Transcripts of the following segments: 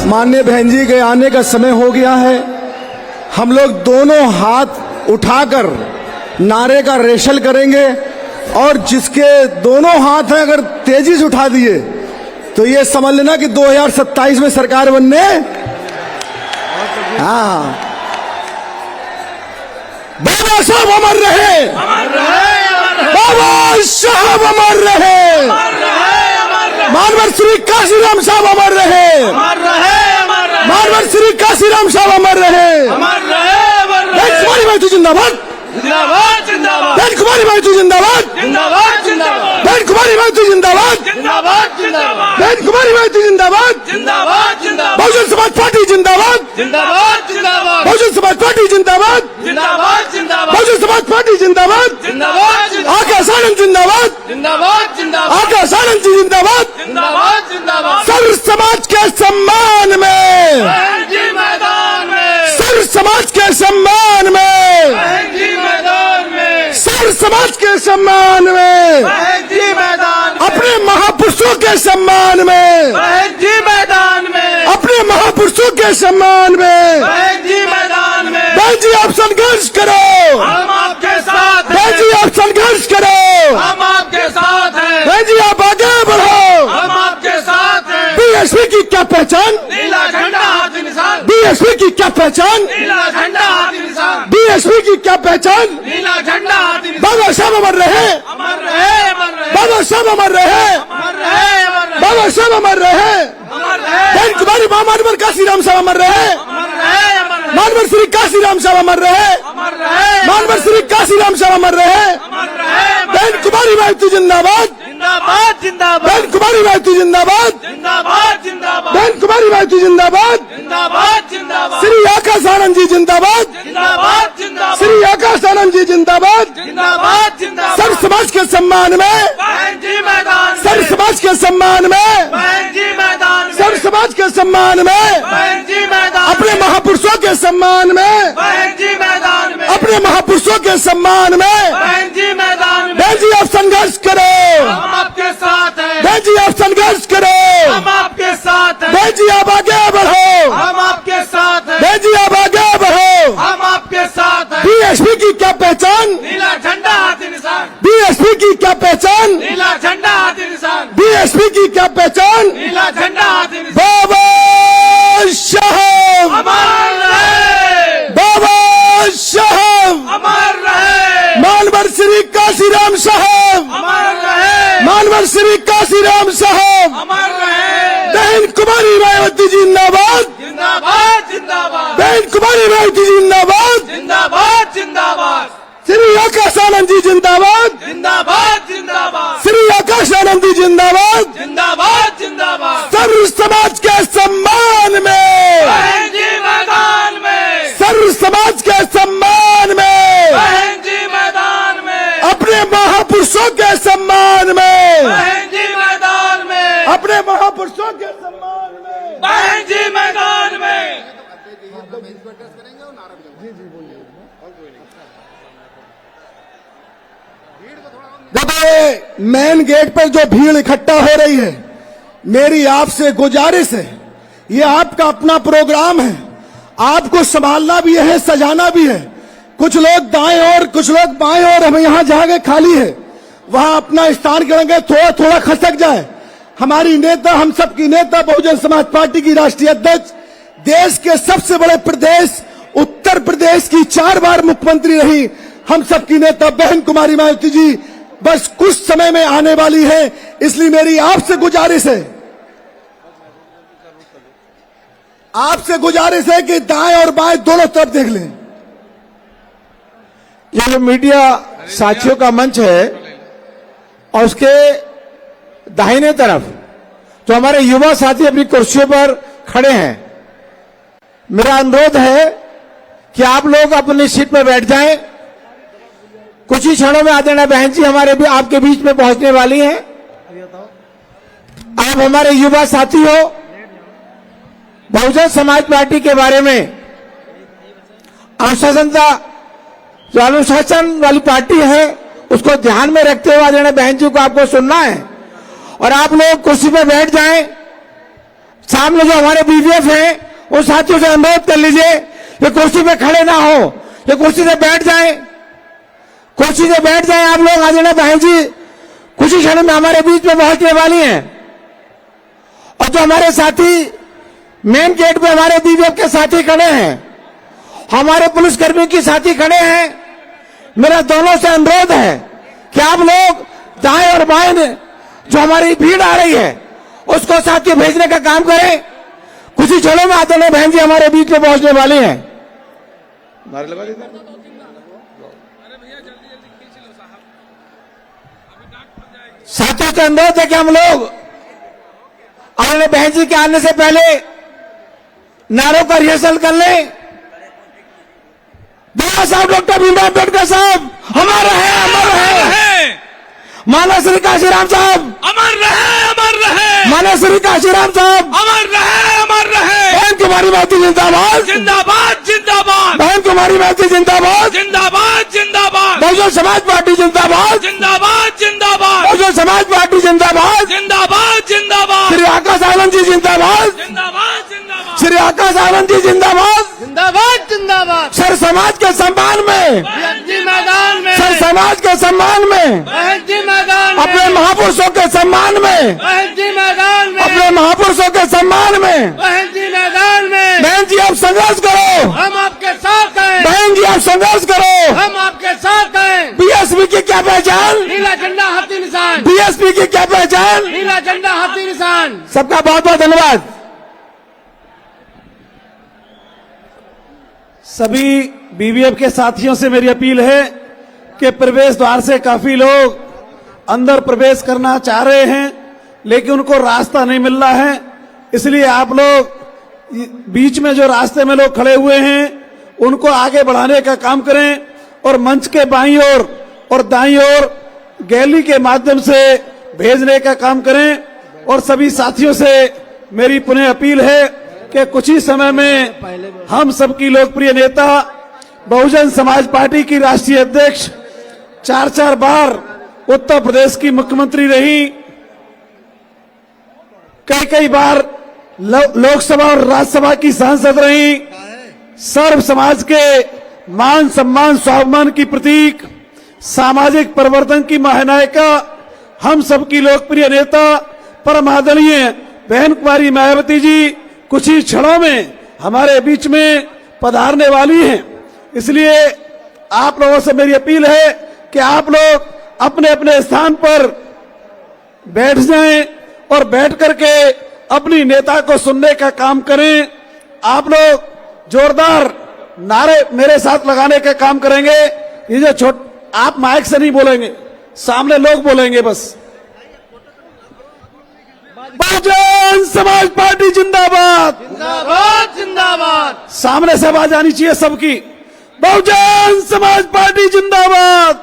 माननीय बहन जी के आने का समय हो गया है। हम लोग दोनों हाथ उठाकर नारे का रेशल करेंगे और जिसके दोनों हाथ हैं अगर तेजी से उठा दिए तो ये समझ लेना कि 2027 में सरकार बनने। हाँ, बाबा साहब अमर रहे, बाबा साहब अमर रहे, मानवर श्री काशीराम साहब अमर रहे, मानवर श्री काशीराम साहब अमर रहे। कुमारी माइती जिंदाबाद, बहन कुमारी माइती जिंदाबाद, बहन कुमारी माइती जिंदाबाद, बहन कुमारी माइती जिंदाबाद, बहुजन समाज पार्टी जिंदाबाद, बहुजन समाज पार्टी जिंदाबाद, बहुजन समाज पार्टी जिंदाबाद, आकाश आनंद जिंदाबाद, आकाश आनंद जी जिंदाबाद। सर्व समाज के सम्मान में, सर्व समाज के सम्मान में, सर्व समाज के सम्मान में, अपने महापुरुषों के सम्मान में, अपने महापुरुषों के सम्मान में, बहन जी आप संघर्ष करो, हम आपके साथ हैं। बहन जी आप संघर्ष करो, हम आपके साथ हैं। बहन जी आप आगे बढ़ो। हम आपके साथ हैं। बीएसपी की क्या पहचान, नीला झंडा हाथी निशान, बीएसपी की क्या पहचान, नीला झंडा हाथी निशान, बीएसपी की क्या पहचान। नीला झंडा हाथी निशान। बाबा साहब अमर रहे, अमर रहे, अमर रहे, बाबा साहब अमर रहे, अमर रहे, अमर रहे, बाबा साहब अमर रहे, अमर रहे, बहन कुमारी मानवर काशीराम साहब अमर रहे, अमर रहे, अमर रहे, मानवर श्री काशीराम साहब अमर रहे, अमर रहे, मानवर श्री काशीराम साहब अमर रहे। अमर रहे, बहन कुमारी माइती जिंदाबाद, जिंदाबाद, जिंदाबाद, बहन कुमारी माइती जिंदाबाद, जिंदाबाद, जिंदाबाद, बहन कुमारी माइती जिंदाबाद, जिंदाबाद, जिंदाबाद, श्री आकाश आनंद जी जिंदाबाद, जिंदाबाद, जिंदाबाद, श्री आकाश आनंद जी जिंदाबाद। जिंदाबाद, जिंदाबाद, सर्व समाज के सम्मान में, बहन जी मैदान में, सर्व समाज के सम्मान में, बहन जी मैदान में, सर्व समाज के सम्मान में, बहन जी मैदान अपने में, महापुरुषों के सम्मान में, बहन जी मैदान में, अपने महापुरुषों के सम्मान में, बहन जी मैदान में, बहन जी आप संघर्ष करो, हम आपके साथ हैं। बहन जी आप संघर्ष करो, हम आपके साथ हैं। बहन जी आप आगे बढ़ो, हम आपके साथ हैं। बहन जी आप आगे बढ़ो। हम आपके साथ हैं। बीएसपी की क्या पहचान, नीला झंडा हाथी निशान, बीएसपी की क्या पहचान, नीला झंडा हाथी निशान, बीएसपी की क्या पहचान। नीला झंडा हाथी निशान। बाबा साहब, अमर रहे, बाबा साहब, अमर रहे, मानवर श्री काशीराम साहब, अमर रहे, मानवर श्री काशीराम साहब। अमर रहे, बहन कुमारी मायावती जिंदाबाद, जिंदाबाद, जिंदाबाद, बहन कुमारी मायावती जिंदाबाद, जिंदाबाद, जिंदाबाद, श्री आकाश आनंद जी जिंदाबाद, जिंदाबाद, जिंदाबाद, श्री आकाश आनंद जी जिंदाबाद। जिंदाबाद, जिंदाबाद, सर्व समाज के सम्मान में, बहन जी मैदान में, सर्व समाज के सम्मान में, बहन जी मैदान में, अपने महापुरुषों के सम्मान में, बहन जी मैदान में, अपने महापुरुषों के सम्मान में। बहन जी मैदान में। देखो मेन गेट पर जो भीड़ इकट्ठा हो रही है, मेरी आपसे गुजारिश है, ये आपका अपना प्रोग्राम है, आपको संभालना भी है, सजाना भी है। कुछ लोग दाएं और कुछ लोग बाएं और, हम यहाँ जगह खाली है वहां अपना स्थान करेंगे, थोड़ा थोड़ा खसक जाए। हमारी नेता, हम सबकी नेता, बहुजन समाज पार्टी की राष्ट्रीय अध्यक्ष, देश के सबसे बड़े प्रदेश उत्तर प्रदेश की 4 बार मुख्यमंत्री रही हम सबकी नेता बहन कुमारी मायावती जी बस कुछ समय में आने वाली है। इसलिए मेरी आपसे गुजारिश है, आपसे गुजारिश है कि दाएं और बाएं दोनों तरफ देख लें। ये जो मीडिया साथियों का मंच है और उसके दाहिने तरफ जो हमारे युवा साथी अपनी कुर्सियों पर खड़े हैं, मेरा अनुरोध है कि आप लोग अपनी सीट पर बैठ जाएं। कुछ ही क्षणों में आदरणीय बहन जी हमारे भी आपके बीच में पहुंचने वाली हैं। आप हमारे युवा साथी हो, बहुजन समाज पार्टी के बारे में अनुशासनता जो अनुशासन वाली पार्टी है उसको ध्यान में रखते हुए आदरणीय बहन जी को आपको सुनना है और आप लोग कुर्सी पर बैठ जाएं। सामने जो हमारे बीवीएफ हैं वो साथियों से अनुरोध कर लीजिए ये कुर्सी पे खड़े ना हो, ये कुर्सी से बैठ जाए, कुर्सी से बैठ जाए आप लोग। आज ना बहन जी कुछ ही क्षण में हमारे बीच में पहुंचने वाली हैं। और जो हमारे साथी मेन गेट पे हमारे बीवीएफ के साथी खड़े हैं, हमारे पुलिसकर्मी की साथी खड़े हैं, मेरा दोनों से अनुरोध है कि आप लोग दाएं और बाएं जो हमारी भीड़ आ रही है उसको साथियों भेजने का काम करें। कुछ ही क्षणों में आदरणीय बहन जी हमारे बीच में पहुंचने वाली हैं। नारे लगा दीजिए। साथियों से अनुरोध है कि हम लोग आदरणीय बहन जी के आने से पहले नारों का रिहर्सल कर लें। बाबा साहब डॉक्टर भीमराव अम्बेडकर साहब अमर रहे, अमर रहे। माना श्री काशीराम साहब अमर रहे, अमर रहे। माना श्री काशीराम साहब अमर रहे, अमर रहे। बहन कुमारी महती जिंदाबाद, जिंदाबाद, जिंदाबाद। बहन कुमारी महती जिंदाबाद, जिंदाबाद, जिंदाबाद। बहुजन समाज पार्टी जिंदाबाद, जिंदाबाद, जिंदाबाद। बहुजन समाज पार्टी जिंदाबाद, जिंदाबाद, जिंदाबाद। श्री आकाश आनंद जी जिंदाबाद, जिंदाबाद, जिंदाबाद। श्री आकाश आनंद जी जिंदाबाद। जिंदाबाद, जिंदाबाद। सर समाज के सम्मान में, बहन जी मैदान में। सर समाज के सम्मान में, बहन जी मैदान में। अपने महापुरुषों के सम्मान में, बहन जी मैदान में। अपने महापुरुषों के सम्मान में। बहन जी मैदान में। बहन जी आप संघर्ष करो, हम आपके साथ हैं। बहन जी आप संघर्ष करो। हम आपके साथ हैं। बीएसपी की क्या पहचान, नीला झंडा हाथी निशान। बीएसपी की क्या पहचान। नीला झंडा हाथी निशान। सबका बहुत बहुत धन्यवाद। सभी बीवीएफ के साथियों से मेरी अपील है कि प्रवेश द्वार से काफी लोग अंदर प्रवेश करना चाह रहे हैं लेकिन उनको रास्ता नहीं मिल रहा है, इसलिए आप लोग बीच में जो रास्ते में लोग खड़े हुए हैं उनको आगे बढ़ाने का काम करें और मंच के बाईं ओर और दाईं ओर गैलरी के माध्यम से भेजने का काम करें। और सभी साथियों से मेरी पुनः अपील है कि कुछ ही समय में हम सबकी लोकप्रिय नेता बहुजन समाज पार्टी की राष्ट्रीय अध्यक्ष 4 बार उत्तर प्रदेश की मुख्यमंत्री रही, कई बार लोकसभा और राज्यसभा की सांसद रही, सर्व समाज के मान सम्मान स्वाभिमान की प्रतीक, सामाजिक परिवर्तन की महानायिका, हम सबकी लोकप्रिय नेता परम आदरणीय बहन कुमारी मायावती जी कुछ ही क्षणों में हमारे बीच में पधारने वाली हैं। इसलिए आप लोगों से मेरी अपील है कि आप लोग अपने अपने स्थान पर बैठ जाएं और बैठ करके अपनी नेता को सुनने का काम करें। आप लोग जोरदार नारे मेरे साथ लगाने का काम करेंगे। ये जो आप माइक से नहीं बोलेंगे, सामने लोग बोलेंगे बस। बहुजन समाज पार्टी जिंदाबाद, जिंदाबाद, जिंदाबाद। सामने से आवाज आनी चाहिए सबकी। बहुजन समाज पार्टी जिंदाबाद।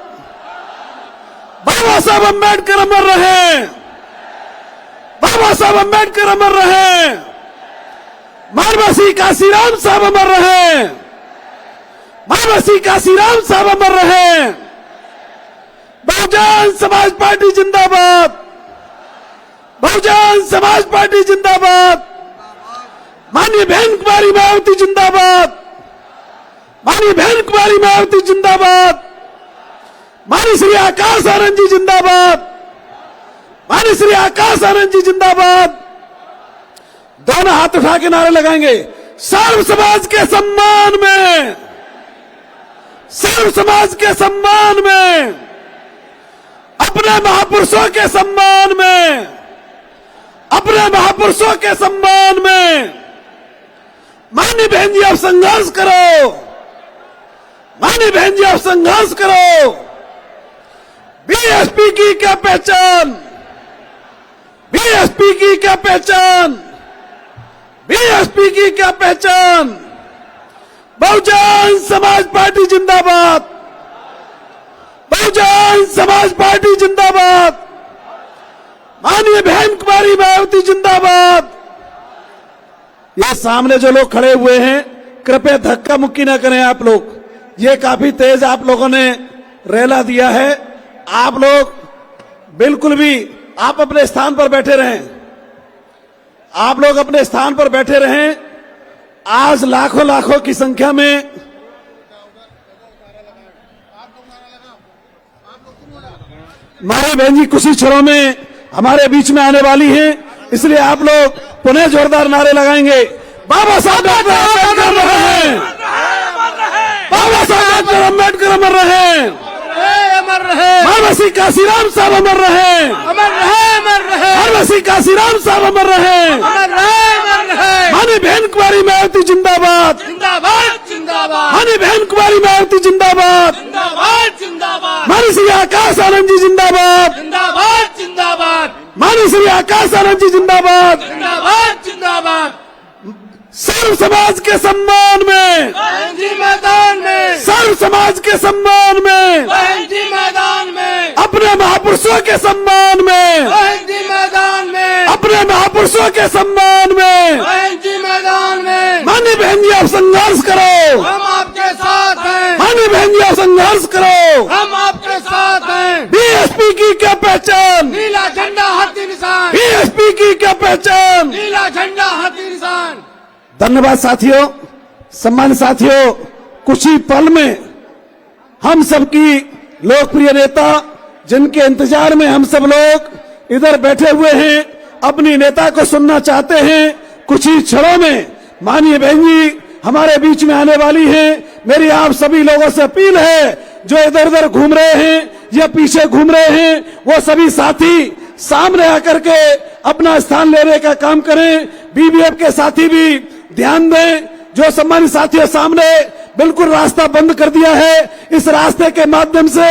बाबा साहब अम्बेडकर अमर रहे, बाबा साहब अम्बेडकर अमर रहे, मानवसी काशीराम साहब अमर रहे, मानवसी काशीराम साहब अमर रहे। बहुजन समाज पार्टी जिंदाबाद, बहुजन समाज पार्टी जिंदाबाद। माननीय बहन कुमारी मायावती जिंदाबाद, माननीय बहन कुमारी मायावती जिंदाबाद, माननीय श्री आकाश आनंद जी जिंदाबाद, माननीय श्री आकाश आनंद जी जिंदाबाद। दोनों हाथ उठा के नारे लगाएंगे। सर्व समाज के सम्मान में, सर्व समाज के सम्मान में, अपने महापुरुषों के सम्मान में, अपने महापुरुषों के सम्मान में। माननीय बहन जी आप संघर्ष करो, माननीय बहन जी आप संघर्ष करो। बीएसपी की क्या पहचान, बीएसपी की क्या पहचान, बीएसपी की क्या पहचान। बहुजन समाज पार्टी जिंदाबाद, बहुजन समाज पार्टी जिंदाबाद, माननीय बहन कुमारी मायावती जिंदाबाद। ये सामने जो लोग खड़े हुए हैं कृपया धक्का मुक्की ना करें आप लोग, ये काफी तेज आप लोगों ने रेला दिया है। आप लोग बिल्कुल भी आप अपने स्थान पर बैठे रहें, आप लोग अपने स्थान पर बैठे रहें। आज लाखों लाखों की संख्या में मारी बहन जी कुछ ही क्षणों में हमारे बीच में आने वाली हैं, इसलिए आप लोग पुनः जोरदार नारे लगाएंगे। बाबा साहब डॉक्टर अम्बेडकर अमर रहे, बाबा साहब डॉक्टर अम्बेडकर अमर रहे, अमर रहे, मानसी काशीराम साहब अमर रहे, अमर रहे, अमर रहे, मानसी काशीराम साहब अमर रहे, अमर रहे, अमर रहे। मानी बहन कुमारी मायावती जिंदाबाद, जिंदाबाद, जिंदाबाद, मानी बहन कुमारी मायावती जिंदाबाद, जिंदाबाद, जिंदाबाद, मानी श्री आकाश आनंद जी जिंदाबाद, जिंदाबाद, जिंदाबाद, मानी श्री आकाश आनंद जी जिंदाबाद। जिंदाबाद, जिंदाबाद। सर्व समाज के सम्मान में, बहन जी मैदान में, सर्व समाज के सम्मान में, बहन जी मैदान में, अपने महापुरुषों के सम्मान में, बहन जी मैदान में, अपने महापुरुषों के सम्मान में। बहन जी मैदान में। मानी बहन जी आप संघर्ष करो, हम आपके साथ हैं, मानी बहन जी आप संघर्ष करो। हम आपके साथ हैं। बीएसपी की क्या पहचान, नीला झंडा हाथी निशान, बीएसपी की क्या पहचान। नीला झंडा हाथी निशान। धन्यवाद साथियों, सम्मानित साथियों, कुछ ही पल में हम सबकी लोकप्रिय नेता जिनके इंतजार में हम सब लोग इधर बैठे हुए हैं, अपनी नेता को सुनना चाहते हैं। कुछ ही क्षणों में माननीय बहन जी हमारे बीच में आने वाली हैं। मेरी आप सभी लोगों से अपील है, जो इधर उधर घूम रहे हैं या पीछे घूम रहे हैं, वो सभी साथी सामने आकर के अपना स्थान लेने का काम करें। बीबीएफ के साथी भी ध्यान दें। जो सम्मानित साथियों सामने बिल्कुल रास्ता बंद कर दिया है, इस रास्ते के माध्यम से,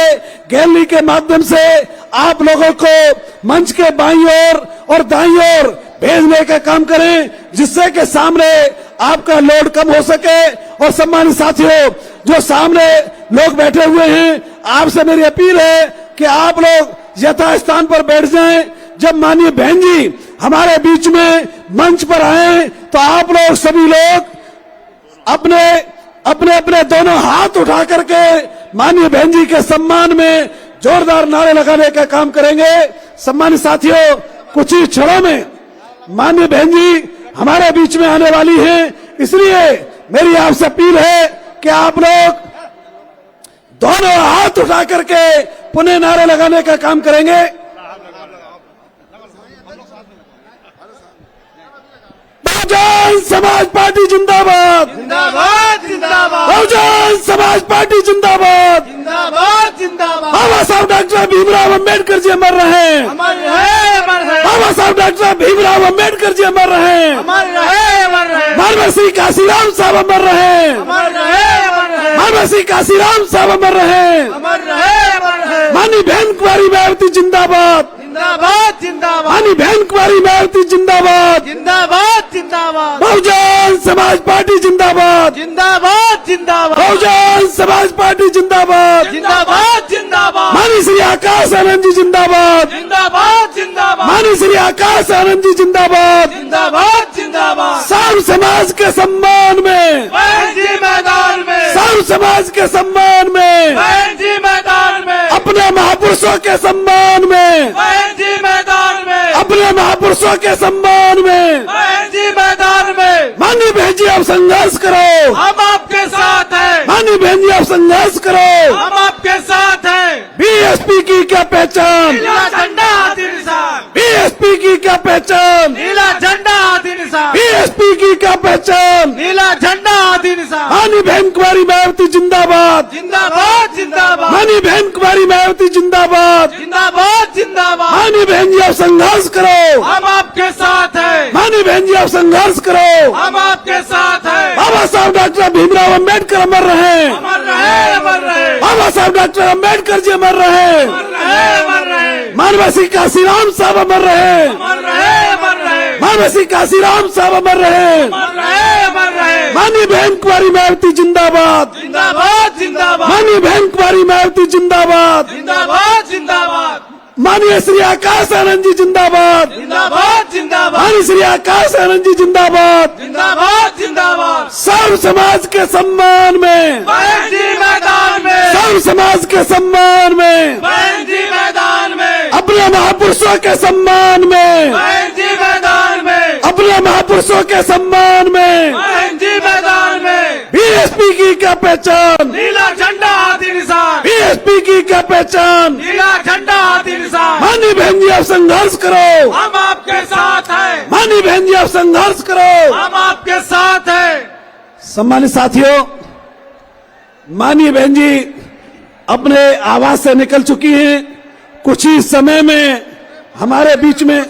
गैलरी के माध्यम से आप लोगों को मंच के बाईं ओर और दाईं ओर भेजने का काम करें, जिससे कि सामने आपका लोड कम हो सके। और सम्मानित साथियों, जो सामने लोग बैठे हुए हैं, आपसे मेरी अपील है कि आप लोग यथास्थान पर बैठ जाएं। जब माननीय बहन जी हमारे बीच में मंच पर आए तो आप लोग सभी लोग अपने अपने अपने दोनों हाथ उठा करके माननीय बहन जी के सम्मान में जोरदार नारे लगाने का काम करेंगे। सम्मानित साथियों, कुछ ही क्षणों में माननीय बहन जी हमारे बीच में आने वाली हैं, इसलिए मेरी आपसे अपील है कि आप लोग दोनों हाथ उठा करके पुनः नारे लगाने का काम करेंगे। बहुजन समाज पार्टी जिंदाबाद, जिंदाबाद, जिंदाबाद, बहुजन समाज पार्टी जिंदाबाद। जिंदाबाद, जिंदाबाद। बाबा साहब डॉक्टर भीमराव अम्बेडकर जी अमर रहे, अमर रहे, अमर रहे, बाबा साहब डॉक्टर भीमराव अम्बेडकर जी अमर रहे, अमर रहे, अमर रहे, मानसी काशीराम साहब अमर रहे, अमर रहे, अमर रहे, मानसी काशीराम साहब अमर रहे। अमर रहे, अमर रहे। मानी बहन कुमारी मायावती जिंदाबाद, जिंदाबाद, जिंदाबाद, मानी बहन कुमारी मायावती जिंदाबाद। जिंदाबाद, जिंदाबाद, बहुजन समाज पार्टी जिंदाबाद, जिंदाबाद, जिंदाबाद, बहुजन समाज पार्टी जिंदाबाद। जिंदाबाद, जिंदाबाद, मानी श्री आकाश आनंद जी जिंदाबाद, जिंदाबाद, जिंदाबाद, मानी श्री आकाश आनंद जी जिंदाबाद। जिंदाबाद, जिंदाबाद। सर्व समाज के सम्मान में, बहन जी मैदान में, सर्व समाज के सम्मान में, बहन जी मैदान में, अपने महापुरुषों के सम्मान में, बहन जी मैदान में, अपने महापुरुषों के सम्मान में। बहन जी मैदान में। माननीय बहन जी आप संघर्ष करो, हम आपके साथ हैं, माननीय बहन जी आप संघर्ष करो। हम आपके साथ हैं। बीएसपी की क्या पहचान, नीला झंडा हाथी निशान, बीएसपी की क्या पहचान, नीला झंडा हाथी निशान, बीएसपी की क्या पहचान। नीला झंडा हाथी निशान। माननीय बहन कुमारी मायावती जिंदाबाद, जिंदाबाद, जिंदाबाद, माननीय बहन कुमारी मायावती जिंदाबाद। जिंदाबाद, जिंदाबाद। माननीय बहन जी आप संघर्ष करो, हम आपके साथ हैं, माननीय बहन जी आप संघर्ष करो। हम आपके साथ हैं। बाबा साहब डॉक्टर भीमराव अम्बेडकर अमर रहे, अमर रहे, अमर रहे, बाबा साहब डॉक्टर अम्बेडकर जी अमर रहे, अमर रहे, अमर रहे, मानसी काशीराम साहब अमर रहे, अमर रहे, अमर रहे, मानसी काशीराम साहब अमर रहे। अमर रहे, अमर रहे। माननीय बहन कुमारी मायावती जिंदाबाद, जिंदाबाद, जिंदाबाद, माननीय बहन कुमारी मायावती जिंदाबाद। जिंदाबाद, जिंदाबाद, माननीय श्री आकाश आनंद जी जिंदाबाद, जिंदाबाद, जिंदाबाद, माननीय श्री आकाश आनंद जी जिंदाबाद। जिंदाबाद, जिंदाबाद। सर्व समाज के सम्मान में, बहन जी मैदान में, सर्व समाज के सम्मान में, बहन जी मैदान में, अपने महापुरुषों के सम्मान में, बहन जी मैदान में, अपने महापुरुषों के सम्मान में बहन जी मैदान में। बीएसपी की क्या पहचान, नीला झंडा हाथी निशान, बीएसपी की क्या पहचान। नीला झंडा हाथी निशान। माननीय बहन जी आप संघर्ष करो, हम आपके साथ हैं, माननीय बहन जी आप संघर्ष करो। हम आपके साथ हैं। सम्मानित साथियों, माननीय बहन जी अपने आवास से निकल चुकी हैं। कुछ ही समय में हमारे बीच में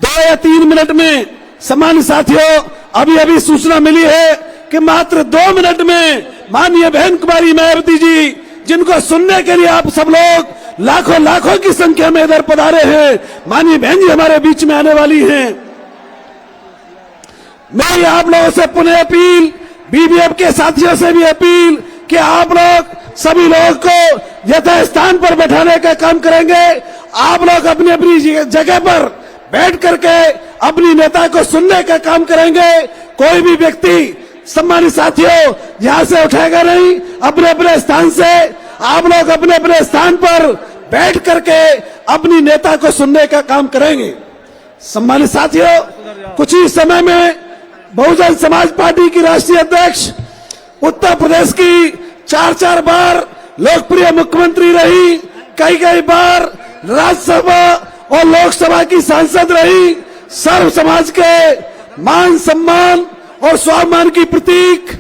2 या 3 मिनट में, सम्मानित साथियों, अभी अभी सूचना मिली है कि मात्र 2 मिनट में माननीय बहन कुमारी मायावती जी, जिनको सुनने के लिए आप सब लोग लाखों लाखों की संख्या में इधर पधारे हैं, माननीय बहन जी हमारे बीच में आने वाली हैं। मेरी आप लोगों से पुनः अपील, बीबीएफ के साथियों से भी अपील कि आप लोग सभी लोगों को यथास्थान पर बैठाने का काम करेंगे। आप लोग अपनी अपनी जगह पर बैठ करके अपनी नेता को सुनने का काम करेंगे। कोई भी व्यक्ति, सम्मानित साथियों, यहां से उठेगा नहीं। अपने अपने स्थान से आप लोग अपने अपने स्थान पर बैठ करके अपनी नेता को सुनने का काम करेंगे। सम्मानित साथियों, कुछ ही समय में बहुजन समाज पार्टी की राष्ट्रीय अध्यक्ष, उत्तर प्रदेश की 4 बार लोकप्रिय मुख्यमंत्री रही, कई बार राज्यसभा और लोकसभा की सांसद रही, सर्व समाज के मान सम्मान और स्वाभिमान की प्रतीक,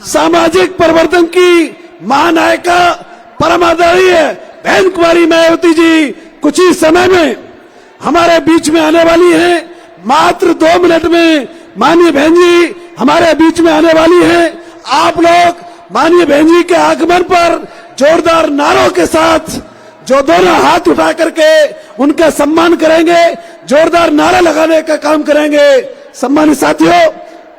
सामाजिक परिवर्तन की महानायिका, परम आदरणीय बहन कुमारी मायावती जी कुछ ही समय में हमारे बीच में आने वाली हैं। मात्र 2 मिनट में माननीय बहन जी हमारे बीच में आने वाली हैं। आप लोग माननीय बहन जी के आगमन पर जोरदार नारों के साथ, जो दोनों हाथ उठा करके उनका सम्मान करेंगे, जोरदार नारा लगाने का काम करेंगे। सम्मानित साथियों,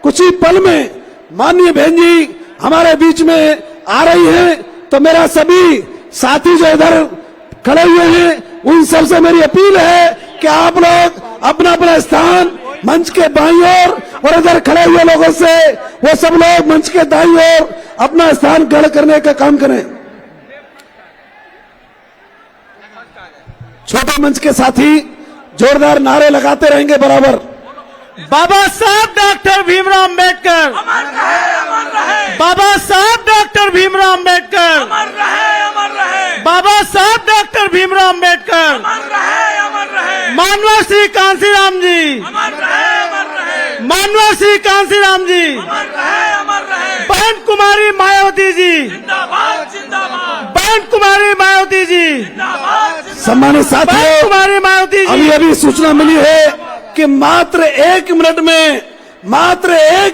कुछ ही पल में माननीय बहन जी हमारे बीच में आ रही हैं, तो मेरा सभी साथी जो इधर खड़े हुए हैं, उन सबसे मेरी अपील है कि आप लोग अपना अपना स्थान मंच के बाईं ओर और इधर खड़े हुए लोगों से वो सब लोग मंच के दाईं ओर अपना स्थान ग्रहण करने का काम करें। छोटे मंच के साथी जोरदार नारे लगाते रहेंगे बराबर। बाबा साहब डॉक्टर भीमराव अम्बेडकर, बाबा साहब डॉक्टर भीमराव अम्बेडकर, बाबा साहब डॉक्टर भीमराव अम्बेडकर, मानव श्री कांसीराम जी, मानव श्री कांसीराम जी, बहन कुमारी मायावती जी, बहन कुमारी मायावती जी, सम्मानित बहन साथियों, कुमारी मायावती जी। अभी अभी सूचना मिली है कि मात्र 1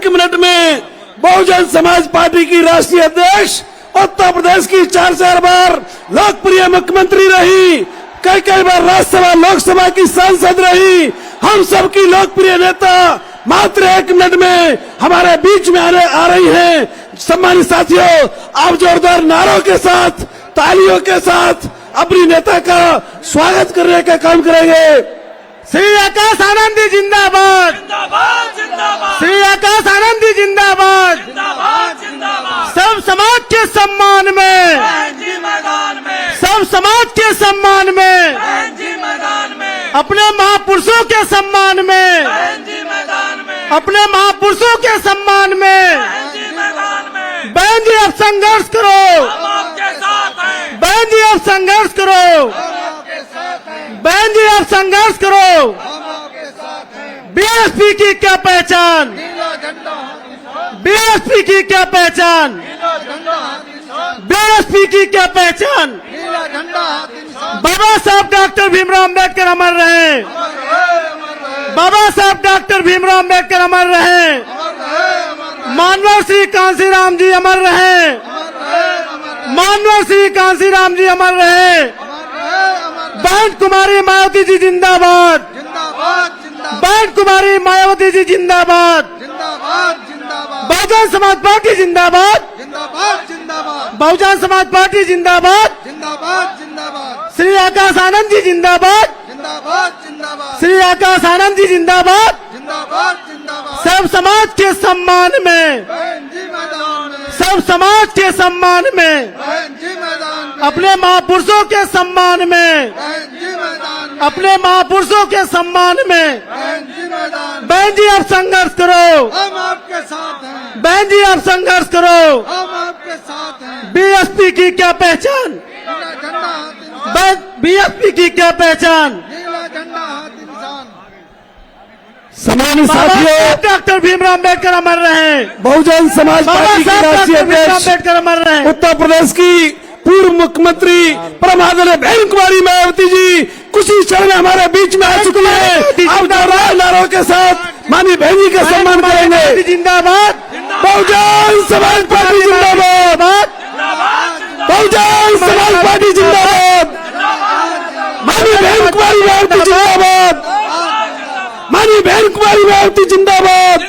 मिनट में बहुजन समाज पार्टी की राष्ट्रीय अध्यक्ष, उत्तर प्रदेश की 4 बार लोकप्रिय मुख्यमंत्री रही, कई बार राज्यसभा लोकसभा की सांसद रही, हम सबकी लोकप्रिय नेता मात्र 1 मिनट में हमारे बीच में आ रही हैं। सम्मानित साथियों, आप जोरदार नारों के साथ, तालियों के साथ अपनी नेता का स्वागत करने का काम करेंगे। श्री आकाश आनंद जी जिंदाबाद, श्री आकाश आनंद जी जिंदाबाद, सब समाज के सम्मान में, सब समाज के सम्मान में, अपने महापुरुषों के सम्मान में, अपने महापुरुषों के सम्मान में, बहन जी अब संघर्ष करो, बहन जी अब संघर्ष करो, बहन जी अब संघर्ष करो। बीएसपी की क्या पहचान, बीएसपी की क्या पहचान, बीएसपी की क्या पहचान। बाबा साहब डॉक्टर भीमराव अम्बेडकर अमर रहे, बाबा साहब डॉक्टर भीमराव अम्बेडकर अमर रहे, मानव श्री कांसीराम जी अमर रहे, मानव श्री कांसीराम जी अमर रहे, बहन कुमारी मायावती जी जिंदाबाद, बहन कुमारी मायावती जी जिंदाबाद, बहुजन समाज पार्टी जिंदाबाद, बहुजन समाज पार्टी जिंदाबाद, श्री आकाश आनंद जी जिंदाबाद, श्री आकाश आनंद जी जिंदाबाद, सब समाज के सम्मान में, सब समाज के सम्मान में, अपने महापुरुषों के सम्मान में, अपने महापुरुषों के सम्मान में, मैदान, बहन जी आप संघर्ष करो, हम आपके साथ हैं, बहन जी आप संघर्ष करो। हम आपके साथ हैं। बीएसपी की क्या पहचान, नीला झंडा हाथ इंसान, बस बीएसपी की क्या पहचान। नीला झंडा हाथ इंसान। सम्मानित बाबा साथियों, साहब डॉक्टर भीमराव अम्बेडकर अमर रहे, बहुजन समाज बाबा पार्टी के साहब राष्ट्रीय डॉक्टर भीमराव अध्यक्ष अम्बेडकर अमर रहे। उत्तर प्रदेश की पूर्व मुख्यमंत्री परम आदरणीय बहन कुमारी मायावती जी कुछ ही क्षण में हमारे बीच में आ चुकी है। आप दोहराए नारों के साथ माननीय बहन जी का सम्मान करेंगे। जिंदाबाद, बहुजन समाज पार्टी जिंदाबाद, बहुजन समाज पार्टी जिंदाबाद, माननीय बहन कुमारी मायावती जिंदाबाद, माननीय बहन कुमारी मायावती जिंदाबाद।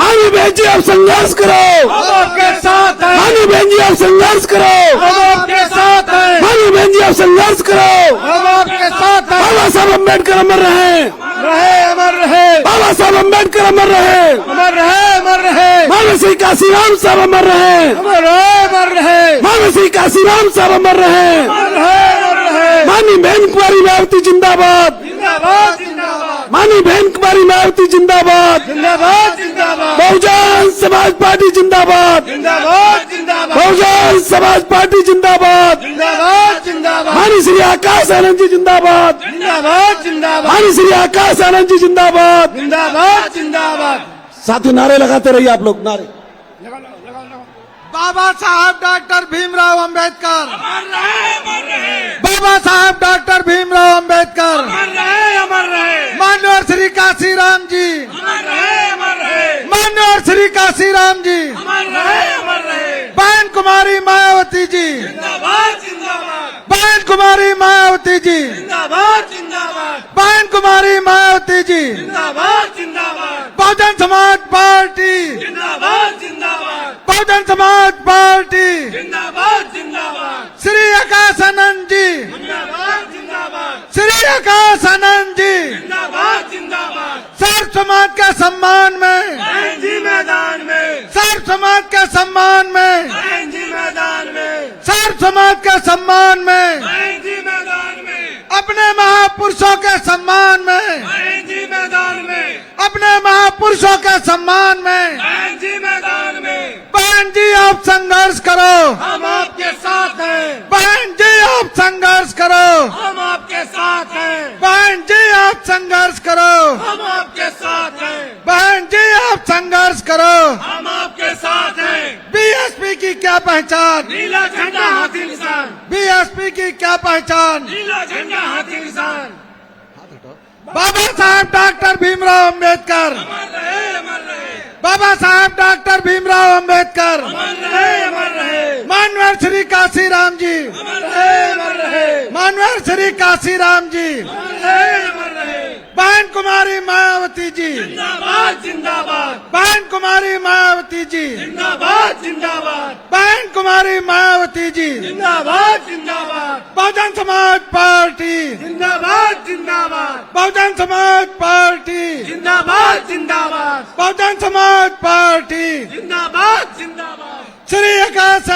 माननीय बहन जी आप संघर्ष करो, हम आपके साथ हैं, माननीय बहन जी आप संघर्ष करो, हम आपके साथ हैं, माननीय बहन जी आप संघर्ष करो। हम आपके साथ हैं। बाबा साहब अम्बेडकर अमर रहे, अमर रहे, बाबा साहब अम्बेडकर अमर रहे, अमर रहे, अमर रहे, मानव श्री काशीराम साहब अमर रहे, अमर रहे, अमर रहे, मानव श्री काशीराम साहब अमर रहे, अमर रहे, अमर रहे। माननीय बहन कुमारी मायावती जिंदाबाद, जिंदाबाद, जिंदाबाद, माननीय बहन कुमारी मायावती जिंदाबाद, जिंदाबाद, जिंदाबाद, बहुजन समाज पार्टी जिंदाबाद, जिंदाबाद, जिंदाबाद, बहुजन समाज पार्टी जिंदाबाद, जिंदाबाद, जिंदाबाद, माननीय श्री आकाश आनंद जी जिंदाबाद, जिंदाबाद, जिंदाबाद, माननीय श्री आकाश आनंद जी जिंदाबाद। जिंदाबाद, जिंदाबाद। साथियों नारे लगाते रहिए आप लोग, नारे। बाबा साहब डॉक्टर भीमराव अंबेडकर, बाबा साहब डॉक्टर भीमराव अंबेडकर, मान्यवर श्री काशीराम जी, मान्यवर श्री काशीराम जी, बहन कुमारी मायावती जी, बहन कुमारी मायावती जी, बहन कुमारी मायावती जी, बहुजन समाज पार्टी, बहुजन समाज पार्टी, श्री आकाश आनंद जी, श्री आकाश आनंद जी, सर्व समाज के सम्मान में, मैदान में, सर्व समाज के सम्मान में, मैदान में, सर्व समाज के सम्मान में, मैदान में, अपने महापुरुषों के सम्मान में, मैदान में, अपने महापुरुषों के सम्मान में, मैदान में। बहन जी आप संघर्ष करो, हम आपके साथ हैं, बहन जी आप संघर्ष करो, हम आपके साथ हैं, बहन जी आप संघर्ष करो, हम आपके साथ हैं, बहन जी आप संघर्ष करो। हम आपके साथ हैं। बीएसपी की क्या पहचान, नीला झंडा हाथी निशान, बीएसपी की क्या पहचान। नीला झंडा हाथी निशान। बाबा साहब डॉक्टर भीमराव अंबेडकर, अमर रहे, अमर रहे, बाबा साहब डॉक्टर भीमराव अंबेडकर, अमर रहे, अमर रहे, मानवर श्री काशीराम जी, अमर रहे, अमर रहे, मानवर श्री काशीराम जी, अमर रहे, अमर रहे। बहन कुमारी मायावती जी, जिंदाबाद, जिंदाबाद, बहन कुमारी मायावती जी, जिंदाबाद, जिंदाबाद, बहन कुमारी मायावती जी, जिंदाबाद, जिंदाबाद, बहुजन समाज पार्टी, जिंदाबाद, जिंदाबाद, बहुजन समाज पार्टी, जिंदाबाद, जिंदाबाद, बहुजन समाज पार्टी, जिंदाबाद, जिंदाबाद, श्री आकाश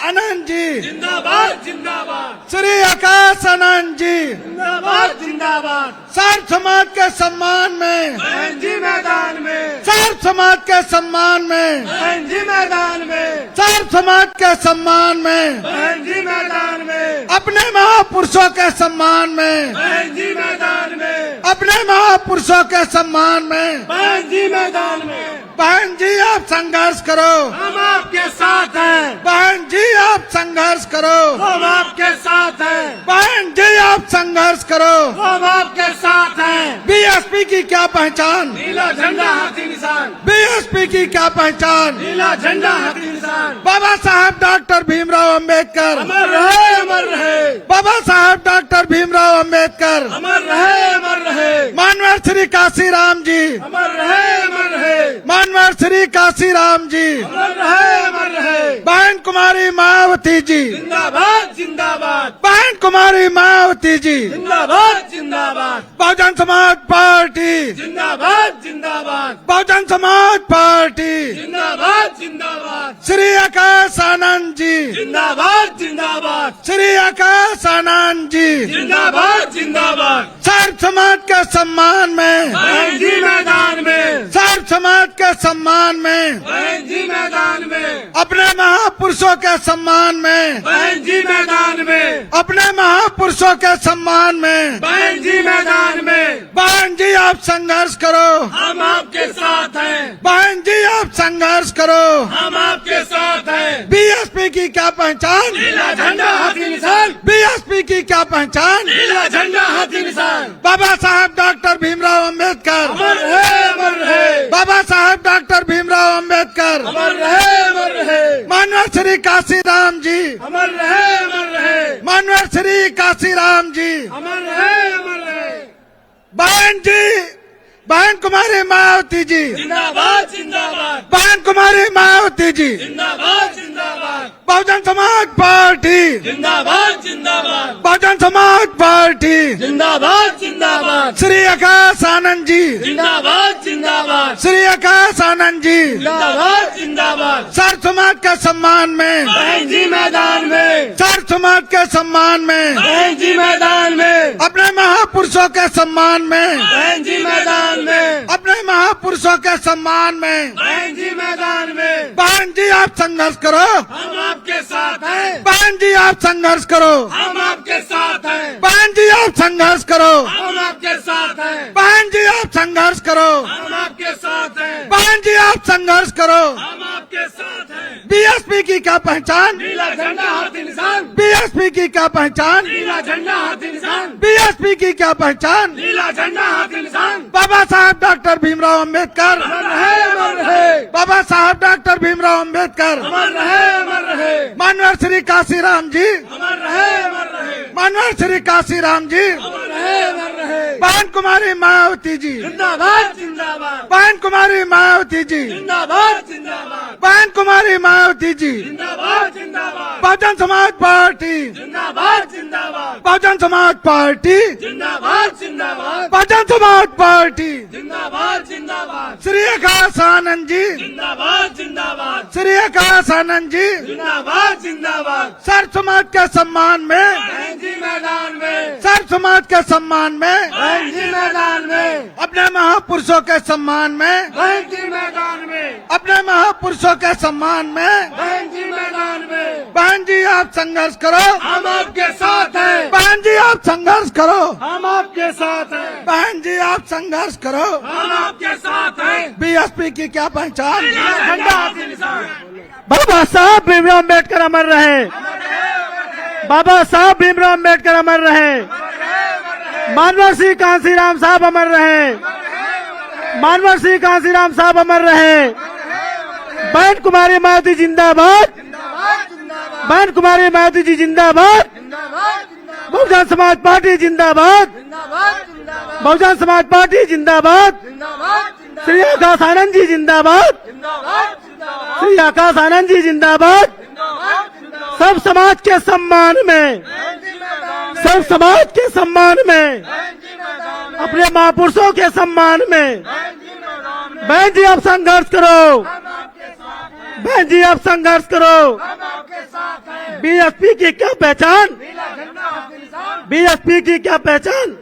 आनंद जी, जिंदाबाद, जिंदाबाद, श्री आकाश आनंद जी, जिंदाबाद, जिंदाबाद, सर्व समाज के सम्मान में, बहन जी मैदान में, सर्व समाज के सम्मान में, बहन जी मैदान में, सर्व समाज के सम्मान में, बहन जी मैदान में, अपने महापुरुषों के सम्मान में, बहन जी मैदान में, अपने महापुरुषों के सम्मान में, बहन जी मैदान में। बहन जी आप संघर्ष करो, हम आपके साथ हैं, बहन जी आप संघर्ष करो, हम आपके साथ हैं, बहन जी आप संघर्ष करो। हम आपके साथ हैं। बीएसपी की क्या पहचान, नीला झंडा हाथी निशान, बीएसपी की क्या पहचान। नीला झंडा हाथी निशान। बाबा साहब डॉक्टर भीमराव अंबेडकर, अमर रहे, अमर रहे, बाबा साहब डॉक्टर भीमराव अंबेडकर, अमर रहे, अमर रहे, मानवर श्री काशीराम जी, अमर रहे, अमर रहे, मानवर श्री काशीराम जी, अमर रहे, अमर रहे। बहन कुमारी मायावती जी, जिंदाबाद, जिंदाबाद, बहन कुमारी मायावती जी, जिंदाबाद, जिंदाबाद, बहुजन समाज पार्टी, जिंदाबाद, जिंदाबाद, बहुजन समाज पार्टी, जिंदाबाद, जिंदाबाद श्री आकाश आनंद जी, जिंदाबाद जिंदाबाद श्री आकाश आनंद जी, जिंदाबाद जिंदाबाद सर्व समाज के सम्मान में, बहन जी मैदान में, सर्व समाज के सम्मान में, बहन जी मैदान में, अपने महापुरुषों के सम्मान में, बहन जी मैदान में, अपने महापुरुषों के सम्मान में, बहन जी मैदान में, बहन जी आप संघर्ष करो, हम आपके साथ हैं, बहन जी आप संघर्ष करो। हम आपके साथ हैं। बीएसपी की क्या पहचान, नीला झंडा हाथी निशान, बीएसपी की क्या पहचान, नीला झंडा हाथी निशान, बाबा साहब डॉक्टर भीमराव अंबेडकर, अमर रहे अमर रहे, बाबा साहब डॉक्टर भीमराव अंबेडकर, अमर रहे अमर रहे, मानव श्री काशीराम जी, अमर रहे अमर रहे, मानव श्री काशीराम जी, अमर रहे अमर रहे, बहन जी, बहन कुमारी मायावती जी, जिंदाबाद जिंदाबाद, बहन कुमारी मायावती जी, जिंदाबाद जिंदाबाद, बहुजन समाज पार्टी, जिंदाबाद जिंदाबाद, बहुजन समाज पार्टी, जिंदाबाद जिंदाबाद, श्री आकाश आनंद जी, जिंदाबाद जिंदाबाद, श्री आकाश आनंद जी, जिंदाबाद जिंदाबाद, सर्व समाज के सम्मान में, बहन जी मैदान में, सर्व समाज के सम्मान में, बहन जी मैदान में, अपने महापुरुषों के सम्मान में, बहन जी मैदान में, अपने महापुरुषों के सम्मान में, बहन जी मैदान में, बहन जी आप संघर्ष करो, हम आपके साथ हैं, बहन जी आप संघर्ष करो, हम आपके साथ हैं, बहन जी आप संघर्ष करो, हम आपके साथ हैं, बहन जी आप संघर्ष करो, हम आपके साथ हैं, बहन जी आप संघर्ष करो। हम आपके साथ हैं। बीएसपी की क्या पहचान, नीला झंडा हाथी निशान, बीएसपी की क्या पहचान, नीला झंडा हाथी निशान, बीएसपी की क्या पहचान, नीला झंडा हाथी निशान, बाबा साहब डॉक्टर भीमराव अंबेडकर, अमर रहे अमर रहे, बाबा साहब डॉक्टर भीमराव अंबेडकर, अमर रहे अमर रहे, मानव श्री काशीराम जी, अमर रहे अमर रहे, मानव श्री काशीराम जी, अमर रहे अमर रहे, बहन कुमारी मायावती जी, जिंदाबाद जिंदाबाद, बहन कुमारी मायावती जी, जिंदाबाद जिंदाबाद, बहन कुमारी मायावती जी, जिंदाबाद जिंदाबाद, बहुजन समाज पार्टी, जिंदाबाद जिंदाबाद, बहुजन समाज पार्टी, जिंदाबाद जिंदाबाद, बहुजन समाज पार्टी, जिंदाबाद जिंदाबाद, श्री आकाश आनंद जी, जिंदाबाद जिंदाबाद, श्री आकाश आनंद जी, जिंदाबाद जिंदाबाद, सर्व समाज के सम्मान में, बहन जी मैदान में, सर्व समाज के सम्मान में, बहन जी मैदान में, अपने महापुरुषों के सम्मान में, बहन जी मैदान में, अपने महापुरुषों के सम्मान में, बहन जी मैदान में, बहन जी आप संघर्ष करो, हम आपके साथ हैं, बहन जी आप संघर्ष करो, हम आपके साथ हैं, बहन जी आप संघर्ष करो। हम आपके साथ हैं। बीएसपी की क्या पहचान, नीला झंडा हाथी निशान, बाबा साहब भीमराव अम्बेडकर अमर रहे, बाबा साहब भीमराव अम्बेडकर अमर रहे, मानव श्री कांसीराम साहब अमर रहे, मानव श्री कांसीराम साहब अमर रहे, बहन कुमारी मायावती जिंदाबाद, बहन कुमारी मायावती जी जिंदाबाद, बहुजन समाज पार्टी जिंदाबाद, बहुजन समाज पार्टी जिंदाबाद, श्री आकाश आनंद जी जिंदाबाद, श्री आकाश आनंद जी जिंदाबाद, सब समाज के सम्मान में, सब समाज के सम्मान में, अपने महापुरुषों के सम्मान में, बहन जी आप संघर्ष करो, बहन जी आप संघर्ष करो। बीएसपी की क्या पहचान, बीएसपी की क्या पहचान,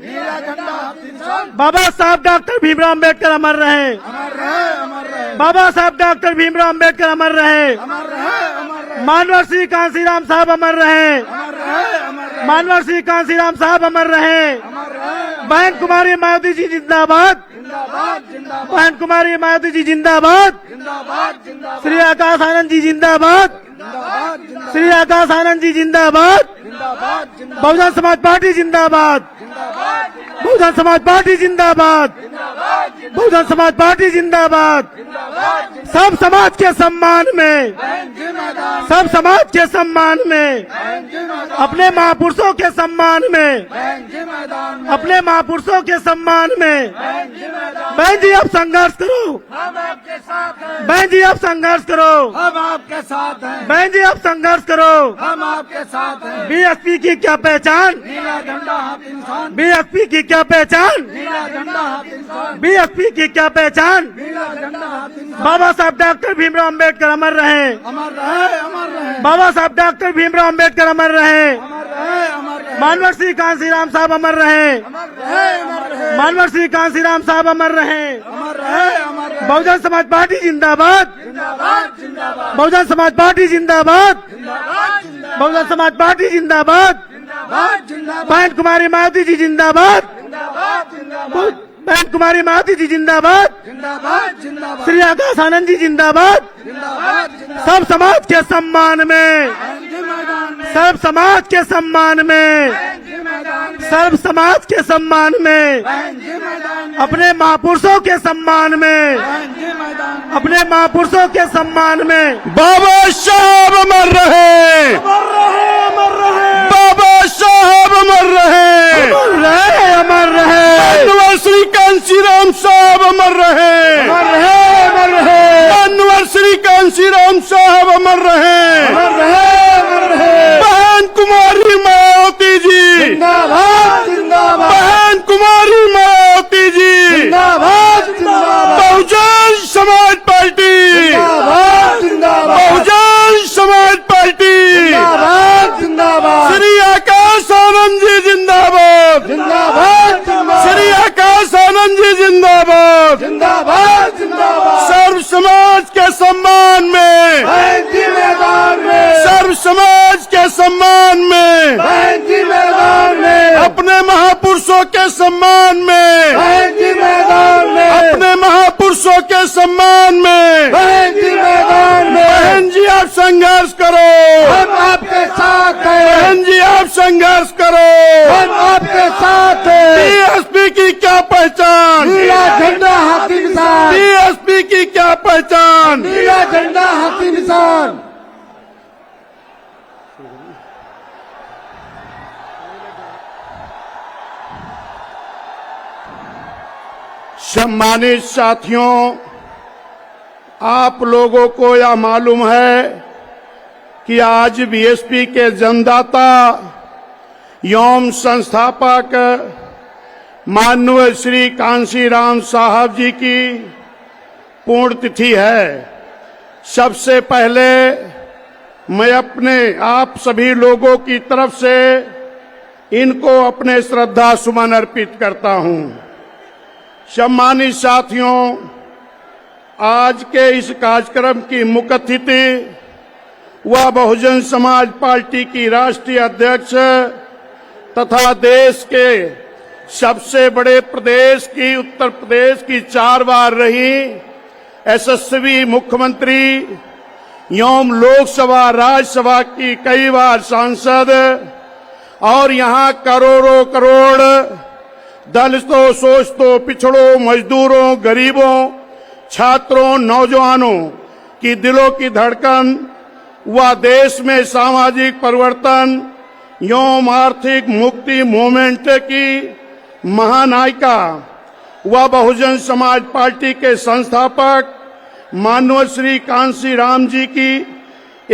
बाबा साहब डॉक्टर भीमराव अम्बेडकर अमर रहे, बाबा साहब डॉक्टर भीमराव अम्बेडकर अमर रहे, मानव श्री कांसीराम साहब अमर रहे, मानव श्री कांसीराम साहब अमर रहे, बहन कुमारी मायावती जी जिंदाबाद, बहन कुमारी मायावती जी जिंदाबाद, श्री आकाश आनंद जी जिंदाबाद, श्री आकाश आनंद जी जिंदाबाद, बहुजन समाज पार्टी जिंदाबाद, बहुजन समाज पार्टी जिंदाबाद, बहुजन समाज पार्टी जिंदाबाद, सब समाज के सम्मान में, सब समाज के सम्मान में, अपने महापुरुषों के सम्मान में, अपने महापुरुषों के सम्मान में, बहन जी आप संघर्ष करो, हम आपके साथ हैं, बहन जी आप संघर्ष करो, हम आपके साथ हैं, बहन जी आप संघर्ष करो। हम आपके साथ हैं। बीएसपी की क्या पहचान, नीला झंडा हाथी निशान, बीएसपी की क्या पहचान, नीला झंडा हाथी निशान, बीएसपी बीएसपी की क्या पहचान? बाबा साहब डॉक्टर भीमराव अंबेडकर अमर रहे। बाबा साहब डॉक्टर भीमराव अंबेडकर अमर रहे। मानवर श्री कांसीराम साहब अमर रहे। मानवर श्री कांसीराम साहब अमर रहे। बहुजन समाज पार्टी जिंदाबाद। बहुजन समाज पार्टी जिंदाबाद। बहुजन समाज पार्टी जिंदाबाद। बहन कुमारी मायावती जी जिंदाबाद। बहन कुमारी मायावती जी जिंदाबाद। श्री आकाश आनंद जी जिंदाबाद। सब समाज के सम्मान में, सब समाज के सम्मान में, सब समाज के सम्मान में, अपने महापुरुषों के सम्मान में, अपने महापुरुषों के सम्मान में बाबा साहब अमर रहे। बाबा साहब अमर रहे। अमर रहे। मानवर श्री कांसीराम साहब अमर रहे। मानवर श्री कांसीराम साहब अमर रहे। बहन कुमारी मायावती जी। बहन कुमारी मायावती जी। बहुजन समाज पार्टी। बहुजन समाज पार्टी। श्री आकाश आनंद जी जिंदाबाद। श्री आकाश आनंद जी जिंदाबाद। सर्व समाज के सम्मान में, सर्व समाज के सम्मान में, अपने महापुरुषों के सम्मान में, अपने महापुरुषों के सम्मान में बहन जी आप संघर्ष करो। हम आपके साथ हैं। बहन जी आप संघर्ष करो। हम आपके साथ हैं। बीएसपी की क्या पहचान? नीला झंडा हाथी निशान। बीएसपी की क्या पहचान? नीला झंडा हाथी निशान। सम्मानित साथियों, आप लोगों को यह मालूम है कि आज बीएसपी के जन्मदाता एवं संस्थापक माननीय श्री कांसीराम साहब जी की पुण्यतिथि है। सबसे पहले मैं अपने आप सभी लोगों की तरफ से इनको अपने श्रद्धा सुमन अर्पित करता हूं। सम्मानित साथियों, आज के इस कार्यक्रम की मुख्य अतिथि वह बहुजन समाज पार्टी की राष्ट्रीय अध्यक्ष तथा देश के सबसे बड़े प्रदेश की, उत्तर प्रदेश की 4 बार रही यशस्वी मुख्यमंत्री एवं लोकसभा राज्यसभा की कई बार सांसद और यहाँ करोड़ों करोड़ दलितों, शोषितों, पिछड़ों, मजदूरों, गरीबों, छात्रों, नौजवानों की दिलों की धड़कन व देश में सामाजिक परिवर्तन एवं आर्थिक मुक्ति मूवमेंट की महानायिका व बहुजन समाज पार्टी के संस्थापक माननीय श्री कांसीराम जी की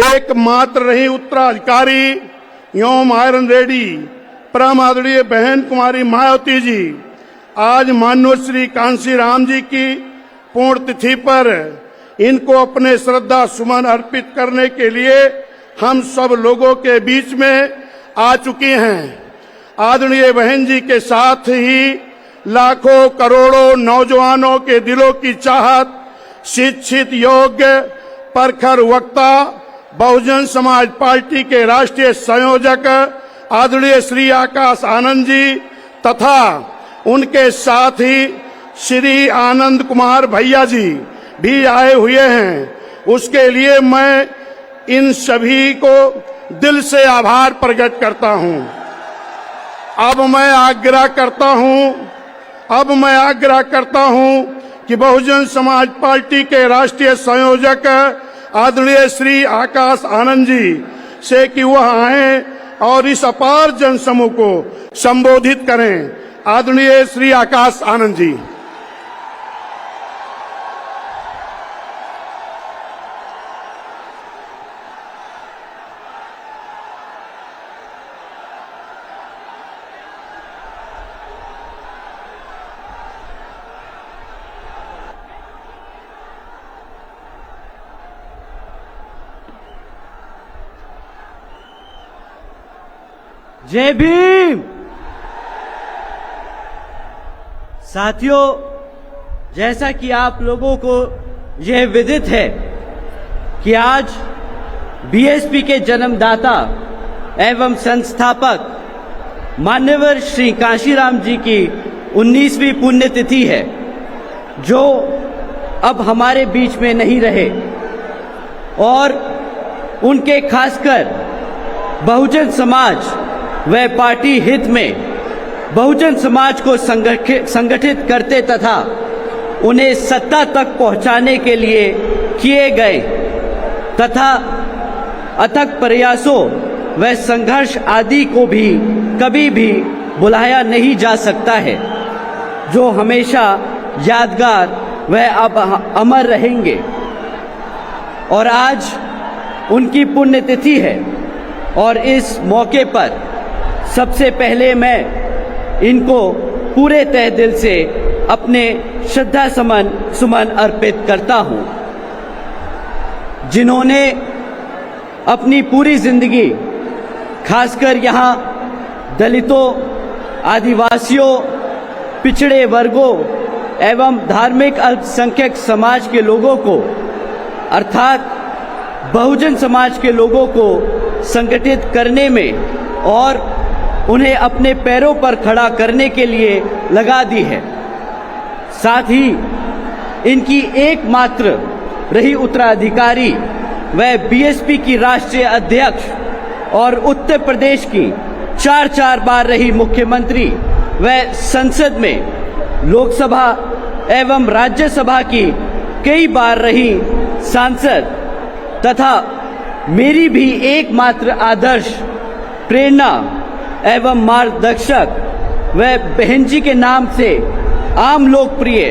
एकमात्र रही उत्तराधिकारी एवं आयरन रेडी परम आदरणीय बहन कुमारी मायावती जी आज माननीय श्री कांसीराम जी की पुण्यतिथि पर इनको अपने श्रद्धा सुमन अर्पित करने के लिए हम सब लोगों के बीच में आ चुकी हैं। आदरणीय बहन जी के साथ ही लाखों करोड़ों नौजवानों के दिलों की चाहत, शिक्षित, योग्य, प्रखर वक्ता, बहुजन समाज पार्टी के राष्ट्रीय संयोजक आदरणीय श्री आकाश आनंद जी तथा उनके साथ ही श्री आनंद कुमार भैया जी भी आए हुए हैं। उसके लिए मैं इन सभी को दिल से आभार प्रकट करता हूं। अब मैं आग्रह करता हूं कि बहुजन समाज पार्टी के राष्ट्रीय संयोजक आदरणीय श्री आकाश आनंद जी से कि वह आए और इस अपार जनसमूह को संबोधित करें। आदरणीय श्री आकाश आनंद जी। जय भीम। साथियों, जैसा कि आप लोगों को यह विदित है कि आज बीएसपी के जन्मदाता एवं संस्थापक मान्यवर श्री कांशीराम जी की 19वीं पुण्यतिथि है, जो अब हमारे बीच में नहीं रहे और उनके खासकर बहुजन समाज व पार्टी हित में बहुजन समाज को संगठित करते तथा उन्हें सत्ता तक पहुंचाने के लिए किए गए तथा अथक प्रयासों व संघर्ष आदि को भी कभी भी भुलाया नहीं जा सकता है, जो हमेशा यादगार व अब अमर रहेंगे। और आज उनकी पुण्यतिथि है और इस मौके पर सबसे पहले मैं इनको पूरे तहे दिल से अपने श्रद्धा सुमन अर्पित करता हूं, जिन्होंने अपनी पूरी जिंदगी खासकर यहाँ दलितों, आदिवासियों, पिछड़े वर्गों एवं धार्मिक अल्पसंख्यक समाज के लोगों को अर्थात बहुजन समाज के लोगों को संगठित करने में और उन्हें अपने पैरों पर खड़ा करने के लिए लगा दी है। साथ ही इनकी एकमात्र रही उत्तराधिकारी व बीएसपी की राष्ट्रीय अध्यक्ष और उत्तर प्रदेश की 4 बार रही मुख्यमंत्री व संसद में लोकसभा एवं राज्यसभा की कई बार रही सांसद तथा मेरी भी एकमात्र आदर्श, प्रेरणा एवं मार्गदर्शक व बहन जी के नाम से आम लोकप्रिय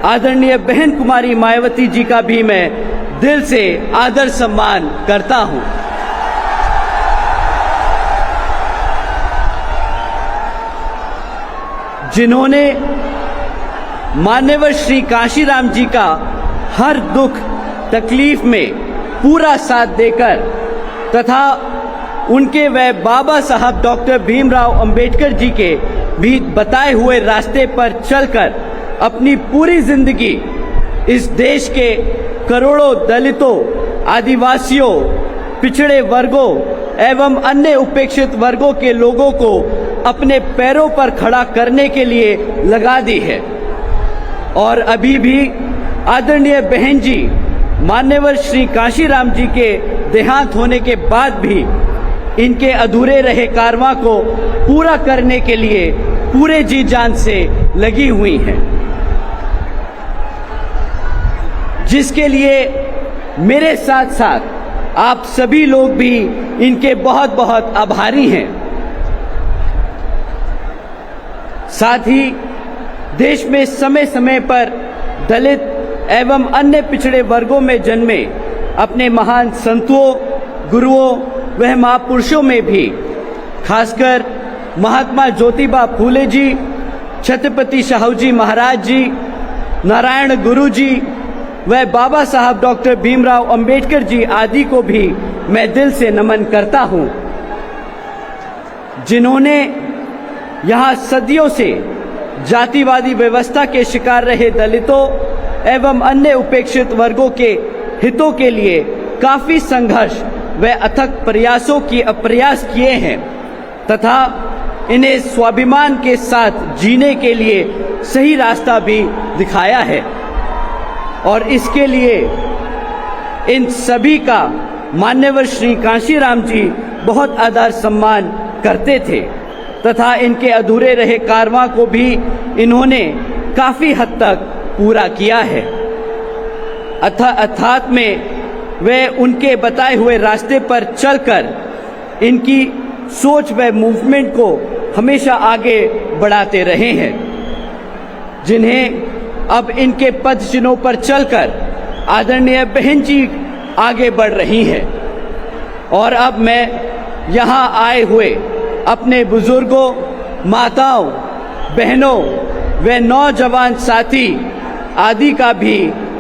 आदरणीय बहन कुमारी मायावती जी का भी मैं दिल से आदर सम्मान करता हूं, जिन्होंने मान्यवर श्री कांशीराम जी का हर दुख तकलीफ में पूरा साथ देकर तथा उनके व बाबा साहब डॉक्टर भीमराव अंबेडकर जी के भी बताए हुए रास्ते पर चलकर अपनी पूरी जिंदगी इस देश के करोड़ों दलितों, आदिवासियों, पिछड़े वर्गों एवं अन्य उपेक्षित वर्गों के लोगों को अपने पैरों पर खड़ा करने के लिए लगा दी है। और अभी भी आदरणीय बहन जी मान्यवर श्री कांशीराम जी के देहांत होने के बाद भी इनके अधूरे रहे कारवां को पूरा करने के लिए पूरे जी जान से लगी हुई हैं, जिसके लिए मेरे साथ साथ आप सभी लोग भी इनके बहुत बहुत आभारी हैं। साथ ही देश में समय समय पर दलित एवं अन्य पिछड़े वर्गों में जन्मे अपने महान संतों, गुरुओं व महापुरुषों में भी खासकर महात्मा ज्योतिबा फूले जी, छत्रपति शाहू जी महाराज जी, नारायण गुरु जी व बाबा साहब डॉक्टर भीमराव अंबेडकर जी आदि को भी मैं दिल से नमन करता हूं, जिन्होंने यहाँ सदियों से जातिवादी व्यवस्था के शिकार रहे दलितों एवं अन्य उपेक्षित वर्गों के हितों के लिए काफी संघर्ष व अथक प्रयास किए हैं तथा इन्हें स्वाभिमान के साथ जीने के लिए सही रास्ता भी दिखाया है। और इसके लिए इन सभी का मान्यवर श्री कांशीराम जी बहुत आदर सम्मान करते थे तथा इनके अधूरे रहे कारवां को भी इन्होंने काफी हद तक पूरा किया है। अर्थात में वे उनके बताए हुए रास्ते पर चलकर इनकी सोच व मूवमेंट को हमेशा आगे बढ़ाते रहे हैं, जिन्हें अब इनके पद चिन्हों पर चलकर आदरणीय बहन जी आगे बढ़ रही हैं। और अब मैं यहाँ आए हुए अपने बुजुर्गों, माताओं, बहनों व नौजवान साथी आदि का भी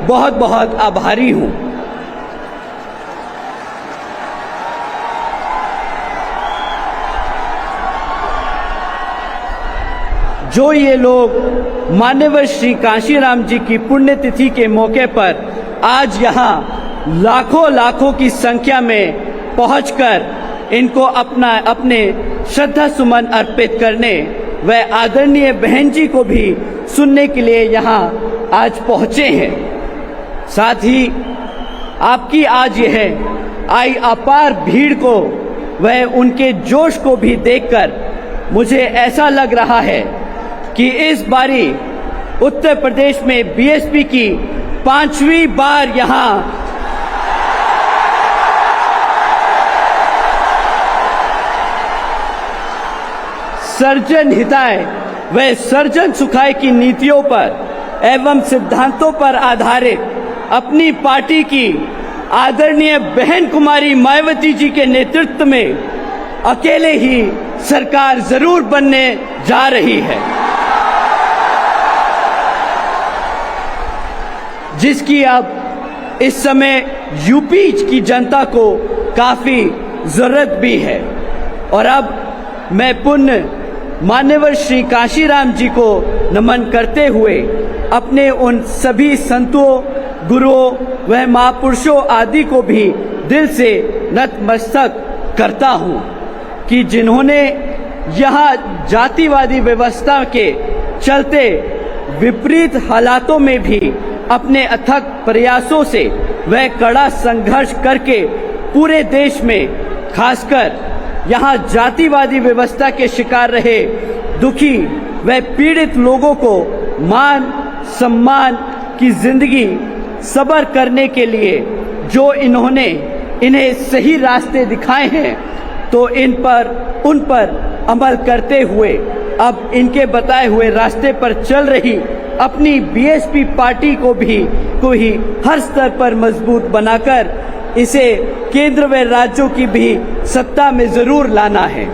बहुत बहुत आभारी हूँ। जो ये लोग मान्यवर श्री कांशीराम जी की पुण्यतिथि के मौके पर आज यहाँ लाखों की संख्या में पहुंचकर इनको अपने श्रद्धा सुमन अर्पित करने व आदरणीय बहन जी को भी सुनने के लिए यहाँ आज पहुँचे हैं। साथ ही आपकी आज यह आई अपार भीड़ को वह उनके जोश को भी देखकर मुझे ऐसा लग रहा है कि इस बारी उत्तर प्रदेश में बीएसपी की 5वीं बार यहाँ सर्जन हिताय व सर्जन सुखाय की नीतियों पर एवं सिद्धांतों पर आधारित अपनी पार्टी की आदरणीय बहन कुमारी मायावती जी के नेतृत्व में अकेले ही सरकार जरूर बनने जा रही है, जिसकी अब इस समय यूपी की जनता को काफी जरूरत भी है। और अब मैं पुण्य मान्यवर श्री कांशीराम जी को नमन करते हुए अपने उन सभी संतों, गुरुओं व महापुरुषों आदि को भी दिल से नतमस्तक करता हूँ कि जिन्होंने यहाँ जातिवादी व्यवस्था के चलते विपरीत हालातों में भी अपने अथक प्रयासों से वह कड़ा संघर्ष करके पूरे देश में खासकर यहाँ जातिवादी व्यवस्था के शिकार रहे दुखी व पीड़ित लोगों को मान सम्मान की जिंदगी सबर करने के लिए जो इन्होंने इन्हें सही रास्ते दिखाए हैं, तो उन पर अमल करते हुए अब इनके बताए हुए रास्ते पर चल रही अपनी बीएसपी पार्टी को ही हर स्तर पर मजबूत बनाकर इसे केंद्र व राज्यों की भी सत्ता में जरूर लाना है।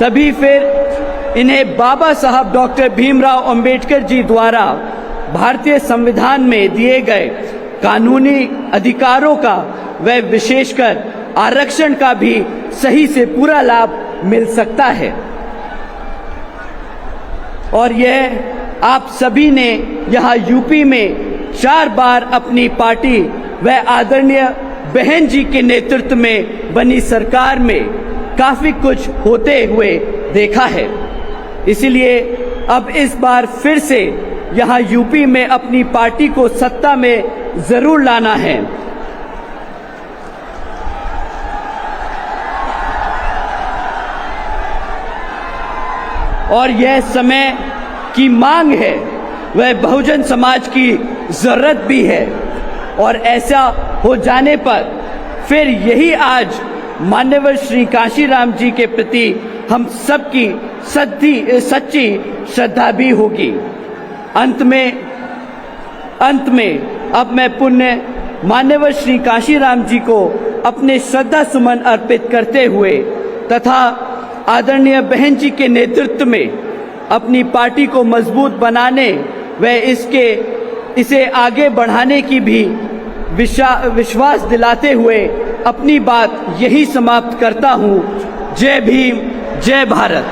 तभी फिर इन्हें बाबा साहब डॉक्टर भीमराव अंबेडकर जी द्वारा भारतीय संविधान में दिए गए कानूनी अधिकारों का व विशेषकर आरक्षण का भी सही से पूरा लाभ मिल सकता है। और यह आप सभी ने यहाँ यूपी में 4 बार अपनी पार्टी व आदरणीय बहन जी के नेतृत्व में बनी सरकार में काफी कुछ होते हुए देखा है। इसलिए अब इस बार फिर से यहाँ यूपी में अपनी पार्टी को सत्ता में जरूर लाना है। और यह समय की मांग है, वह बहुजन समाज की जरूरत भी है। और ऐसा हो जाने पर फिर यही आज मान्यवर श्री कांशीराम जी के प्रति हम सबकी सच्ची श्रद्धा भी होगी। अंत में अब मैं पुण्य मान्यवर श्री कांशीराम जी को अपने श्रद्धा सुमन अर्पित करते हुए तथा आदरणीय बहन जी के नेतृत्व में अपनी पार्टी को मजबूत बनाने व इसे आगे बढ़ाने की भी विश्वास दिलाते हुए अपनी बात यही समाप्त करता हूँ। जय भीम, जय भारत।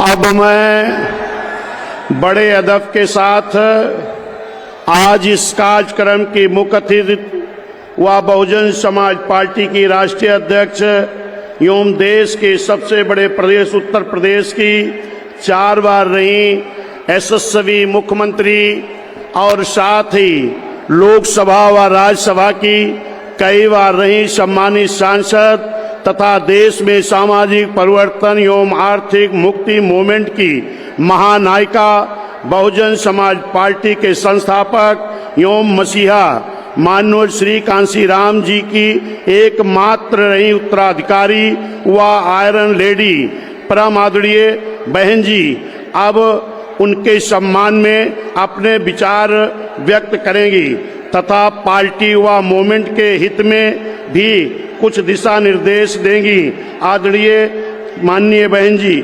अब मैं बड़े अदब के साथ आज इस कार्यक्रम की मुख्य अतिथि व बहुजन समाज पार्टी की राष्ट्रीय अध्यक्ष एवं देश के सबसे बड़े प्रदेश उत्तर प्रदेश की 4 बार रही यशस्वी मुख्यमंत्री और साथ ही लोकसभा व राज्यसभा की कई बार रही सम्मानित सांसद तथा देश में सामाजिक परिवर्तन एवं आर्थिक मुक्ति मूवमेंट की महानायिका बहुजन समाज पार्टी के संस्थापक एवं मसीहा मान्यवर श्री कांशीराम जी की एकमात्र रही उत्तराधिकारी व आयरन लेडी परम आदरणीय बहन जी अब उनके सम्मान में अपने विचार व्यक्त करेंगी तथा पार्टी व मूवमेंट के हित में भी कुछ दिशा निर्देश देंगी। आदरणीय माननीय बहन जी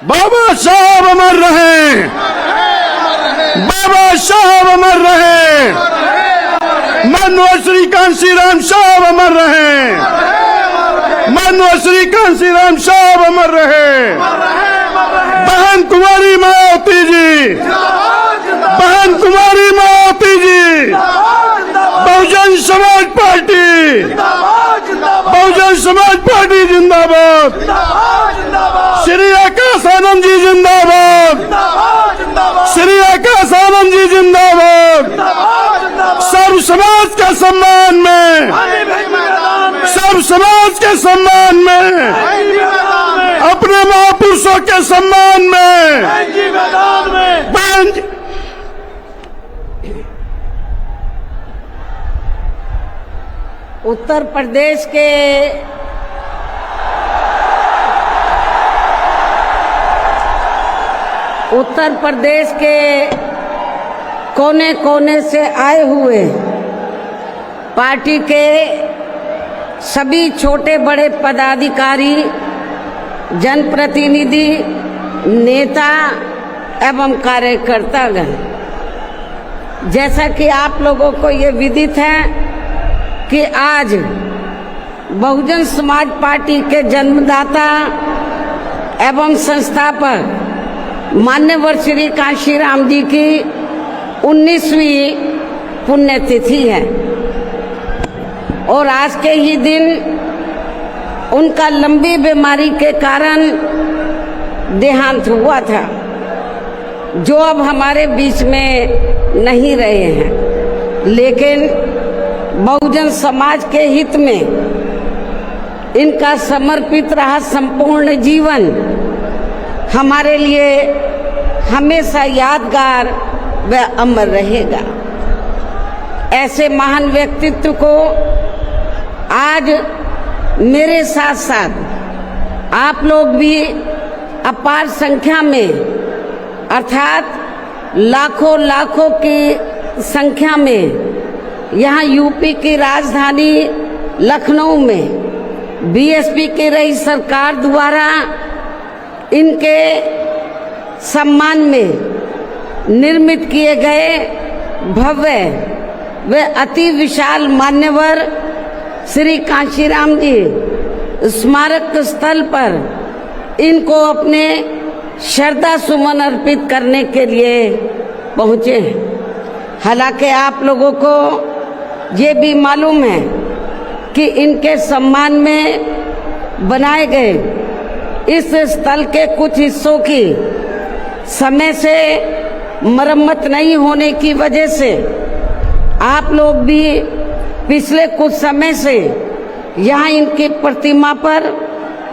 बाबा साहब अमर रहे, बाबा साहब अमर रहे, माननीय श्री कांशीराम साहब अमर रहे, माननीय श्री कांशीराम साहब अमर रहे। बहन कुमारी मायावती जी, बहन कुमारी मायावती जी, बहुजन समाज पार्टी, बहुजन समाज पार्टी जिंदाबाद, श्री आकाश आनंद जी जिंदाबाद, श्री आकाश आनंद जी जिंदाबाद। सर्व समाज के सम्मान में, सर्व समाज के सम्मान में, अपने महापुरुषों के सम्मान में बहन उत्तर प्रदेश के कोने कोने से आए हुए पार्टी के सभी छोटे बड़े पदाधिकारी, जनप्रतिनिधि, नेता एवं कार्यकर्तागण, जैसा कि आप लोगों को ये विदित है कि आज बहुजन समाज पार्टी के जन्मदाता एवं संस्थापक मान्यवर श्री कांशीराम जी की 19वीं पुण्यतिथि है और आज के ही दिन उनका लंबी बीमारी के कारण देहांत हुआ था, जो अब हमारे बीच में नहीं रहे हैं। लेकिन बहुजन समाज के हित में इनका समर्पित रहा संपूर्ण जीवन हमारे लिए हमेशा यादगार व अमर रहेगा। ऐसे महान व्यक्तित्व को आज मेरे साथ साथ आप लोग भी अपार संख्या में, अर्थात लाखों लाखों की संख्या में यहाँ यूपी की राजधानी लखनऊ में बीएसपी की रही सरकार द्वारा इनके सम्मान में निर्मित किए गए भव्य व अति विशाल मान्यवर श्री कांशीराम जी स्मारक स्थल पर इनको अपने श्रद्धा सुमन अर्पित करने के लिए पहुँचे हैं। हालांकि आप लोगों को ये भी मालूम है कि इनके सम्मान में बनाए गए इस स्थल के कुछ हिस्सों की समय से मरम्मत नहीं होने की वजह से आप लोग भी पिछले कुछ समय से यहाँ इनकी प्रतिमा पर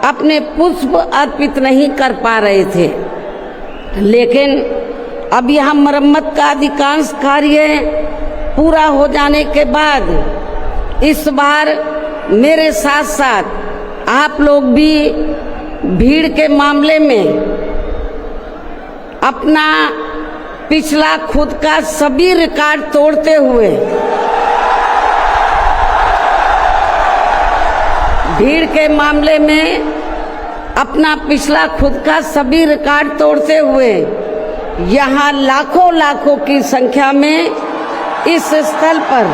अपने पुष्प अर्पित नहीं कर पा रहे थे। लेकिन अब यहाँ मरम्मत का अधिकांश कार्य पूरा हो जाने के बाद इस बार मेरे साथ साथ आप लोग भी भीड़ के मामले में अपना पिछला खुद का सभी रिकॉर्ड तोड़ते हुए अपना पिछला खुद का सभी रिकॉर्ड तोड़ते हुए यहाँ लाखों लाखों की संख्या में इस स्थल पर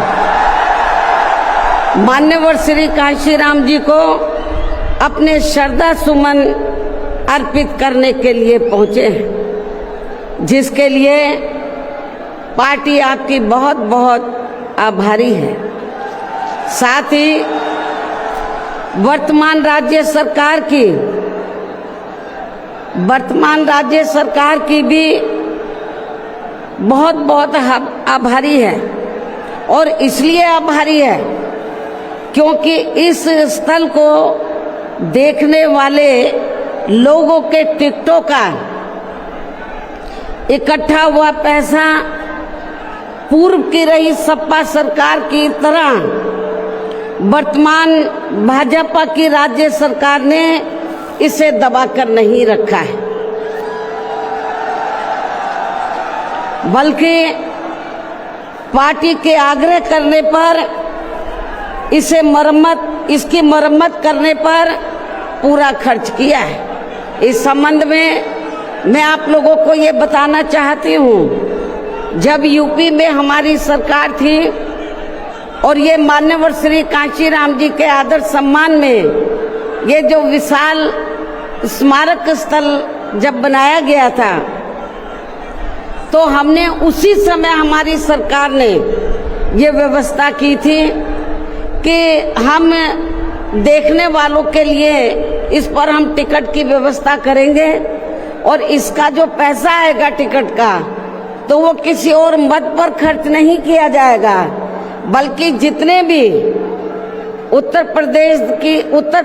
मान्यवर श्री कांशीराम जी को अपने श्रद्धा सुमन अर्पित करने के लिए पहुँचे हैं, जिसके लिए पार्टी आपकी बहुत बहुत आभारी है। साथ ही वर्तमान राज्य सरकार की भी बहुत बहुत आभारी है। और इसलिए आभारी है क्योंकि इस स्थल को देखने वाले लोगों के टिकटों का इकट्ठा हुआ पैसा पूर्व की रही सपा सरकार की तरह वर्तमान भाजपा की राज्य सरकार ने इसे दबाकर नहीं रखा है, बल्कि पार्टी के आग्रह करने पर इसकी मरम्मत करने पर पूरा खर्च किया है। इस संबंध में मैं आप लोगों को ये बताना चाहती हूँ, जब यूपी में हमारी सरकार थी और ये मान्यवर श्री कांशीराम जी के आदर सम्मान में ये जो विशाल स्मारक स्थल जब बनाया गया था, तो हमने उसी समय हमारी सरकार ने ये व्यवस्था की थी कि हम देखने वालों के लिए इस पर हम टिकट की व्यवस्था करेंगे और इसका जो पैसा आएगा टिकट का, तो वो किसी और मद पर खर्च नहीं किया जाएगा, बल्कि जितने भी उत्तर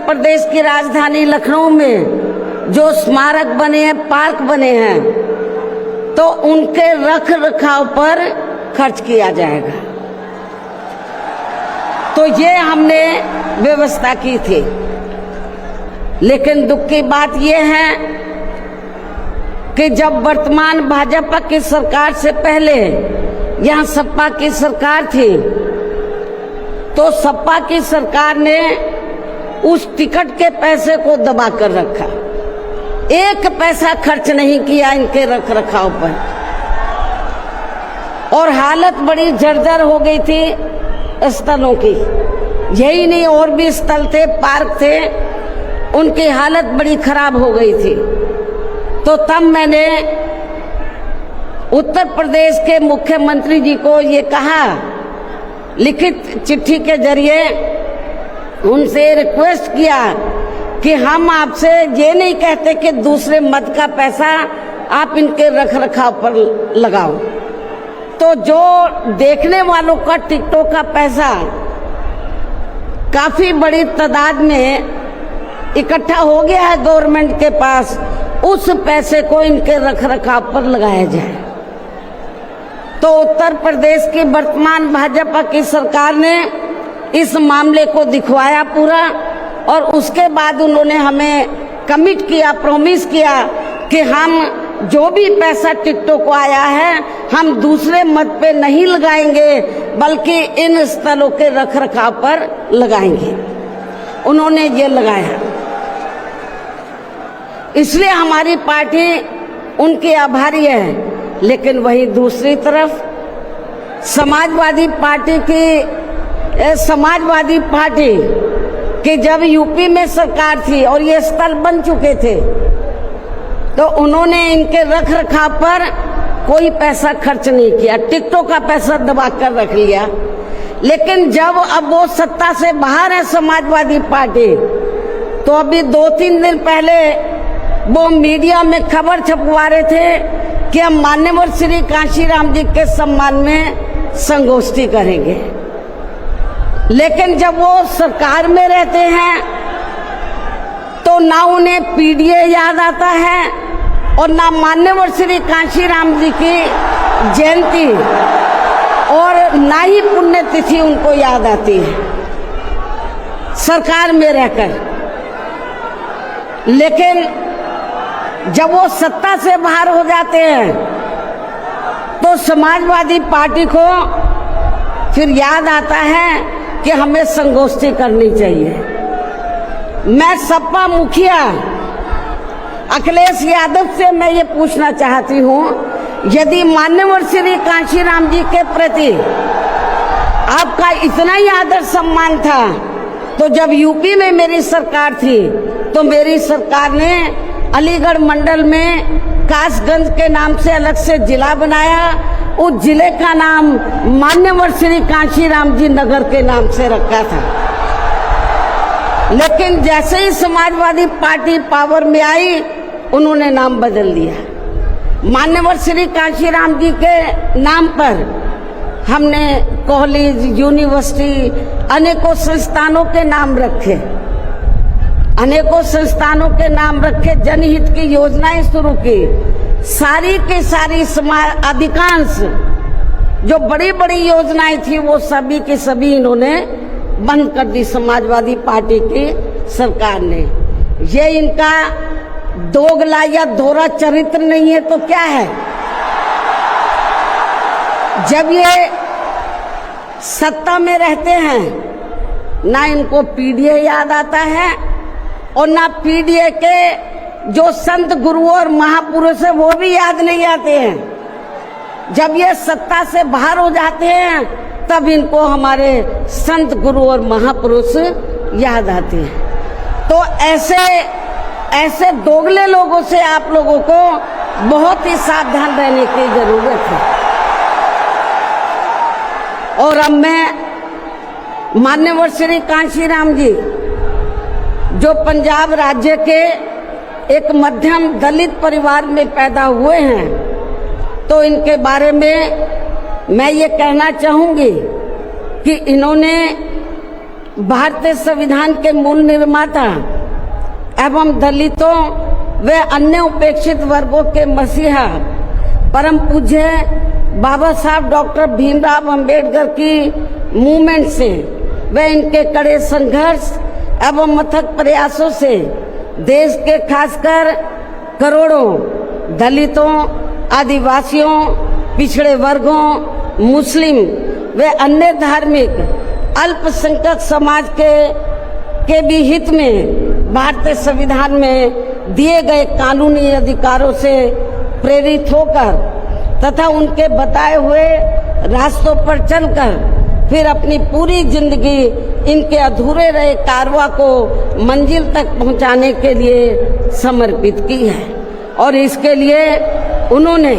प्रदेश की राजधानी लखनऊ में जो स्मारक बने हैं, पार्क बने हैं, तो उनके रख रखाव पर खर्च किया जाएगा। तो ये हमने व्यवस्था की थी। लेकिन दुख की बात यह है कि जब वर्तमान भाजपा की सरकार से पहले यहाँ सपा की सरकार थी, तो सपा की सरकार ने उस टिकट के पैसे को दबा कर रखा, एक पैसा खर्च नहीं किया इनके रख रखाव पर, और हालत बड़ी जर्जर हो गई थी स्थलों की। यही नहीं, और भी स्थल थे, पार्क थे, उनकी हालत बड़ी खराब हो गई थी। तो तब मैंने उत्तर प्रदेश के मुख्यमंत्री जी को ये कहा, लिखित चिट्ठी के जरिए उनसे रिक्वेस्ट किया कि हम आपसे ये नहीं कहते कि दूसरे मद का पैसा आप इनके रख रखाव पर लगाओ, तो जो देखने वालों का टिकटों का पैसा काफी बड़ी तादाद में इकट्ठा हो गया है गवर्नमेंट के पास, उस पैसे को इनके रख रखाव पर लगाया जाए। तो उत्तर प्रदेश की वर्तमान भाजपा की सरकार ने इस मामले को दिखवाया पूरा, और उसके बाद उन्होंने हमें कमिट किया, प्रॉमिस किया कि हम जो भी पैसा टिकटों को आया है हम दूसरे मद पे नहीं लगाएंगे, बल्कि इन स्थलों के रख रखाव पर लगाएंगे। उन्होंने ये लगाया, इसलिए हमारी पार्टी उनकी आभारी है। लेकिन वहीं दूसरी तरफ समाजवादी पार्टी कि जब यूपी में सरकार थी और ये स्थल बन चुके थे, तो उन्होंने इनके रख रखाव पर कोई पैसा खर्च नहीं किया, टिकटों का पैसा दबा कर रख लिया। लेकिन जब अब वो सत्ता से बाहर है समाजवादी पार्टी, तो अभी 2-3 दिन पहले वो मीडिया में खबर छपवा रहे थे कि हम मान्यवर श्री कांशीराम जी के सम्मान में संगोष्ठी करेंगे। लेकिन जब वो सरकार में रहते हैं तो ना उन्हें पीडीए याद आता है और ना मान्यवर श्री कांशीराम जी की जयंती और ना ही पुण्यतिथि उनको याद आती है सरकार में रहकर। लेकिन जब वो सत्ता से बाहर हो जाते हैं तो समाजवादी पार्टी को फिर याद आता है कि हमें संगोष्ठी करनी चाहिए। मैं सपा मुखिया अखिलेश यादव से मैं ये पूछना चाहती हूँ, यदि मान्यवर श्री कांशीराम जी के प्रति आपका इतना ही आदर सम्मान था, तो जब यूपी में मेरी सरकार थी तो मेरी सरकार ने अलीगढ़ मंडल में कासगंज के नाम से अलग से जिला बनाया, उस जिले का नाम मान्यवर श्री कांशीराम जी नगर के नाम से रखा था। लेकिन जैसे ही समाजवादी पार्टी पावर में आई, उन्होंने नाम बदल दिया। मान्यवर श्री कांशीराम जी के नाम पर हमने कॉलेज, यूनिवर्सिटी, अनेकों संस्थानों के नाम रखे, अनेकों संस्थानों के नाम रखे, जनहित की योजनाएं शुरू की। सारी के सारी अधिकांश जो बड़ी बड़ी योजनाएं थी वो सभी के सभी इन्होंने बंद कर दी समाजवादी पार्टी की सरकार ने। ये इनका दोगला या दोहरा चरित्र नहीं है तो क्या है? जब ये सत्ता में रहते हैं ना इनको पीडीए याद आता है और ना पीडीए के जो संत गुरु और महापुरुष है वो भी याद नहीं आते हैं। जब ये सत्ता से बाहर हो जाते हैं तब इनको हमारे संत गुरु और महापुरुष याद आते हैं। तो ऐसे दोगले लोगों से आप लोगों को बहुत ही सावधान रहने की जरूरत है। और अब मैं माननीय श्री कांशीराम जी, जो पंजाब राज्य के एक मध्यम दलित परिवार में पैदा हुए हैं, तो इनके बारे में मैं ये कहना चाहूंगी कि इन्होंने भारतीय संविधान के मूल निर्माता एवं दलितों व अन्य उपेक्षित वर्गों के मसीहा परम पूज्य बाबा साहब डॉक्टर भीमराव अंबेडकर की मूवमेंट से व इनके कड़े संघर्ष एवं अथक प्रयासों से देश के खासकर करोड़ों दलितों, आदिवासियों, पिछड़े वर्गों, मुस्लिम व अन्य धार्मिक अल्पसंख्यक समाज के भी हित में भारतीय संविधान में दिए गए कानूनी अधिकारों से प्रेरित होकर तथा उनके बताए हुए रास्तों पर चलकर फिर अपनी पूरी जिंदगी इनके अधूरे रहे कारवां को मंजिल तक पहुंचाने के लिए समर्पित की है। और इसके लिए उन्होंने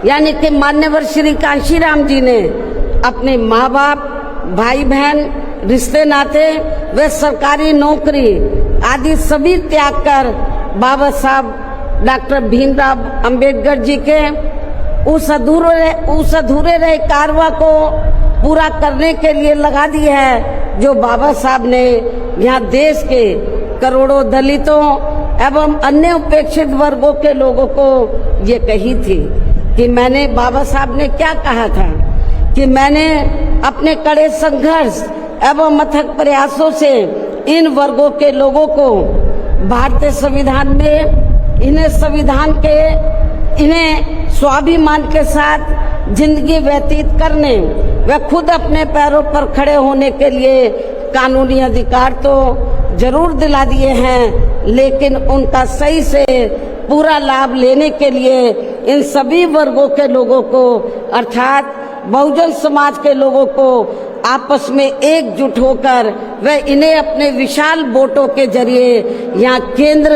यानी कि मान्यवर श्री कांशीराम जी ने अपने माँ बाप, भाई बहन, रिश्ते नाते व सरकारी नौकरी आदि सभी त्याग कर बाबा साहब डॉक्टर भीमराव अंबेडकर जी के उस अधूरे रहे कारवां को पूरा करने के लिए लगा दी है, जो बाबा साहब ने यहाँ देश के करोड़ों दलितों एवं अन्य उपेक्षित वर्गों के लोगों को ये कही थी कि मैंने, बाबा साहब ने क्या कहा था कि मैंने अपने कड़े संघर्ष एवं अथक प्रयासों से इन वर्गों के लोगों को भारतीय संविधान में इन्हें स्वाभिमान के साथ जिंदगी व्यतीत करने व खुद अपने पैरों पर खड़े होने के लिए कानूनी अधिकार तो जरूर दिला दिए हैं, लेकिन उनका सही से पूरा लाभ लेने के लिए इन सभी वर्गों के लोगों को अर्थात बहुजन समाज के लोगों को आपस में एकजुट होकर व इन्हें अपने विशाल वोटों के जरिए यहाँ केंद्र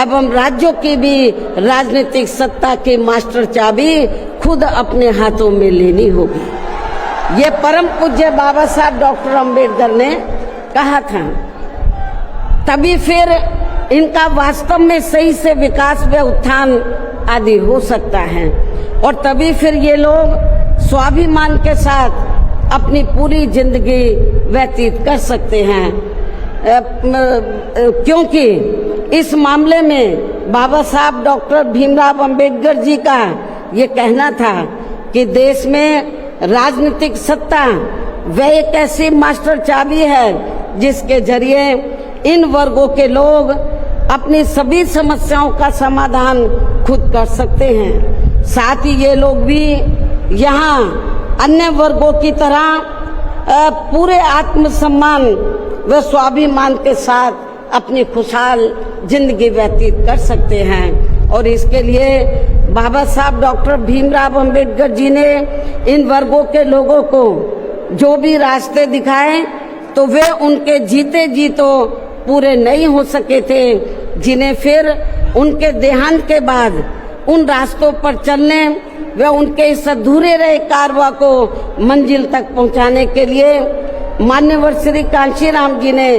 एवं राज्यों की भी राजनीतिक सत्ता की मास्टर चाबी खुद अपने हाथों में लेनी होगी। ये परम पूज्य बाबा साहब डॉक्टर अंबेडकर ने कहा था। तभी फिर इनका वास्तव में सही से विकास व उत्थान आदि हो सकता है और तभी फिर ये लोग स्वाभिमान के साथ अपनी पूरी जिंदगी व्यतीत कर सकते हैं, क्योंकि इस मामले में बाबा साहब डॉक्टर भीमराव अंबेडकर जी का ये कहना था कि देश में राजनीतिक सत्ता वह एक ऐसी मास्टर चाबी है जिसके जरिए इन वर्गों के लोग अपनी सभी समस्याओं का समाधान खुद कर सकते हैं। साथ ही ये लोग भी यहाँ अन्य वर्गों की तरह पूरे आत्मसम्मान व स्वाभिमान के साथ अपनी खुशहाल जिंदगी व्यतीत कर सकते हैं। और इसके लिए बाबा साहब डॉक्टर भीमराव अंबेडकर जी ने इन वर्गों के लोगों को जो भी रास्ते दिखाए तो वे उनके जीते जी तो पूरे नहीं हो सके थे, जिन्हें फिर उनके देहांत के बाद उन रास्तों पर चलने व उनके इस अधूरे रहे कारवां को मंजिल तक पहुंचाने के लिए मान्यवर श्री कांशीराम जी ने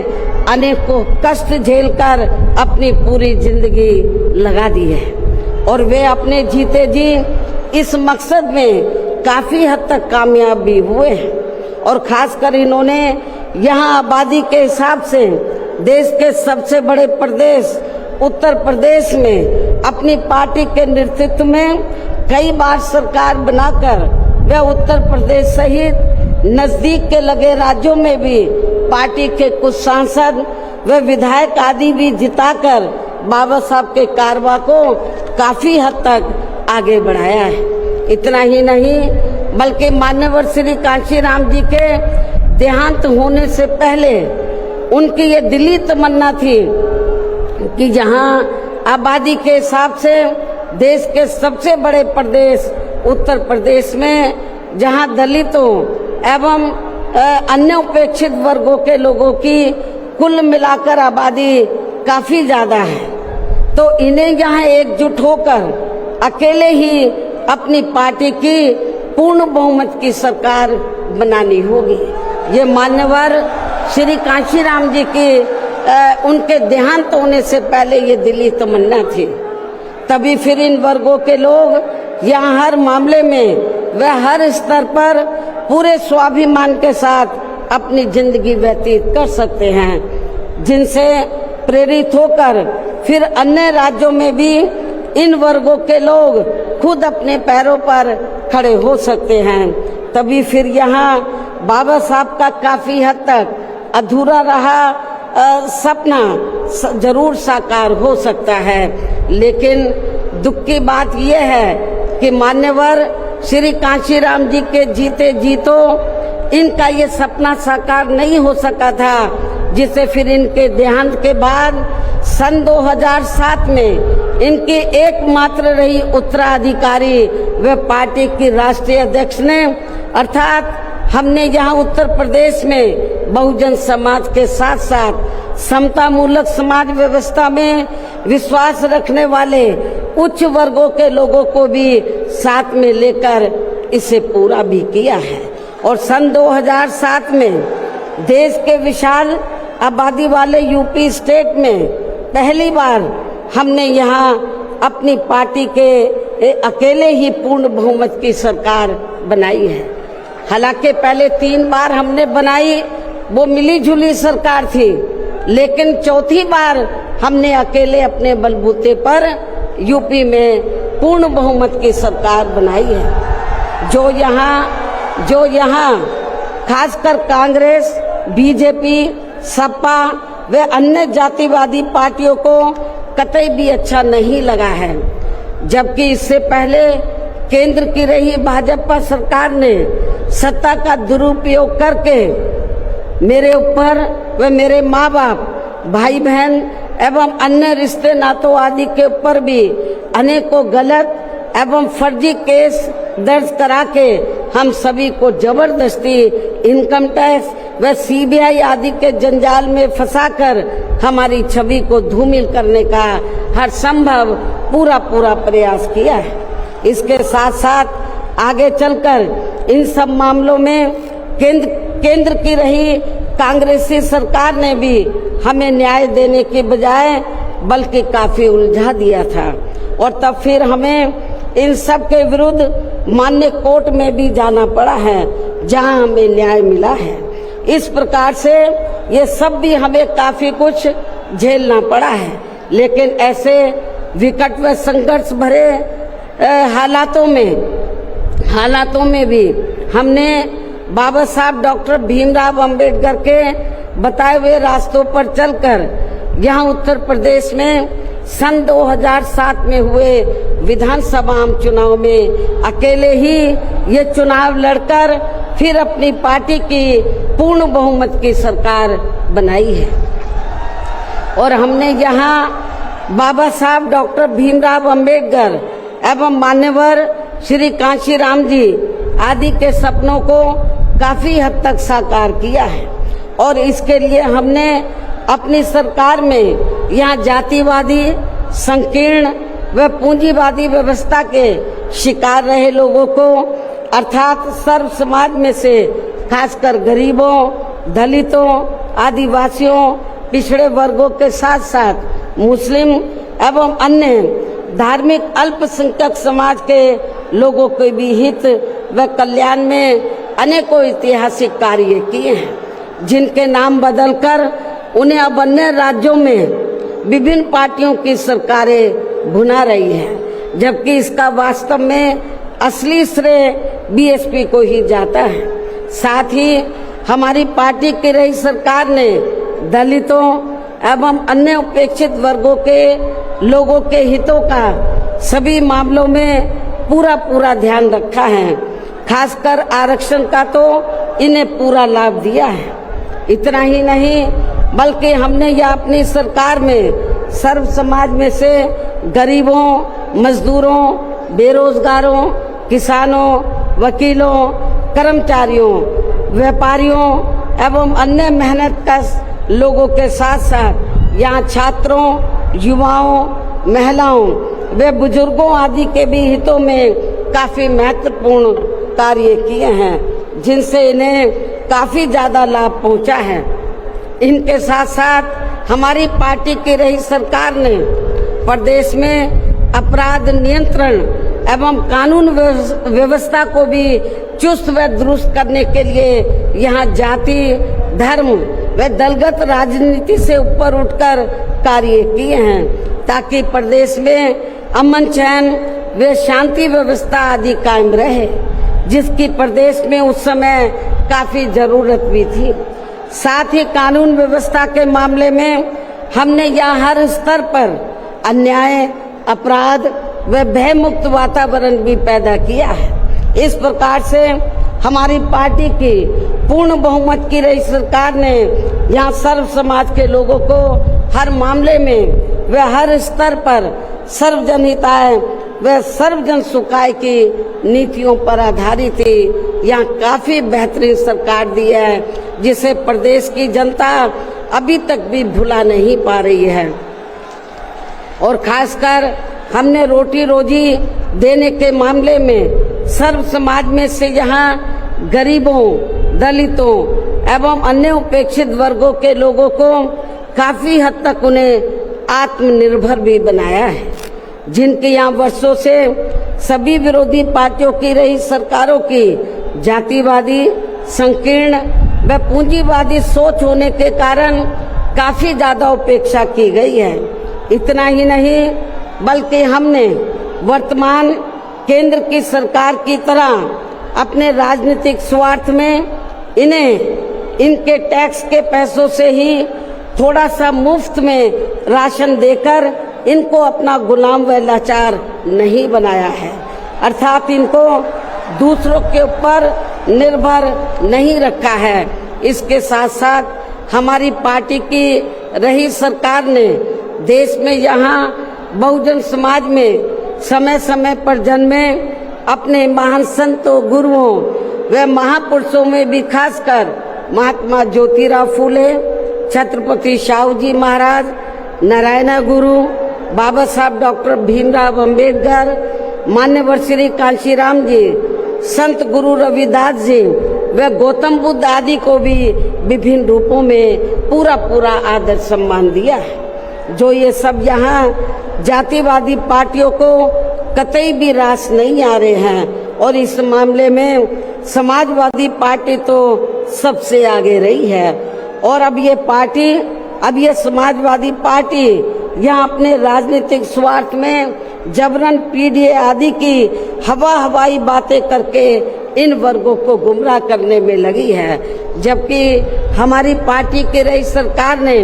अनेकों कष्ट झेलकर अपनी पूरी जिंदगी लगा दी है और वे अपने जीते जी इस मकसद में काफी हद तक कामयाब भी हुए हैं। और खासकर इन्होंने यहाँ आबादी के हिसाब से देश के सबसे बड़े प्रदेश उत्तर प्रदेश में अपनी पार्टी के नेतृत्व में कई बार सरकार बनाकर वे उत्तर प्रदेश सहित नजदीक के लगे राज्यों में भी पार्टी के कुछ सांसद व विधायक आदि भी जिताकर बाबा साहब के कारवां को काफी हद तक आगे बढ़ाया है। इतना ही नहीं बल्कि मान्यवर श्री कांशीराम जी के देहांत होने से पहले उनकी ये दिली तमन्ना थी कि जहाँ आबादी के हिसाब से देश के सबसे बड़े प्रदेश उत्तर प्रदेश में, जहां दलितों एवं अन्य उपेक्षित वर्गों के लोगों की कुल मिलाकर आबादी काफी ज्यादा है, तो इन्हें यहाँ एकजुट होकर अकेले ही अपनी पार्टी की पूर्ण बहुमत की सरकार बनानी होगी। ये मान्यवर श्री कांशीराम जी की उनके देहांत होने से पहले ये दिली तमन्ना थी। तभी फिर इन वर्गों के लोग यहाँ हर मामले में व हर स्तर पर पूरे स्वाभिमान के साथ अपनी जिंदगी व्यतीत कर सकते हैं, जिनसे प्रेरित होकर फिर अन्य राज्यों में भी इन वर्गों के लोग खुद अपने पैरों पर खड़े हो सकते हैं। तभी फिर यहाँ बाबा साहब का काफी हद तक अधूरा रहा सपना जरूर साकार हो सकता है। लेकिन दुख की बात यह है कि मान्यवर श्री कांशीराम जी के जीते जीतो इनका ये सपना साकार नहीं हो सका था, जिसे फिर इनके देहांत के बाद सन 2007 में इनकी एकमात्र रही उत्तराधिकारी व पार्टी की राष्ट्रीय अध्यक्ष ने, अर्थात हमने यहाँ उत्तर प्रदेश में बहुजन समाज के साथ साथ समता मूलक समाज व्यवस्था में विश्वास रखने वाले उच्च वर्गों के लोगों को भी साथ में लेकर इसे पूरा भी किया है। और सन 2007 में देश के विशाल आबादी वाले यूपी स्टेट में पहली बार हमने यहाँ अपनी पार्टी के अकेले ही पूर्ण बहुमत की सरकार बनाई है। हालांकि पहले 3 बार हमने बनाई, वो मिली जुली सरकार थी, लेकिन चौथी बार हमने अकेले अपने बलबूते पर यूपी में पूर्ण बहुमत की सरकार बनाई है। जो यहाँ खासकर कांग्रेस, बीजेपी, सपा व अन्य जातिवादी पार्टियों को कतई भी अच्छा नहीं लगा है, जबकि इससे पहले केंद्र की रही भाजपा सरकार ने सत्ता का दुरुपयोग करके मेरे ऊपर व मेरे माँ बाप, भाई बहन एवं अन्य रिश्ते नातों आदि के ऊपर भी अनेकों गलत एवं फर्जी केस दर्ज करा के हम सभी को जबरदस्ती इनकम टैक्स व सीबीआई आदि के जंजाल में फंसाकर हमारी छवि को धूमिल करने का हर संभव पूरा प्रयास किया है। इसके साथ साथ आगे चलकर इन सब मामलों में केंद्र की रही कांग्रेसी सरकार ने भी हमें न्याय देने के बजाय बल्कि काफी उलझा दिया था, और तब फिर हमें इन सब के विरुद्ध मान्य कोर्ट में भी जाना पड़ा है, जहां हमें न्याय मिला है। इस प्रकार से ये सब भी हमें काफी कुछ झेलना पड़ा है, लेकिन ऐसे विकट व संघर्ष भरे हालातों में भी हमने बाबा साहब डॉक्टर भीमराव अंबेडकर के बताए हुए रास्तों पर चलकर यहाँ उत्तर प्रदेश में सन 2007 में हुए विधानसभा चुनाव में अकेले ही ये चुनाव लड़कर फिर अपनी पार्टी की पूर्ण बहुमत की सरकार बनाई है। और हमने यहाँ बाबा साहब डॉक्टर भीमराव अंबेडकर एवं मान्यवर श्री कांशीराम जी आदि के सपनों को काफी हद तक साकार किया है, और इसके लिए हमने अपनी सरकार में यहाँ जातिवादी, संकीर्ण व पूंजीवादी व्यवस्था के शिकार रहे लोगों को, अर्थात सर्व समाज में से खासकर गरीबों, दलितों, आदिवासियों, पिछड़े वर्गों के साथ साथ मुस्लिम एवं अन्य धार्मिक अल्पसंख्यक समाज के लोगों के भी हित व कल्याण में अनेकों ऐतिहासिक कार्य किए हैं, जिनके नाम बदलकर उन्हें अब अन्य राज्यों में विभिन्न पार्टियों की सरकारें भुना रही है, जबकि इसका वास्तव में असली श्रेय बीएसपी को ही जाता है। साथ ही हमारी पार्टी की रही सरकार ने दलितों एवं अन्य उपेक्षित वर्गों के लोगों के हितों का सभी मामलों में पूरा ध्यान रखा है। खासकर आरक्षण का तो इन्हें पूरा लाभ दिया है। इतना ही नहीं बल्कि हमने यह अपनी सरकार में सर्व समाज में से गरीबों, मजदूरों, बेरोजगारों, किसानों, वकीलों, कर्मचारियों, व्यापारियों एवं अन्य मेहनतकश लोगों के साथ साथ यहाँ छात्रों, युवाओं, महिलाओं व बुजुर्गों आदि के भी हितों में काफी महत्वपूर्ण कार्य किए हैं, जिनसे इन्हें काफी ज्यादा लाभ पहुंचा है। इनके साथ साथ हमारी पार्टी की रही सरकार ने प्रदेश में अपराध नियंत्रण एवं कानून व्यवस्था को भी चुस्त व दुरुस्त करने के लिए यहाँ जाति, धर्म व दलगत राजनीति से ऊपर उठकर कार्य किए हैं, ताकि प्रदेश में अमन, चैन व शांति व्यवस्था आदि कायम रहे, जिसकी प्रदेश में उस समय काफी जरूरत भी थी। साथ ही कानून व्यवस्था के मामले में हमने यहाँ हर स्तर पर अन्याय, अपराध व भय मुक्त वातावरण भी पैदा किया है। इस प्रकार से हमारी पार्टी की पूर्ण बहुमत की रही सरकार ने यहाँ सर्व समाज के लोगों को हर मामले में व हर स्तर पर सर्वजन हिताय व सर्वजन सुखाय की नीतियों पर आधारित ही यहाँ काफी बेहतरीन सरकार दी है, जिसे प्रदेश की जनता अभी तक भी भुला नहीं पा रही है। और खासकर हमने रोटी रोजी देने के मामले में सर्व समाज में से यहाँ गरीबों, दलितों एवं अन्य उपेक्षित वर्गों के लोगों को काफी हद तक उन्हें आत्मनिर्भर भी बनाया है, जिनके यहाँ वर्षों से सभी विरोधी पार्टियों की रही सरकारों की जातिवादी, संकीर्ण व पूंजीवादी सोच होने के कारण काफी ज्यादा उपेक्षा की गई है। इतना ही नहीं बल्कि हमने वर्तमान केंद्र की सरकार की तरह अपने राजनीतिक स्वार्थ में इन्हें इनके टैक्स के पैसों से ही थोड़ा सा मुफ्त में राशन देकर इनको अपना गुलाम व लाचार नहीं बनाया है, अर्थात इनको दूसरों के ऊपर निर्भर नहीं रखा है। इसके साथ साथ हमारी पार्टी की रही सरकार ने देश में यहाँ बहुजन समाज में समय समय पर जन्मे अपने महान संतों, गुरुओं व महापुरुषों में भी खासकर महात्मा ज्योतिराव फूले, छत्रपति शाहू जी महाराज, नारायण गुरु, बाबा साहब डॉक्टर भीमराव अंबेडकर, मान्यवर श्री कांशीराम जी, संत गुरु रविदास जी व गौतम बुद्ध आदि को भी विभिन्न रूपों में पूरा आदर सम्मान दिया है। जो ये सब यहाँ जातिवादी पार्टियों को कतई भी रास नहीं आ रहे हैं, और इस मामले में समाजवादी पार्टी तो सबसे आगे रही है। और अब ये समाजवादी पार्टी यहाँ अपने राजनीतिक स्वार्थ में जबरन पीडीए आदि की हवाई बातें करके इन वर्गों को गुमराह करने में लगी है, जबकि हमारी पार्टी की रही सरकार ने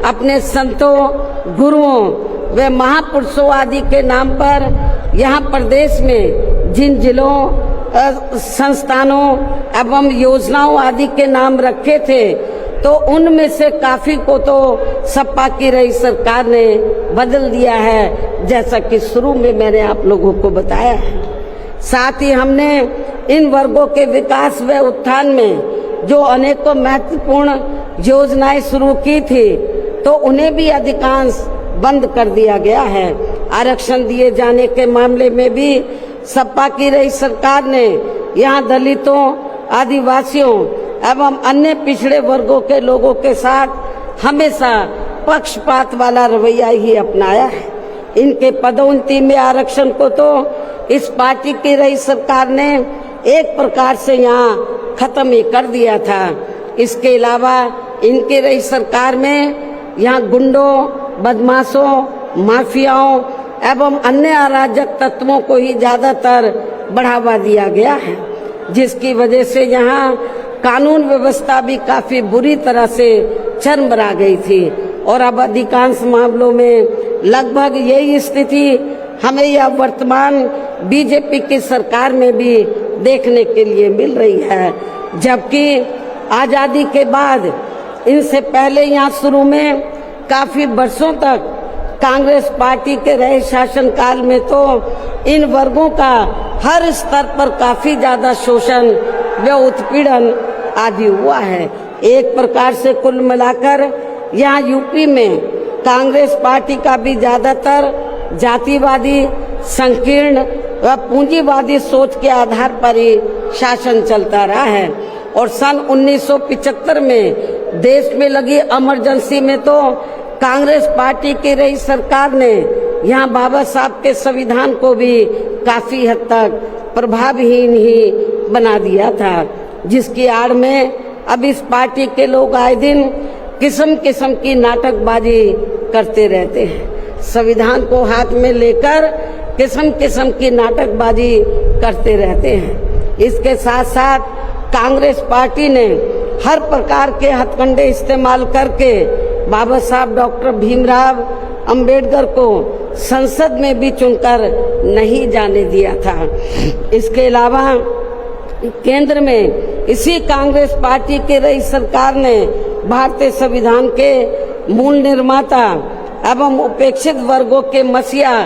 अपने संतों, गुरुओं व महापुरुषों आदि के नाम पर यहाँ प्रदेश में जिन जिलों, संस्थानों एवं योजनाओं आदि के नाम रखे थे, तो उनमें से काफी को तो सपा की रही सरकार ने बदल दिया है, जैसा कि शुरू में मैंने आप लोगों को बताया है। साथ ही हमने इन वर्गों के विकास व उत्थान में जो अनेकों महत्वपूर्ण योजनाएं शुरू की थी, तो उन्हें भी अधिकांश बंद कर दिया गया है। आरक्षण दिए जाने के मामले में भी सपा की रही सरकार ने यहाँ दलितों, आदिवासियों एवं अन्य पिछड़े वर्गों के लोगों के साथ हमेशा पक्षपात वाला रवैया ही अपनाया है। इनके पदोन्नति में आरक्षण को तो इस पार्टी की रही सरकार ने एक प्रकार से यहाँ खत्म ही कर दिया था। इसके अलावा इनकी रही सरकार में यहाँ गुंडों, बदमाशों, माफियाओं एवं अन्य अराजक तत्वों को ही ज्यादातर बढ़ावा दिया गया है, जिसकी वजह से यहाँ कानून व्यवस्था भी काफी बुरी तरह से चरमरा गई थी। और अब अधिकांश मामलों में लगभग यही स्थिति हमें यह वर्तमान बीजेपी की सरकार में भी देखने के लिए मिल रही है, जबकि आजादी के बाद इनसे पहले यहाँ शुरू में काफी वर्षों तक कांग्रेस पार्टी के रहे शासनकाल में तो इन वर्गों का हर स्तर पर काफी ज्यादा शोषण व उत्पीड़न आदि हुआ है। एक प्रकार से कुल मिलाकर यहाँ यूपी में कांग्रेस पार्टी का भी ज्यादातर जातिवादी, संकीर्ण व पूंजीवादी सोच के आधार पर ही शासन चलता रहा है। और सन 1975 में देश में लगी इमरजेंसी में तो कांग्रेस पार्टी की रही सरकार ने यहाँ बाबा साहब के संविधान को भी काफी हद तक प्रभावहीन ही बना दिया था, जिसकी आड़ में अब इस पार्टी के लोग आए दिन किस्म किस्म की नाटकबाजी करते रहते हैं। संविधान को हाथ में लेकर किस्म किस्म की नाटकबाजी करते रहते हैं। इसके साथ साथ कांग्रेस पार्टी ने हर प्रकार के हथकंडे इस्तेमाल करके बाबा साहब डॉक्टर भीमराव अंबेडकर को संसद में भी चुनकर नहीं जाने दिया था। इसके अलावा केंद्र में इसी कांग्रेस पार्टी की रही सरकार ने भारतीय संविधान के मूल निर्माता एवं उपेक्षित वर्गों के मसीहा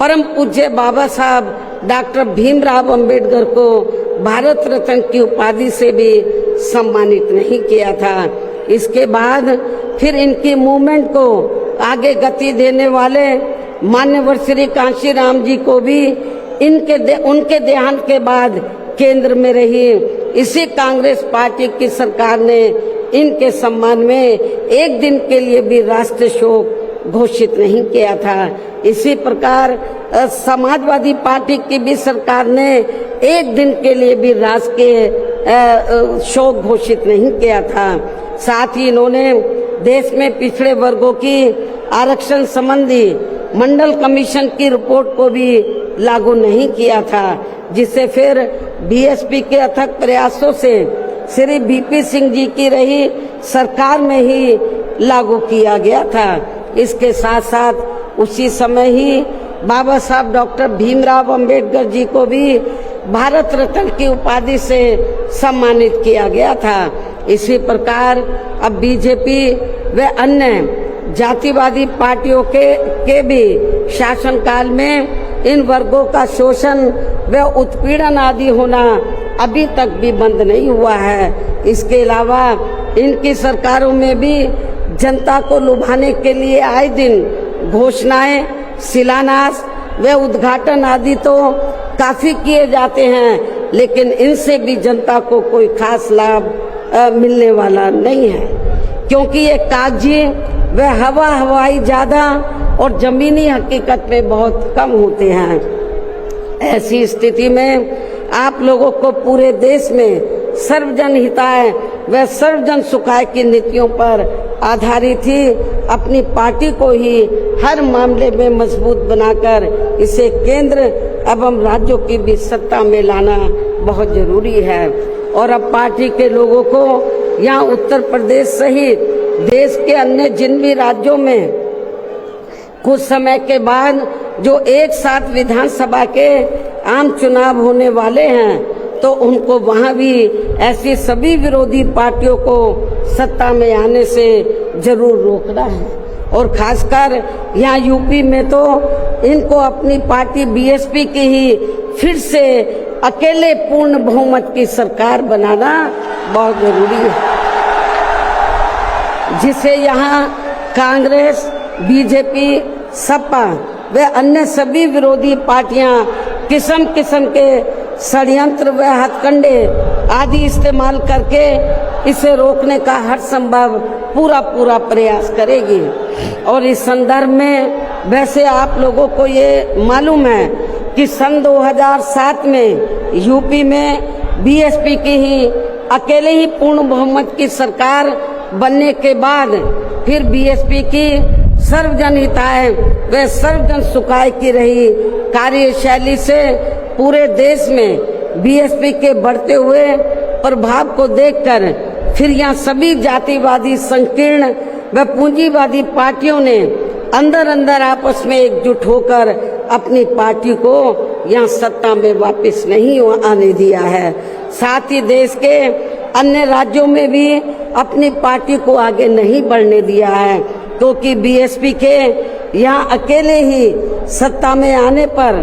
परम पूज्य बाबा साहब डॉक्टर भीमराव अंबेडकर को भारत रत्न की उपाधि से भी सम्मानित नहीं किया था। इसके बाद फिर इनकी मूवमेंट को आगे गति देने वाले मान्यवर श्री कांशीराम जी को भी उनके देहांत के बाद केंद्र में रही इसी कांग्रेस पार्टी की सरकार ने इनके सम्मान में एक दिन के लिए भी राष्ट्रीय शोक घोषित नहीं किया था। इसी प्रकार समाजवादी पार्टी की भी सरकार ने एक दिन के लिए भी राष्ट्रीय शोक घोषित नहीं किया था। साथ ही इन्होंने देश में पिछड़े वर्गों की आरक्षण संबंधी मंडल कमीशन की रिपोर्ट को भी लागू नहीं किया था, जिसे फिर बीएसपी के अथक प्रयासों से श्री बीपी सिंह जी की रही सरकार में ही लागू किया गया था। इसके साथ साथ उसी समय ही बाबा साहब डॉक्टर भीमराव अंबेडकर जी को भी भारत रत्न की उपाधि से सम्मानित किया गया था। इसी प्रकार अब बीजेपी व अन्य जातिवादी पार्टियों के भी शासनकाल में इन वर्गों का शोषण व उत्पीड़न आदि होना अभी तक भी बंद नहीं हुआ है। इसके अलावा इनकी सरकारों में भी जनता को लुभाने के लिए आए दिन घोषणाएं, शिलान्यास व उद्घाटन आदि तो काफी किए जाते हैं, लेकिन इनसे भी जनता को कोई खास लाभ मिलने वाला नहीं है, क्योंकि ये कागजी व हवाई ज्यादा और जमीनी हकीकत में बहुत कम होते हैं। ऐसी स्थिति में आप लोगों को पूरे देश में सर्वजन हिताय व सर्वजन सुखाय की नीतियों पर आधारित ही अपनी पार्टी को ही हर मामले में मजबूत बनाकर इसे केंद्र एवं राज्यों की भी सत्ता में लाना बहुत जरूरी है। और अब पार्टी के लोगों को यहाँ उत्तर प्रदेश सहित देश के अन्य जिन भी राज्यों में कुछ समय के बाद जो एक साथ विधानसभा के आम चुनाव होने वाले हैं, तो उनको वहां भी ऐसी सभी विरोधी पार्टियों को सत्ता में आने से जरूर रोकना है। और खासकर यहाँ यूपी में तो इनको अपनी पार्टी बीएसपी की ही फिर से अकेले पूर्ण बहुमत की सरकार बनाना बहुत जरूरी है, जिसे यहाँ कांग्रेस, बीजेपी, सपा व अन्य सभी विरोधी पार्टियां किस्म किस्म के षड्यंत्र व हथकंडे आदि इस्तेमाल करके इसे रोकने का हर संभव पूरा प्रयास करेगी। और इस संदर्भ में वैसे आप लोगों को ये मालूम है कि सन 2007 में यूपी में बीएसपी की ही अकेले ही पूर्ण बहुमत की सरकार बनने के बाद फिर बीएसपी की सर्वजन हिताय व सर्वजन सुखाय की रही कार्यशैली से पूरे देश में बीएसपी के बढ़ते हुए प्रभाव को देखकर फिर यहाँ सभी जातिवादी, संकीर्ण व पूंजीवादी पार्टियों ने अंदर आपस में एकजुट होकर अपनी पार्टी को यहाँ सत्ता में वापस नहीं आने दिया है। साथ ही देश के अन्य राज्यों में भी अपनी पार्टी को आगे नहीं बढ़ने दिया है, क्योंकि बीएसपी के यहाँ अकेले ही सत्ता में आने पर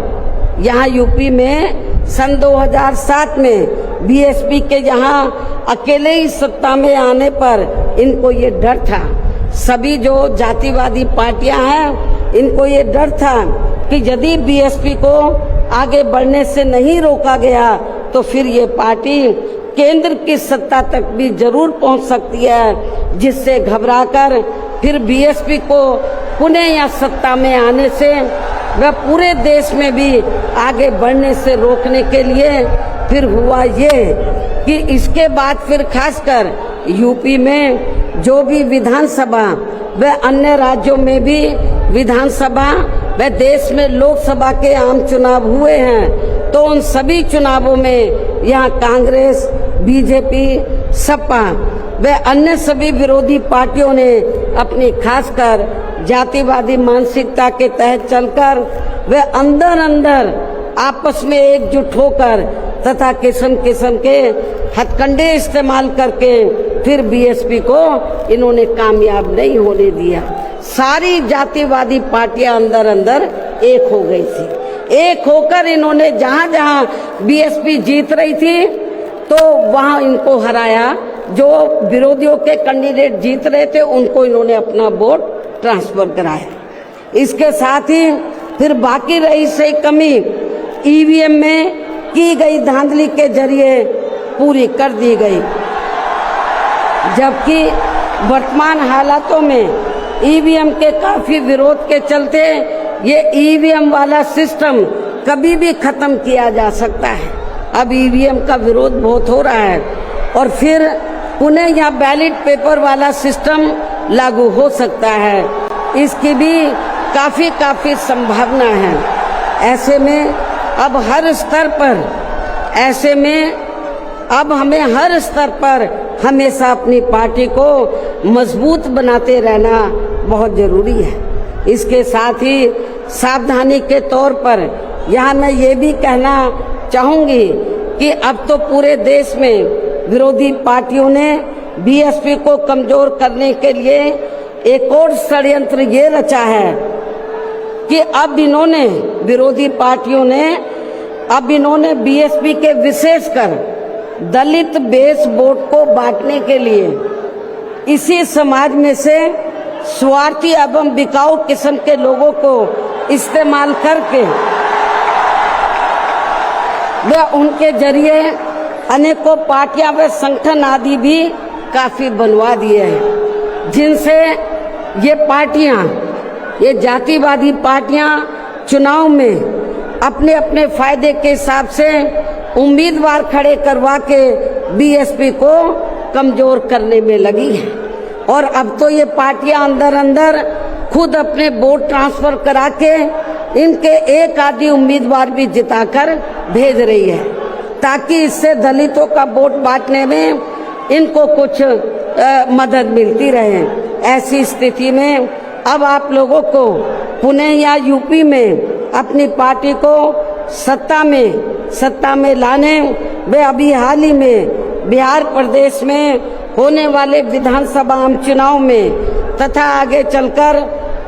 यहाँ यूपी में सन 2007 में बीएसपी के यहाँ अकेले ही सत्ता में आने पर इनको ये डर था, सभी जो जातिवादी पार्टियां हैं इनको ये डर था कि यदि बीएसपी को आगे बढ़ने से नहीं रोका गया तो फिर ये पार्टी केंद्र की सत्ता तक भी जरूर पहुंच सकती है, जिससे घबराकर फिर बीएसपी को पुणे या सत्ता में आने से वह पूरे देश में भी आगे बढ़ने से रोकने के लिए फिर हुआ ये कि इसके बाद फिर खासकर यूपी में जो भी विधानसभा व अन्य राज्यों में भी विधानसभा व देश में लोकसभा के आम चुनाव हुए हैं, तो उन सभी चुनावों में यहाँ कांग्रेस, बीजेपी, सपा व अन्य सभी विरोधी पार्टियों ने अपनी खासकर जातिवादी मानसिकता के तहत चलकर वे अंदर अंदर आपस में एकजुट होकर तथा किस्म किस्म के हथकंडे इस्तेमाल करके फिर बीएसपी को इन्होंने कामयाब नहीं होने दिया। सारी जातिवादी पार्टियां अंदर अंदर एक हो गई थी। एक होकर इन्होंने जहां जहां बीएसपी जीत रही थी तो वहां इनको हराया, जो विरोधियों के कैंडिडेट जीत रहे थे उनको इन्होंने अपना वोट ट्रांसफर कराया। इसके साथ ही फिर बाकी रही से कमी ईवीएम में की गई धांधली के जरिए पूरी कर दी गई, जबकि वर्तमान हालातों में ईवीएम के काफी विरोध के चलते ये ईवीएम वाला सिस्टम कभी भी खत्म किया जा सकता है। अब ईवीएम का विरोध बहुत हो रहा है और फिर पुणे या बैलेट पेपर वाला सिस्टम लागू हो सकता है, इसकी भी काफी संभावना है। ऐसे में अब हर स्तर पर हमें हर स्तर पर हमेशा अपनी पार्टी को मजबूत बनाते रहना बहुत जरूरी है। इसके साथ ही सावधानी के तौर पर यहाँ मैं ये भी कहना चाहूँगी कि अब तो पूरे देश में विरोधी पार्टियों ने बीएसपी को कमजोर करने के लिए एक और षड्यंत्र ये रचा है कि अब विरोधी पार्टियों ने बीएसपी के विशेषकर दलित बेस वोट को बांटने के लिए इसी समाज में से स्वार्थी एवं बिकाऊ किस्म के लोगों को इस्तेमाल करके वे उनके जरिए अनेकों पार्टियां व संगठन आदि भी काफी बनवा दिए हैं, जिनसे ये जातिवादी पार्टियां चुनाव में अपने अपने फायदे के हिसाब से उम्मीदवार खड़े करवा के बीएसपी को कमजोर करने में लगी है। और अब तो ये पार्टियां अंदर अंदर खुद अपने वोट ट्रांसफर करा के इनके एक आदि उम्मीदवार भी जिताकर भेज रही है, ताकि इससे दलितों का वोट बांटने में इनको कुछ मदद मिलती रहे। ऐसी स्थिति में अब आप लोगों को पुणे या यूपी में अपनी पार्टी को सत्ता में लाने वे अभी हाल ही में बिहार प्रदेश में होने वाले विधानसभा आम चुनाव में तथा आगे चलकर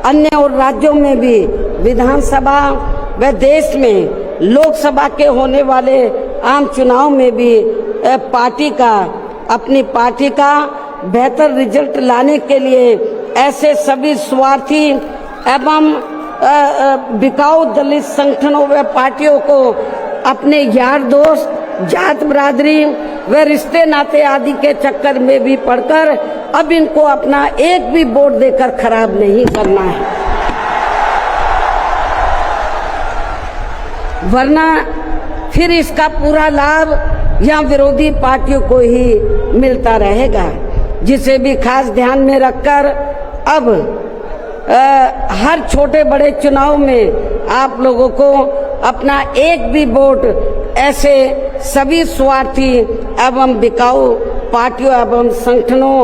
अन्य और राज्यों में भी विधानसभा व देश में लोकसभा के होने वाले आम चुनाव में भी अपनी पार्टी का बेहतर रिजल्ट लाने के लिए ऐसे सभी स्वार्थी एवं बिकाऊ दलित संगठनों व पार्टियों को अपने यार दोस्त, जात बिरादरी व रिश्ते नाते आदि के चक्कर में भी पड़कर अब इनको अपना एक भी वोट देकर खराब नहीं करना है, वरना फिर इसका पूरा लाभ या विरोधी पार्टियों को ही मिलता रहेगा। जिसे भी खास ध्यान में रखकर अब हर छोटे बड़े चुनाव में आप लोगों को अपना एक भी वोट ऐसे सभी स्वार्थी एवं बिकाऊ पार्टियों एवं संगठनों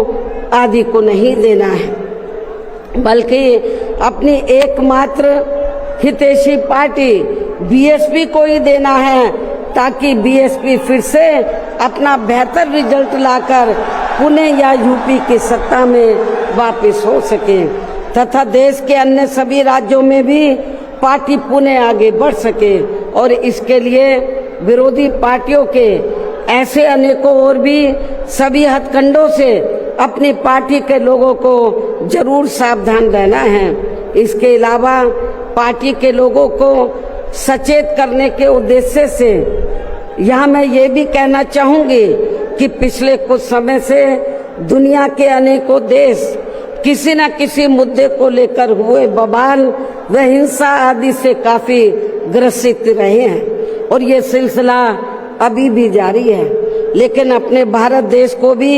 आदि को नहीं देना है, बल्कि अपनी एकमात्र हितैषी पार्टी बीएसपी को ही देना है, ताकि बीएसपी फिर से अपना बेहतर रिजल्ट लाकर पुणे या यूपी की सत्ता में वापस हो सके। तथा देश के अन्य सभी राज्यों में भी पार्टी पुनः आगे बढ़ सके और इसके लिए विरोधी पार्टियों के ऐसे अनेकों और भी सभी हथकंडों से अपनी पार्टी के लोगों को जरूर सावधान रहना है। इसके अलावा पार्टी के लोगों को सचेत करने के उद्देश्य से यहाँ मैं ये भी कहना चाहूंगी कि पिछले कुछ समय से दुनिया के अनेकों देश किसी न किसी मुद्दे को लेकर हुए बवाल व हिंसा आदि से काफी ग्रसित रहे हैं और ये सिलसिला अभी भी जारी है। लेकिन अपने भारत देश को भी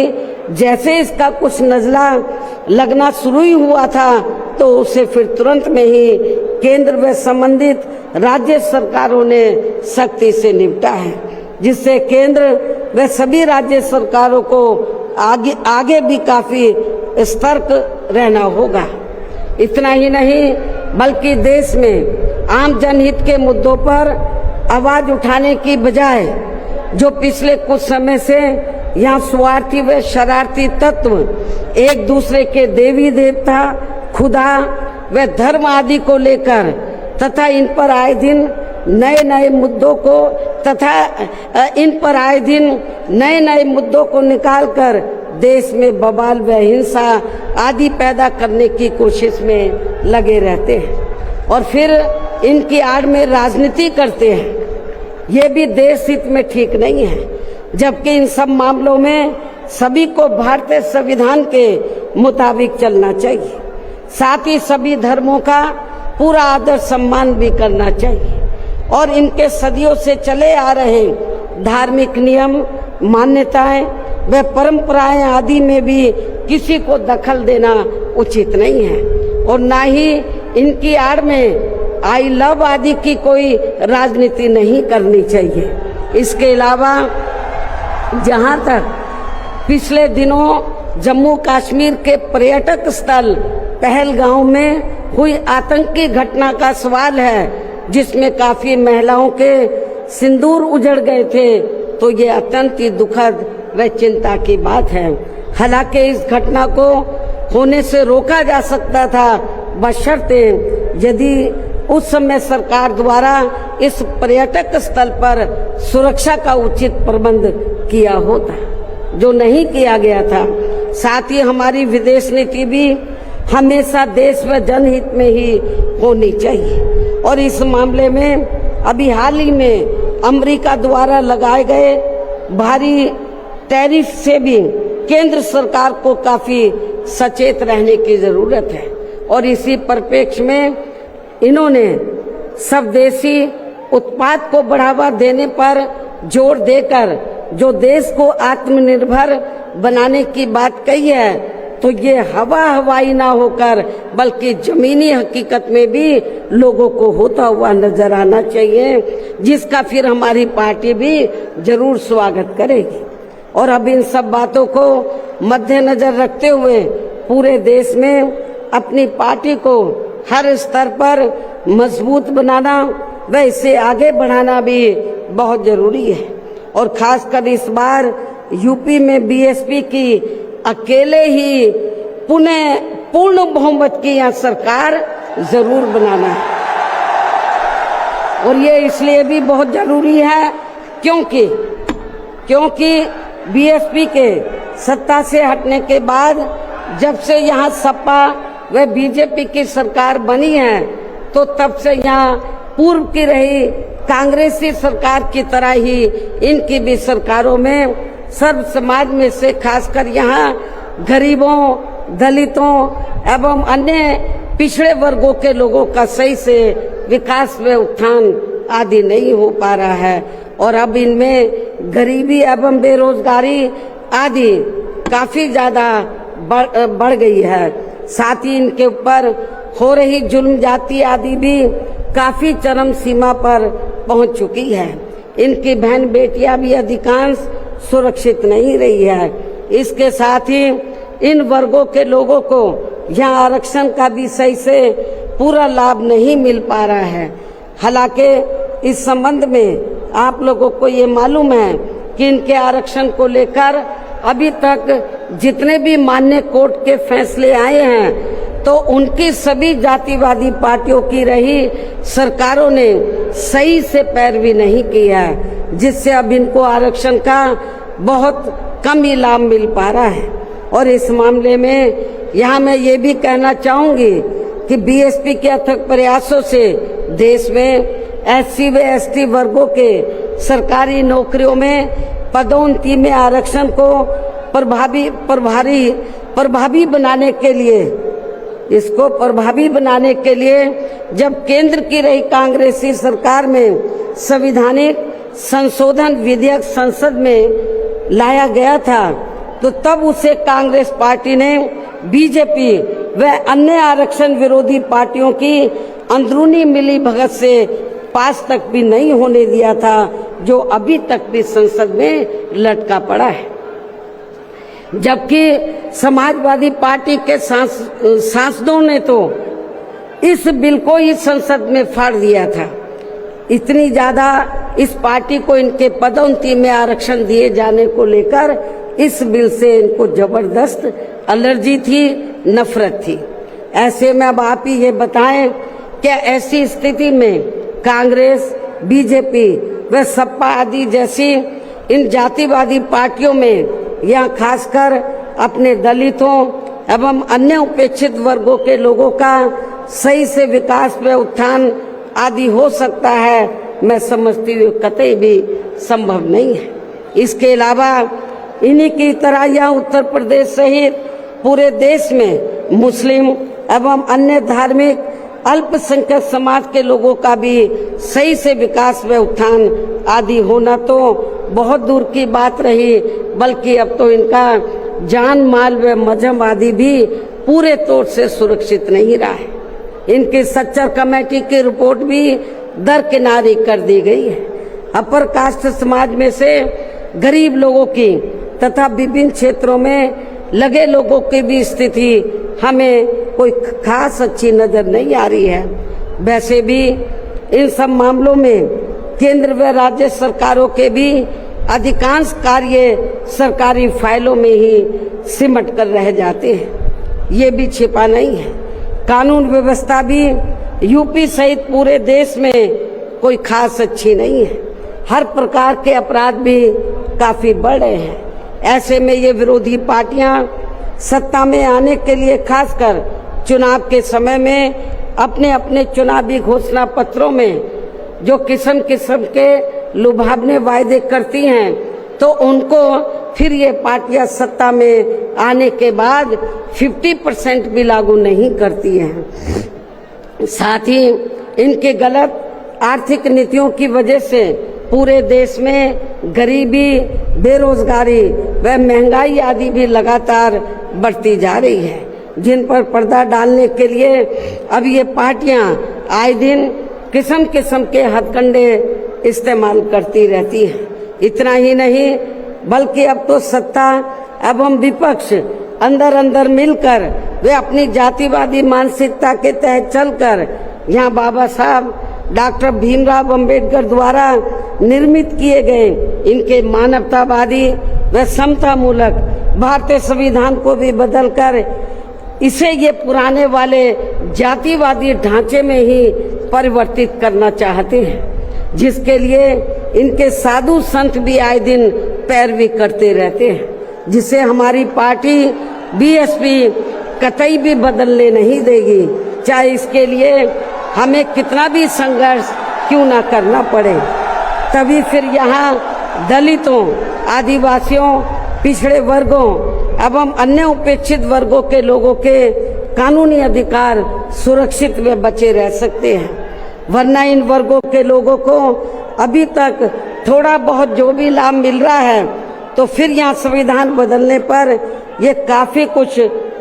जैसे इसका कुछ नजला लगना शुरू ही हुआ था तो उसे फिर तुरंत में ही केंद्र व संबंधित राज्य सरकारों ने सख्ती से निपटा है, जिससे केंद्र व सभी राज्य सरकारों को आगे भी काफी सतर्क रहना होगा। इतना ही नहीं बल्कि देश में आम जनहित के मुद्दों पर आवाज उठाने की बजाय जो पिछले कुछ समय से यहाँ स्वार्थी व शरारती तत्व एक दूसरे के देवी देवता, खुदा व धर्म आदि को लेकर तथा इन पर आए दिन नए नए मुद्दों को निकालकर देश में बवाल व हिंसा आदि पैदा करने की कोशिश में लगे रहते हैं और फिर इनकी आड़ में राजनीति करते हैं। ये भी देश हित में ठीक नहीं है, जबकि इन सब मामलों में सभी को भारतीय संविधान के मुताबिक चलना चाहिए। साथ ही सभी धर्मों का पूरा आदर सम्मान भी करना चाहिए और इनके सदियों से चले आ रहे धार्मिक नियम, मान्यताएं व परंपराएं आदि में भी किसी को दखल देना उचित नहीं है और ना ही इनकी आड़ में आई लव आदि की कोई राजनीति नहीं करनी चाहिए। इसके अलावा जहां तक पिछले दिनों जम्मू कश्मीर के पर्यटक स्थल पहलगांव में हुई आतंकी घटना का सवाल है, जिसमें काफी महिलाओं के सिंदूर उजड़ गए थे, तो ये अत्यंत ही दुखद व चिंता की बात है। हालांकि इस घटना को होने से रोका जा सकता था, बशर्ते यदि उस समय सरकार द्वारा इस पर्यटक स्थल पर सुरक्षा का उचित प्रबंध किया होता, जो नहीं किया गया था। साथ ही हमारी विदेश नीति भी हमेशा देश व जनहित में ही होनी चाहिए और इस मामले में अभी हाल ही में अमेरिका द्वारा लगाए गए भारी टैरिफ से भी केंद्र सरकार को काफी सचेत रहने की जरूरत है और इसी परिप्रेक्ष्य में इन्होंने स्वदेशी उत्पाद को बढ़ावा देने पर जोर देकर जो देश को आत्मनिर्भर बनाने की बात कही है, तो ये हवाई ना होकर बल्कि जमीनी हकीकत में भी लोगों को होता हुआ नजर आना चाहिए, जिसका फिर हमारी पार्टी भी जरूर स्वागत करेगी। और अब इन सब बातों को मद्देनजर रखते हुए पूरे देश में अपनी पार्टी को हर स्तर पर मजबूत बनाना व इसे आगे बढ़ाना भी बहुत जरूरी है और खासकर इस बार यूपी में बीएसपी की अकेले ही पूर्ण बहुमत की यहाँ सरकार जरूर बनाना है और ये इसलिए भी बहुत जरूरी है क्योंकि बीएसपी के सत्ता से हटने के बाद जब से यहाँ सपा व बीजेपी की सरकार बनी है, तो तब से यहाँ पूर्व की रही कांग्रेसी सरकार की तरह ही इनकी भी सरकारों में सर्व समाज में से खासकर यहाँ गरीबों, दलितों एवं अन्य पिछड़े वर्गों के लोगों का सही से विकास व उत्थान आदि नहीं हो पा रहा है और अब इनमें गरीबी एवं बेरोजगारी आदि काफी ज्यादा बढ़ गई है। साथ ही इनके ऊपर हो रही जुल्म जाति आदि भी काफी चरम सीमा पर पहुंच चुकी है। इनकी बहन बेटियां भी अधिकांश सुरक्षित नहीं रही है। इसके साथ ही इन वर्गों के लोगों को यहाँ आरक्षण का भी सही से पूरा लाभ नहीं मिल पा रहा है। हालांकि इस संबंध में आप लोगों को ये मालूम है कि इनके आरक्षण को लेकर अभी तक जितने भी मान्य कोर्ट के फैसले आए हैं, तो तो उनकी सभी जातिवादी पार्टियों की रही सरकारों ने सही से पैरवी नहीं किया, जिससे अब इनको आरक्षण का बहुत कम ही लाभ मिल पा रहा है। और इस मामले में यहाँ मैं ये भी कहना चाहूंगी कि बीएसपी के अथक प्रयासों से देश में एससी व एसटी वर्गों के सरकारी नौकरियों में पदोन्नति में आरक्षण को प्रभावी बनाने के लिए जब केंद्र की रही कांग्रेसी सरकार में संविधानिक संशोधन विधेयक संसद में लाया गया था, तो तब उसे कांग्रेस पार्टी ने बीजेपी व अन्य आरक्षण विरोधी पार्टियों की अंदरूनी मिलीभगत से पास तक भी नहीं होने दिया था, जो अभी तक भी संसद में लटका पड़ा है। जबकि समाजवादी पार्टी के सांसदों ने तो इस बिल को ही संसद में फाड़ दिया था। इतनी ज्यादा इस पार्टी को इनके पदोन्नति में आरक्षण दिए जाने को लेकर इस बिल से इनको जबरदस्त एलर्जी थी, नफरत थी। ऐसे में अब आप ही ये बताएं, क्या ऐसी स्थिति में कांग्रेस, बीजेपी व सपा आदि जैसी इन जातिवादी पार्टियों में या खासकर अपने दलितों एवं अन्य उपेक्षित वर्गों के लोगों का सही से विकास व उत्थान आदि हो सकता है, मैं समझती हूँ कतई भी संभव नहीं है। इसके अलावा इन्हीं की तरह यहाँ उत्तर प्रदेश सहित पूरे देश में मुस्लिम एवं अन्य धार्मिक अल्पसंख्यक समाज के लोगों का भी सही से विकास व उत्थान आदि होना तो बहुत दूर की बात रही, बल्कि अब तो इनका जान माल व मजहब आदि भी पूरे तौर से सुरक्षित नहीं रहा है। इनकी सच्चर कमेटी की रिपोर्ट भी दरकिनारी कर दी गई है। अपर कास्ट समाज में से गरीब लोगों की तथा विभिन्न क्षेत्रों में लगे लोगों की भी स्थिति हमें कोई खास अच्छी नजर नहीं आ रही है। वैसे भी इन सब मामलों में केंद्र व राज्य सरकारों के भी अधिकांश कार्य सरकारी फाइलों में ही सिमट कर रह जाते हैं, ये भी छिपा नहीं है। कानून व्यवस्था भी यूपी सहित पूरे देश में कोई खास अच्छी नहीं है। हर प्रकार के अपराध भी काफी बढ़ रहे हैं। ऐसे में ये विरोधी पार्टियां सत्ता में आने के लिए खासकर चुनाव के समय में अपने अपने चुनावी घोषणा पत्रों में जो किस्म किस्म के लुभावने वायदे करती हैं, तो उनको फिर ये पार्टियां सत्ता में आने के बाद 50% भी लागू नहीं करती हैं। साथ ही इनके गलत आर्थिक नीतियों की वजह से पूरे देश में गरीबी, बेरोजगारी व महंगाई आदि भी लगातार बढ़ती जा रही है, जिन पर पर्दा डालने के लिए अब ये पार्टियां आए दिन किस्म किस्म के हथकंडे इस्तेमाल करती रहती हैं। इतना ही नहीं, बल्कि अब तो सत्ता एवं विपक्ष अंदर अंदर मिलकर वे अपनी जातिवादी मानसिकता के तहत चलकर यहाँ बाबा साहब डॉक्टर भीमराव अंबेडकर द्वारा निर्मित किए गए इनके मानवतावादी व समतामूलक भारतीय संविधान को भी बदलकर इसे ये पुराने वाले जातिवादी ढांचे में ही परिवर्तित करना चाहते हैं, जिसके लिए इनके साधु संत भी आए दिन पैरवी करते रहते हैं, जिसे हमारी पार्टी बीएसपी कतई भी बदलने नहीं देगी, चाहे इसके लिए हमें कितना भी संघर्ष क्यों ना करना पड़े। तभी फिर यहाँ दलितों, आदिवासियों, पिछड़े वर्गों एवं अन्य उपेक्षित वर्गों के लोगों के कानूनी अधिकार सुरक्षित व बचे रह सकते हैं। वरना इन वर्गों के लोगों को अभी तक थोड़ा बहुत जो भी लाभ मिल रहा है, तो फिर यहाँ संविधान बदलने पर ये काफी कुछ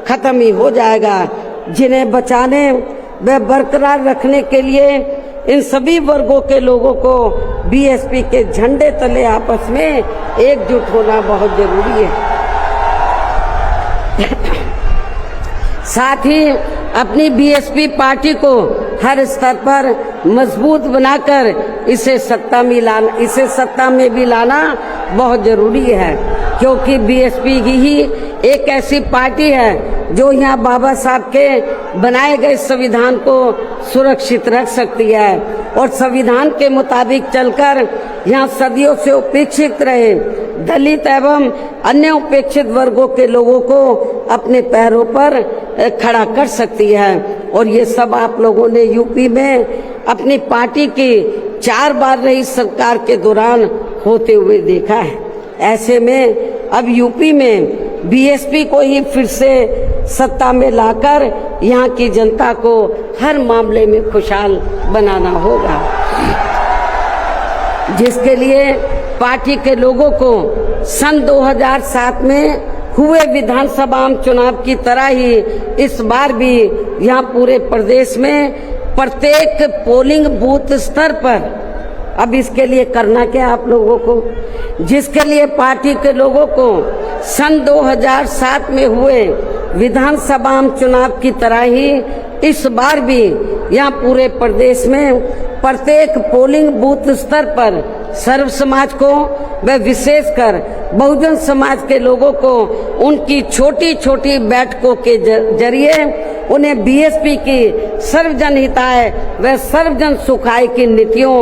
खत्म ही हो जाएगा, जिन्हें बचाने व बरकरार रखने के लिए इन सभी वर्गों के लोगों को बीएसपी के झंडे तले आपस में एकजुट होना बहुत जरूरी है। साथ ही अपनी बीएसपी पार्टी को हर स्तर पर मजबूत बनाकर इसे सत्ता में भी लाना बहुत जरूरी है, क्योंकि बीएसपी ही एक ऐसी पार्टी है जो यहाँ बाबा साहब के बनाए गए संविधान को सुरक्षित रख सकती है और संविधान के मुताबिक चलकर यहाँ सदियों से उपेक्षित रहे दलित एवं अन्य उपेक्षित वर्गों के लोगों को अपने पैरों पर खड़ा कर सकती है। और ये सब आप लोगों ने यूपी में अपनी पार्टी की 4 बार रही सरकार के दौरान होते हुए देखा है। ऐसे में अब यूपी में बीएसपी को ही फिर से सत्ता में लाकर यहाँ की जनता को हर मामले में खुशहाल बनाना होगा, जिसके लिए पार्टी के लोगों को सन 2007 में हुए विधानसभा चुनाव की तरह ही इस बार भी यहाँ पूरे प्रदेश में प्रत्येक पोलिंग बूथ स्तर पर अब इसके लिए करना क्या आप लोगों को, जिसके लिए पार्टी के लोगों को सन 2007 में हुए विधानसभा चुनाव की तरह ही इस बार भी यहाँ पूरे प्रदेश में प्रत्येक पोलिंग बूथ स्तर पर सर्व समाज को व विशेषकर बहुजन समाज के लोगों को उनकी छोटी छोटी बैठकों के जरिए उन्हें बीएसपी की सर्वजन हिताय व सर्वजन सुखाय की नीतियों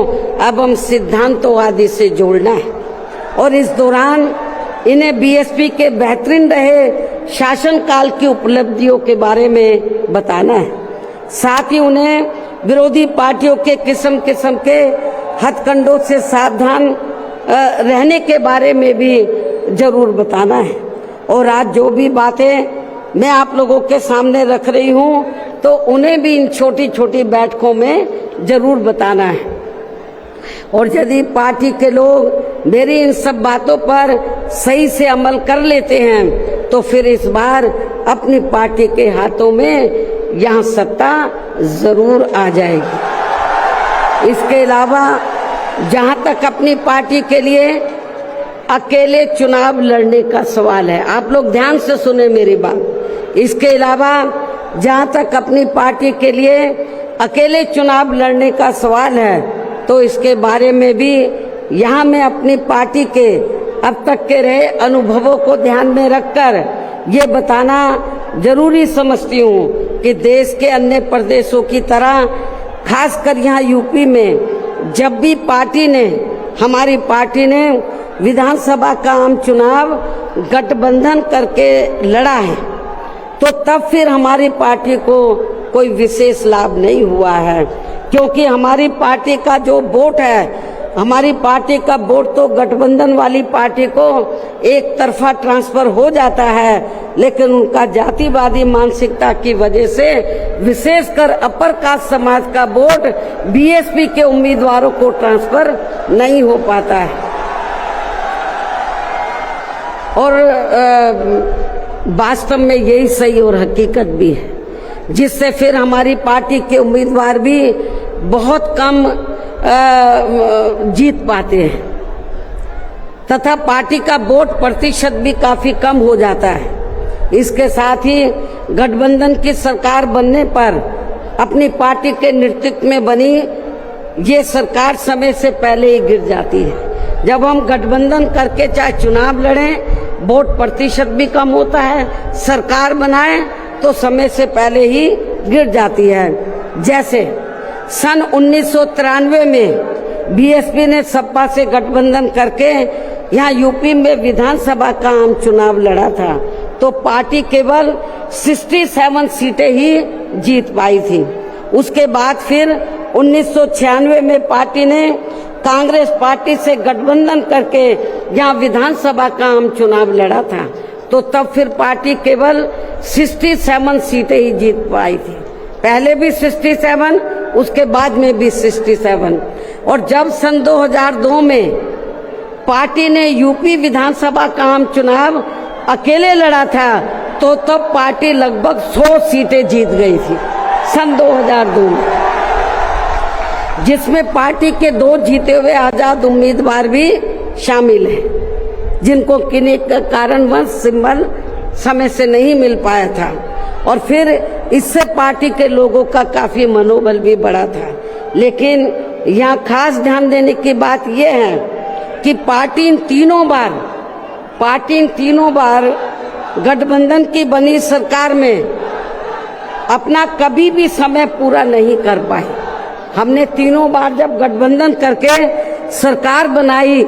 एवं सिद्धांतों आदि से जोड़ना है और इस दौरान इन्हें बीएसपी के बेहतरीन रहे शासनकाल की उपलब्धियों के बारे में बताना है। साथ ही उन्हें विरोधी पार्टियों के किस्म किस्म के हथकंडों से सावधान रहने के बारे में भी जरूर बताना है। और आज जो भी बातें मैं आप लोगों के सामने रख रही हूँ तो उन्हें भी इन छोटी छोटी बैठकों में जरूर बताना है। और यदि पार्टी के लोग मेरी इन सब बातों पर सही से अमल कर लेते हैं तो फिर इस बार अपनी पार्टी के हाथों में यहाँ सत्ता जरूर आ जाएगी। इसके अलावा जहाँ तक अपनी पार्टी के लिए अकेले चुनाव लड़ने का सवाल है, आप लोग ध्यान से सुने मेरी बात। इसके अलावा जहाँ तक अपनी पार्टी के लिए अकेले चुनाव लड़ने का सवाल है तो इसके बारे में भी यहाँ मैं अपनी पार्टी के अब तक के रहे अनुभवों को ध्यान में रखकर ये बताना जरूरी समझती हूँ कि देश के अन्य प्रदेशों की तरह खासकर यहाँ यूपी में जब भी हमारी पार्टी ने विधानसभा का आम चुनाव गठबंधन करके लड़ा है तो तब फिर हमारी पार्टी को कोई विशेष लाभ नहीं हुआ है, क्योंकि हमारी पार्टी का जो वोट है, हमारी पार्टी का वोट तो गठबंधन वाली पार्टी को एक तरफा ट्रांसफर हो जाता है, लेकिन उनका जातिवादी मानसिकता की वजह से विशेषकर अपर कास्ट समाज का वोट बीएसपी के उम्मीदवारों को ट्रांसफर नहीं हो पाता है। और वास्तव में यही सही और हकीकत भी है, जिससे फिर हमारी पार्टी के उम्मीदवार भी बहुत कम जीत पाते हैं तथा पार्टी का वोट प्रतिशत भी काफी कम हो जाता है। इसके साथ ही गठबंधन की सरकार बनने पर अपनी पार्टी के नेतृत्व में बनी ये सरकार समय से पहले ही गिर जाती है। जब हम गठबंधन करके चाहे चुनाव लड़ें, वोट प्रतिशत भी कम होता है, सरकार बनाए तो समय से पहले ही गिर जाती है। जैसे सन 1993 में बीएसपी ने सपा से गठबंधन करके यहाँ यूपी में विधानसभा का आम चुनाव लड़ा था तो पार्टी केवल 67 सीटें ही जीत पाई थी। उसके बाद फिर 1996 में पार्टी ने कांग्रेस पार्टी से गठबंधन करके यहाँ विधानसभा का आम चुनाव लड़ा था तो तब फिर पार्टी केवल 67 सीटें ही जीत पाई थी। पहले भी 67, उसके बाद में भी 67। और जब सन 2002 में पार्टी ने यूपी विधानसभा का आम चुनाव अकेले लड़ा था तो तब पार्टी लगभग 100 सीटें जीत गई थी सन 2002 में, जिसमें पार्टी के 2 जीते हुए आजाद उम्मीदवार भी शामिल हैं, जिनको किन्हीं कारणवश सिंबल समय से नहीं मिल पाया था। और फिर इससे पार्टी के लोगों का काफी मनोबल भी बढ़ा था। लेकिन यहाँ खास ध्यान देने की बात यह है कि पार्टी इन तीनों बार गठबंधन की बनी सरकार में अपना कभी भी समय पूरा नहीं कर पाए। हमने तीनों बार जब गठबंधन करके सरकार बनाई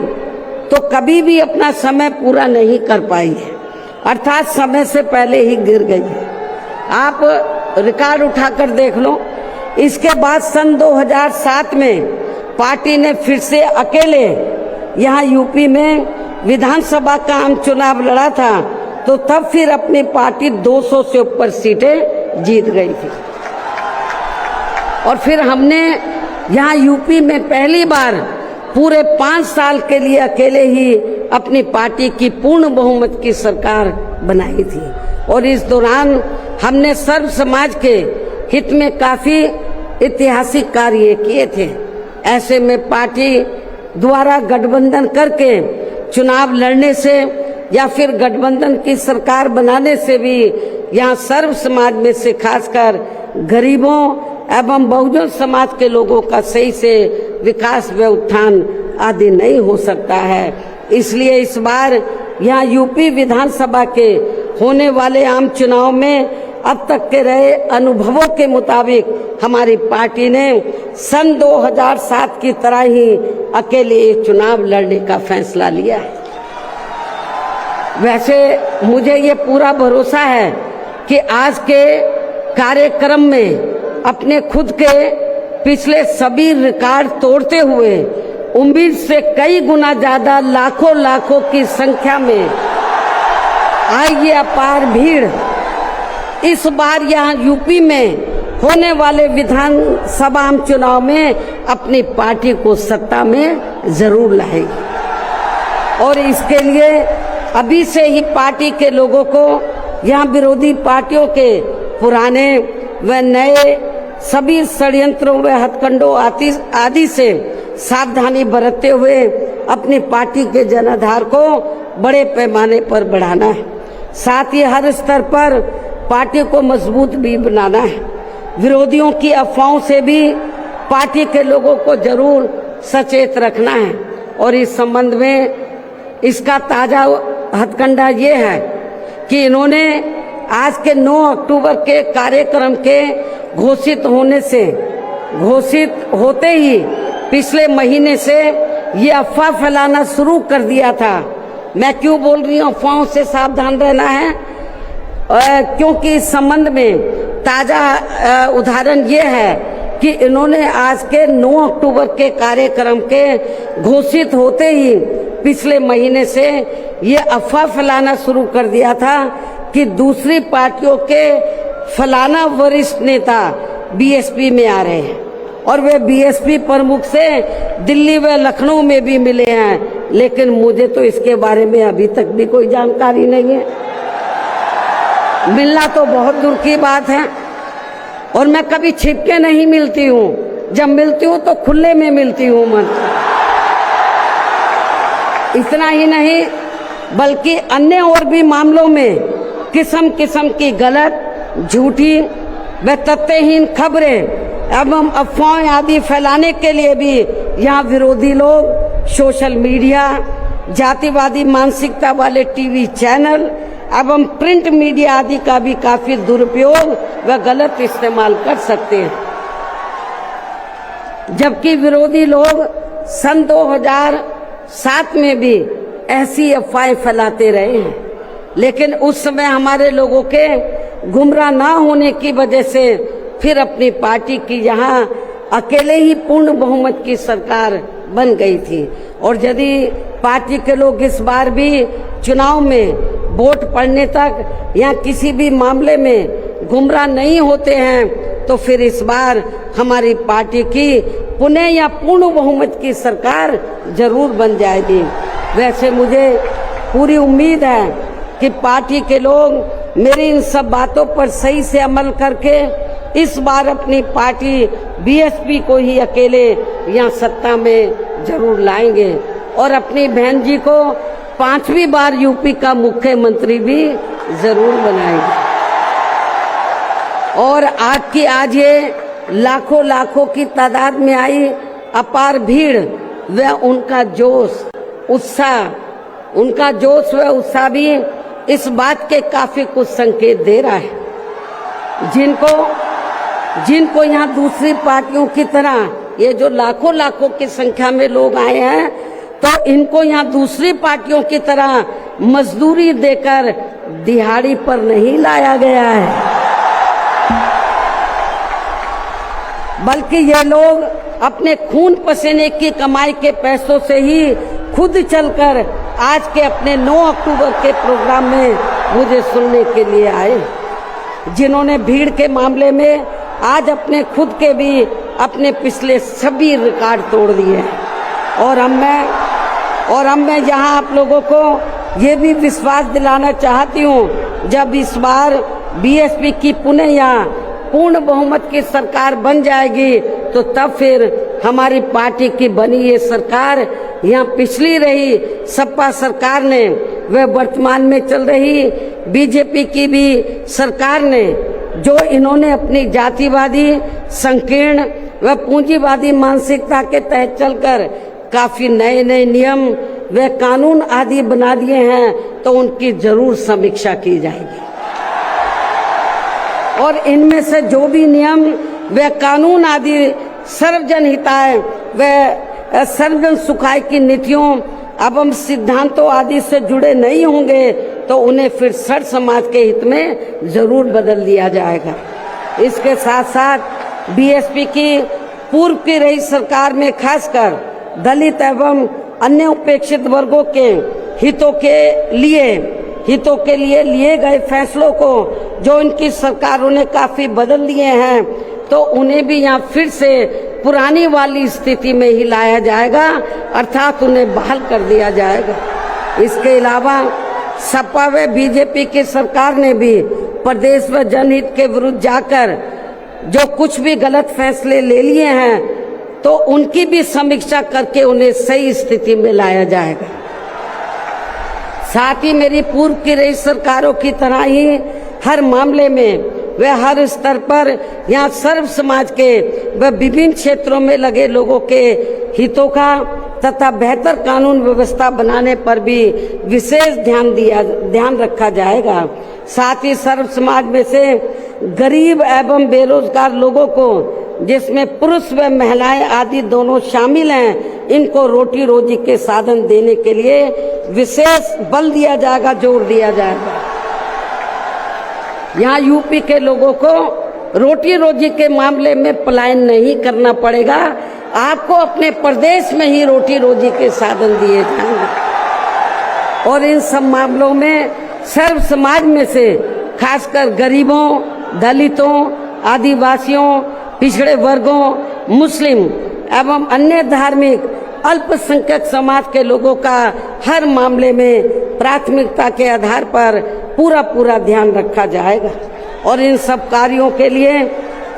तो कभी भी अपना समय पूरा नहीं कर पाई है, अर्थात समय से पहले ही गिर गई है। आप रिकॉर्ड उठाकर देख लो। इसके बाद सन 2007 में पार्टी ने फिर से अकेले यहाँ यूपी में विधानसभा का आम चुनाव लड़ा था, तो तब फिर अपनी पार्टी 200 से ऊपर सीटें जीत गई थी। और फिर हमने यहाँ यूपी में पहली बार पूरे 5 साल के लिए अकेले ही अपनी पार्टी की पूर्ण बहुमत की सरकार बनाई थी। और इस दौरान हमने सर्व समाज के हित में काफी ऐतिहासिक कार्य किए थे। ऐसे में पार्टी द्वारा गठबंधन करके चुनाव लड़ने से या फिर गठबंधन की सरकार बनाने से भी यहाँ सर्व समाज में से खासकर गरीबों एवं बहुजन समाज के लोगों का सही से विकास व उत्थान आदि नहीं हो सकता है। इसलिए इस बार यहाँ यूपी विधानसभा के होने वाले आम चुनाव में अब तक के रहे अनुभवों के मुताबिक हमारी पार्टी ने सन 2007 की तरह ही अकेले चुनाव लड़ने का फैसला लिया है। वैसे मुझे ये पूरा भरोसा है कि आज के कार्यक्रम में अपने खुद के पिछले सभी रिकॉर्ड तोड़ते हुए उम्मीद से कई गुना ज्यादा लाखों की संख्या में आई ये अपार भीड़ इस बार यहाँ यूपी में होने वाले विधानसभा आम चुनाव में अपनी पार्टी को सत्ता में जरूर लाएगी। और इसके लिए अभी से ही पार्टी के लोगों को यहाँ विरोधी पार्टियों के पुराने व नए सभी षड्यंत्रों व हथकंडों आदि से सावधानी बरतते हुए अपनी पार्टी के जनाधार को बड़े पैमाने पर बढ़ाना है। साथ ही हर स्तर पर पार्टी को मजबूत भी बनाना है। विरोधियों की अफवाहों से भी पार्टी के लोगों को जरूर सचेत रखना है। और इस संबंध में इसका ताजा हथकंडा ये है कि इन्होंने आज के 9 अक्टूबर के कार्यक्रम के घोषित होते ही पिछले महीने से ये अफवाह फैलाना शुरू कर दिया था। मैं क्यों बोल रही हूँ अफवाहों से सावधान रहना है, क्योंकि इस संबंध में ताजा उदाहरण ये है कि इन्होंने आज के 9 अक्टूबर के कार्यक्रम के घोषित होते ही पिछले महीने से ये अफवाह फैलाना शुरू कर दिया था कि दूसरी पार्टियों के फलाना वरिष्ठ नेता बीएसपी में आ रहे हैं और वे बीएसपी प्रमुख से दिल्ली व लखनऊ में भी मिले हैं। लेकिन मुझे तो इसके बारे में अभी तक भी कोई जानकारी नहीं है। मिलना तो बहुत दूर की बात है। और मैं कभी छिप के नहीं मिलती हूँ, जब मिलती हूँ तो खुले में मिलती हूँ मन। इतना ही नहीं बल्कि अन्य और भी मामलों में किस्म किस्म की गलत, झूठी व तथ्यहीन खबरें एवं अफवाहें आदि फैलाने के लिए भी यहाँ विरोधी लोग सोशल मीडिया, जातिवादी मानसिकता वाले टीवी चैनल एवं प्रिंट मीडिया आदि का भी काफी दुरुपयोग व गलत इस्तेमाल कर सकते हैं। जबकि विरोधी लोग सन 2007 में भी ऐसी अफवाहें फैलाते रहे हैं, लेकिन उस समय हमारे लोगों के गुमराह ना होने की वजह से फिर अपनी पार्टी की यहाँ अकेले ही पूर्ण बहुमत की सरकार बन गई थी। और यदि पार्टी के लोग इस बार भी चुनाव में वोट पड़ने तक या किसी भी मामले में गुमराह नहीं होते हैं तो फिर इस बार हमारी पार्टी की पुनः या पूर्ण बहुमत की सरकार जरूर बन जाएगी। वैसे मुझे पूरी उम्मीद है कि पार्टी के लोग मेरी इन सब बातों पर सही से अमल करके इस बार अपनी पार्टी बीएसपी को ही अकेले यहाँ सत्ता में जरूर लाएंगे और अपनी बहन जी को 5वीं बार यूपी का मुख्यमंत्री भी जरूर बनाएंगे। और आज ये लाखों की तादाद में आई अपार भीड़ व उनका जोश व उत्साह भी इस बात के काफी कुछ संकेत दे रहा है। जिनको यहाँ दूसरी पार्टियों की तरह, ये जो लाखों लाखों की संख्या में लोग आए हैं, तो इनको यहाँ दूसरी पार्टियों की तरह मजदूरी देकर दिहाड़ी पर नहीं लाया गया है, बल्कि ये लोग अपने खून पसीने की कमाई के पैसों से ही खुद चलकर आज के अपने 9 अक्टूबर के प्रोग्राम में मुझे सुनने के लिए आए, जिन्होंने भीड़ के मामले में आज अपने खुद के भी अपने पिछले सभी रिकॉर्ड तोड़ दिए हैं। और अब मैं यहाँ आप लोगों को ये भी विश्वास दिलाना चाहती हूँ, जब इस बार बीएसपी की पुनः यहाँ पूर्ण बहुमत की सरकार बन जाएगी, तो तब फिर हमारी पार्टी की बनी ये सरकार, यहाँ पिछली रही सपा सरकार ने, वह वर्तमान में चल रही बीजेपी की भी सरकार ने, जो इन्होंने अपनी जातिवादी, संकीर्ण व पूंजीवादी मानसिकता के तहत चलकर काफी नए नए नियम व कानून आदि बना दिए हैं, तो उनकी जरूर समीक्षा की जाएगी। और इनमें से जो भी नियम व कानून आदि सर्वजन हिताय व सर्वजन सुखाय की नीतियों एवं सिद्धांतों आदि से जुड़े नहीं होंगे, तो उन्हें फिर सर समाज के हित में जरूर बदल दिया जाएगा। इसके साथ साथ बीएसपी की पूर्व की रही सरकार में खासकर दलित एवं अन्य उपेक्षित वर्गों के हितों के लिए लिए गए फैसलों को जो इनकी सरकारों ने काफी बदल दिए हैं, तो उन्हें भी यहाँ फिर से पुरानी वाली स्थिति में ही लाया जाएगा, अर्थात उन्हें बहाल कर दिया जाएगा। इसके अलावा सपा व बीजेपी की सरकार ने भी प्रदेश व जनहित के विरुद्ध जाकर जो कुछ भी गलत फैसले ले लिए हैं, तो उनकी भी समीक्षा करके उन्हें सही स्थिति में लाया जाएगा। साथ ही मेरी पूर्व की रही सरकारों की तरह ही हर मामले में व हर स्तर पर यहाँ सर्व समाज के व विभिन्न क्षेत्रों में लगे लोगों के हितों का तथा बेहतर कानून व्यवस्था बनाने पर भी विशेष ध्यान रखा जाएगा। साथ ही सर्व समाज में से गरीब एवं बेरोजगार लोगों को, जिसमें पुरुष व महिलाएं आदि दोनों शामिल हैं, इनको रोटी रोजी के साधन देने के लिए विशेष बल दिया जाएगा, जोर दिया जाएगा। यहाँ यूपी के लोगों को रोटी रोजी के मामले में पलायन नहीं करना पड़ेगा, आपको अपने प्रदेश में ही रोटी रोजी के साधन दिए जाएंगे। और इन सब मामलों में सर्व समाज में से खासकर गरीबों, दलितों, आदिवासियों, पिछड़े वर्गों, मुस्लिम एवं अन्य धार्मिक अल्पसंख्यक समाज के लोगों का हर मामले में प्राथमिकता के आधार पर पूरा ध्यान रखा जाएगा। और इन सब कार्यों के लिए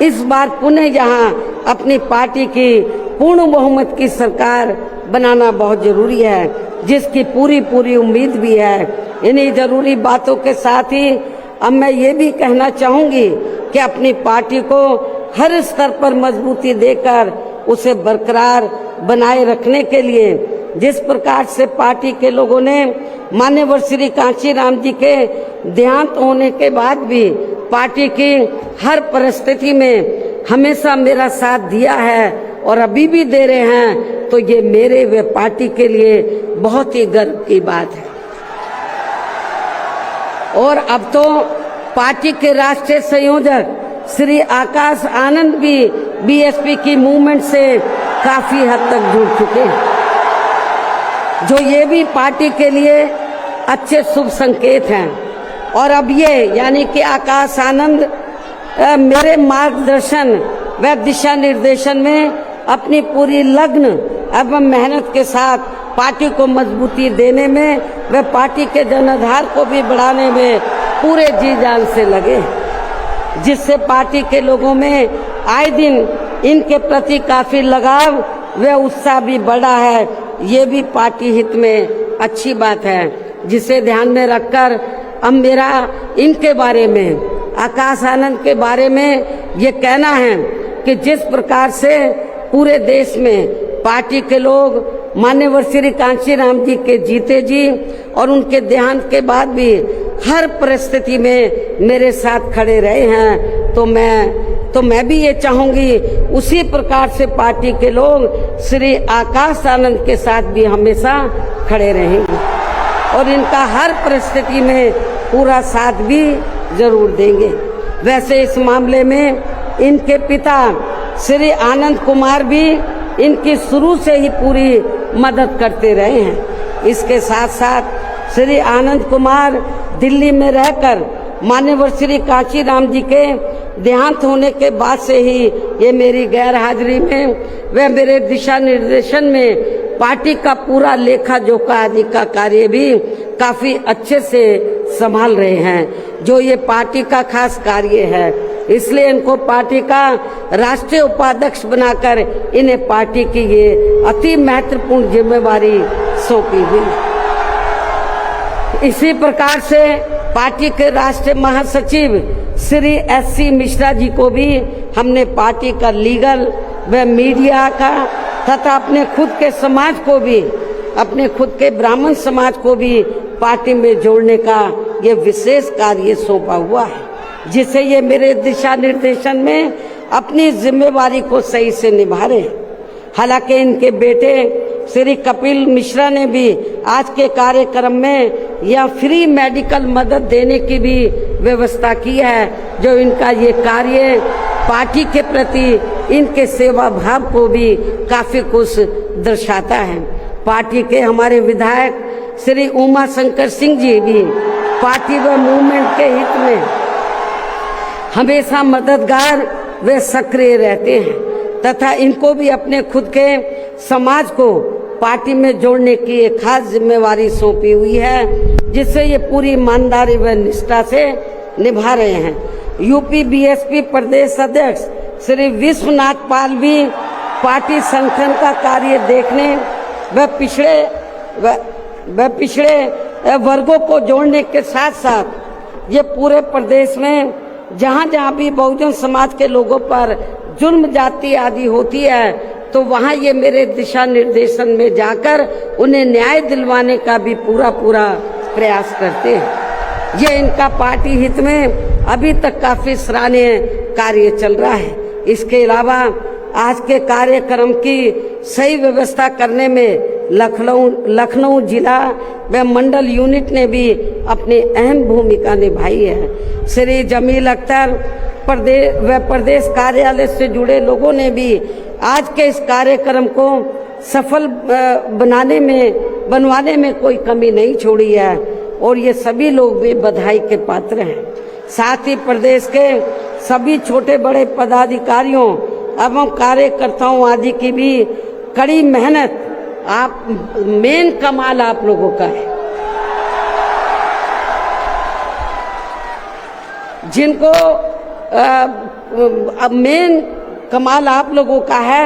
इस बार पुनः यहाँ अपनी पार्टी की पूर्ण बहुमत की सरकार बनाना बहुत जरूरी है, जिसकी पूरी उम्मीद भी है। इन्हीं जरूरी बातों के साथ ही अब मैं ये भी कहना चाहूंगी कि अपनी पार्टी को हर स्तर पर मजबूती देकर उसे बरकरार बनाए रखने के लिए जिस प्रकार से पार्टी के लोगों ने माननीय श्री कांशीराम जी के देहांत होने के बाद भी पार्टी की हर परिस्थिति में हमेशा मेरा साथ दिया है और अभी भी दे रहे हैं, तो ये मेरे व पार्टी के लिए बहुत ही गर्व की बात है। और अब तो पार्टी के राष्ट्रीय संयोजक श्री आकाश आनंद भी बीएसपी की मूवमेंट से काफी हद तक जुड़ चुके हैं, जो ये भी पार्टी के लिए अच्छे शुभ संकेत हैं। और अब ये यानी कि आकाश आनंद मेरे मार्गदर्शन व दिशा निर्देशन में अपनी पूरी लगन एवं मेहनत के साथ पार्टी को मजबूती देने में व पार्टी के जनाधार को भी बढ़ाने में पूरे जी जान से लगे, जिससे पार्टी के लोगों में आए दिन इनके प्रति काफी लगाव व उत्साह भी बढ़ा है। ये भी पार्टी हित में अच्छी बात है, जिसे ध्यान में रखकर अब मेरा इनके बारे में, आकाश आनंद के बारे में ये कहना है कि जिस प्रकार से पूरे देश में पार्टी के लोग मान्यवर श्री कांशीराम जी के जीते जी और उनके देहांत के बाद भी हर परिस्थिति में मेरे साथ खड़े रहे हैं, तो मैं भी ये चाहूंगी उसी प्रकार से पार्टी के लोग श्री आकाश आनंद के साथ भी हमेशा खड़े रहेंगे और इनका हर परिस्थिति में पूरा साथ भी जरूर देंगे। वैसे इस मामले में इनके पिता श्री आनंद कुमार भी इनकी शुरू से ही पूरी मदद करते रहे हैं। इसके साथ साथ श्री आनंद कुमार दिल्ली में रहकर मान्यवर श्री कांशीराम जी के देहांत होने के बाद से ही ये मेरी गैर हाजिरी में व मेरे दिशा निर्देशन में पार्टी का पूरा लेखा जोखा आदि का कार्य भी काफी अच्छे से संभाल रहे हैं, जो ये पार्टी का खास कार्य है। इसलिए इनको पार्टी का राष्ट्रीय उपाध्यक्ष बनाकर इन्हें पार्टी की ये अति महत्वपूर्ण जिम्मेवारी सौंपी हुई। इसी प्रकार से पार्टी के राष्ट्रीय महासचिव श्री एस.सी. मिश्रा जी को भी हमने पार्टी का लीगल व मीडिया का तथा अपने खुद के समाज को भी, अपने खुद के ब्राह्मण समाज को भी पार्टी में जोड़ने का ये विशेष कार्य सौंपा हुआ है, जिसे ये मेरे दिशा निर्देशन में अपनी जिम्मेवारी को सही से निभा रहे हैं। हालांकि इनके बेटे श्री कपिल मिश्रा ने भी आज के कार्यक्रम में यह फ्री मेडिकल मदद देने की भी व्यवस्था की है, जो इनका ये कार्य पार्टी के प्रति इनके सेवा भाव को भी काफी कुछ दर्शाता है। पार्टी के हमारे विधायक श्री उमा शंकर सिंह जी भी पार्टी व मूवमेंट के हित में हमेशा मददगार व सक्रिय रहते हैं तथा इनको भी अपने खुद के समाज को पार्टी में जोड़ने की एक खास जिम्मेवारी सौंपी हुई है, जिससे ये पूरी ईमानदारी व निष्ठा से निभा रहे हैं। यूपी बीएसपी प्रदेश अध्यक्ष श्री विश्वनाथ पाल भी पार्टी संगठन का कार्य देखने व पिछड़े वर्गों को जोड़ने के साथ साथ ये पूरे प्रदेश में जहाँ जहाँ भी बहुजन समाज के लोगों पर जुल्म जाति आदि होती है, तो वहाँ ये मेरे दिशा निर्देशन में जाकर उन्हें न्याय दिलवाने का भी पूरा प्रयास करते हैं। ये इनका पार्टी हित में अभी तक काफी सराहनीय कार्य चल रहा है। इसके अलावा आज के कार्यक्रम की सही व्यवस्था करने में लखनऊ जिला व मंडल यूनिट ने भी अपनी अहम भूमिका निभाई है। श्री जमील अख्तर प्रदेश कार्यालय से जुड़े लोगों ने भी आज के इस कार्यक्रम को सफल बनवाने में कोई कमी नहीं छोड़ी है और ये सभी लोग भी बधाई के पात्र हैं। साथ ही प्रदेश के सभी छोटे बड़े पदाधिकारियों एवं कार्यकर्ताओं आदि की भी कड़ी मेहनत, मेन कमाल आप लोगों का है, जिनको मेन कमाल आप लोगों का है।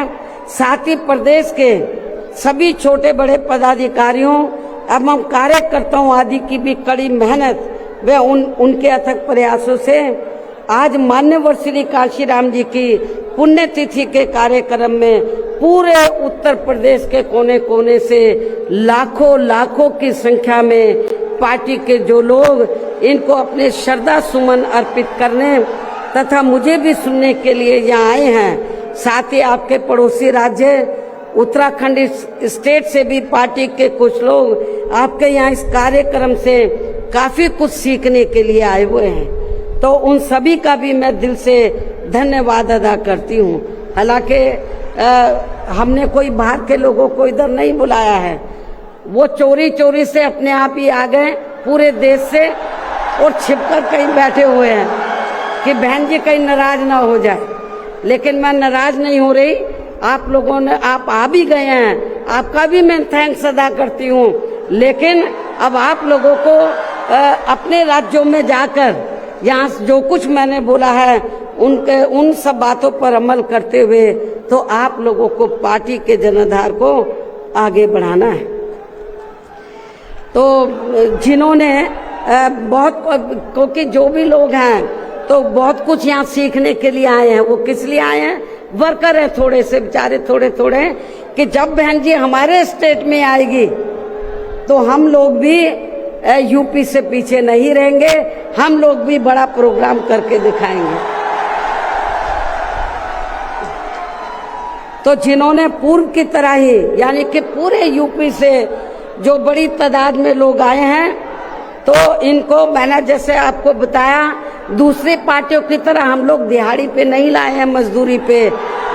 साथ ही प्रदेश के सभी छोटे बड़े पदाधिकारियों एवं कार्यकर्ताओं आदि की भी कड़ी मेहनत व उनके अथक प्रयासों से आज मान्यवर श्री कांशीराम जी की पुण्यतिथि के कार्यक्रम में पूरे उत्तर प्रदेश के कोने कोने से लाखों की संख्या में पार्टी के जो लोग इनको अपने श्रद्धा सुमन अर्पित करने तथा मुझे भी सुनने के लिए यहाँ आए हैं। साथ ही आपके पड़ोसी राज्य उत्तराखंड स्टेट से भी पार्टी के कुछ लोग आपके यहाँ इस कार्यक्रम से काफी कुछ सीखने के लिए आए हुए हैं, तो उन सभी का भी मैं दिल से धन्यवाद अदा करती हूँ। हालांकि हमने कोई बाहर के लोगों को इधर नहीं बुलाया है, वो चोरी से अपने आप ही आ गए पूरे देश से और छिपकर कहीं बैठे हुए हैं कि बहन जी कहीं नाराज ना हो जाए। लेकिन मैं नाराज नहीं हो रही, आप लोगों ने आप आ भी गए हैं, आपका भी मैं थैंक्स अदा करती हूँ। लेकिन अब आप लोगों को अपने राज्यों में जाकर यहाँ जो कुछ मैंने बोला है उन सब बातों पर अमल करते हुए तो आप लोगों को पार्टी के जनाधार को आगे बढ़ाना है। तो जिन्होंने क्योंकि जो भी लोग हैं तो बहुत कुछ यहाँ सीखने के लिए आए हैं। वो किस लिए आए हैं? वर्कर हैं थोड़े से बेचारे, थोड़े कि जब बहन जी हमारे स्टेट में आएगी तो हम लोग भी यूपी से पीछे नहीं रहेंगे, हम लोग भी बड़ा प्रोग्राम करके दिखाएंगे। तो जिन्होंने पूर्व की तरह ही यानी कि पूरे यूपी से जो बड़ी तादाद में लोग आए हैं, तो इनको मैंने जैसे आपको बताया दूसरी पार्टियों की तरह हम लोग दिहाड़ी पे नहीं लाए हैं, मजदूरी पे।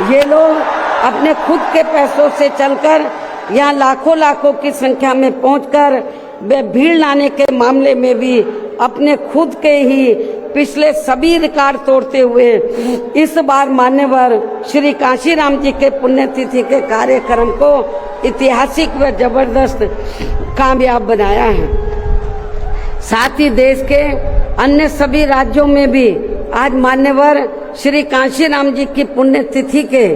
ये लोग अपने खुद के पैसों से चलकर यहाँ लाखों लाखों की संख्या में पहुंचकर भीड़ लाने के मामले में भी अपने खुद के ही पिछले सभी रिकॉर्ड तोड़ते हुए इस बार मान्यवर श्री कांशीराम जी के पुण्यतिथि के कार्यक्रम को ऐतिहासिक व जबरदस्त कामयाब बनाया है। साथ ही देश के अन्य सभी राज्यों में भी आज मान्यवर श्री कांशीराम जी की पुण्यतिथि के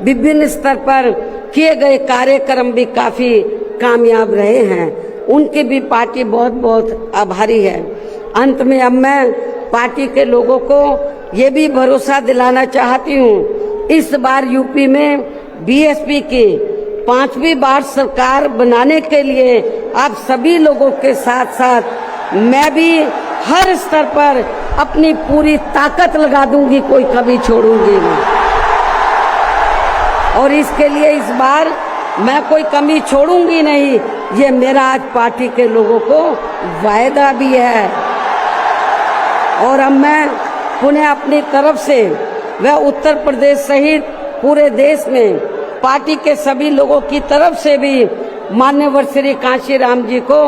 विभिन्न स्तर पर किए गए कार्यक्रम भी काफी कामयाब रहे हैं। उनकी भी पार्टी बहुत बहुत आभारी है। अंत में अब मैं पार्टी के लोगों को ये भी भरोसा दिलाना चाहती हूँ, इस बार यूपी में बीएसपी की 5वीं बार सरकार बनाने के लिए आप सभी लोगों के साथ साथ मैं भी हर स्तर पर अपनी पूरी ताकत लगा दूंगी, कोई कभी छोड़ूंगी नहीं। और इसके लिए इस बार मैं कोई कमी छोड़ूंगी नहीं, ये मेरा आज पार्टी के लोगों को वायदा भी है। और अब मैं पुनः अपनी तरफ से व उत्तर प्रदेश सहित पूरे देश में पार्टी के सभी लोगों की तरफ से भी मान्यवर श्री कांशीराम जी को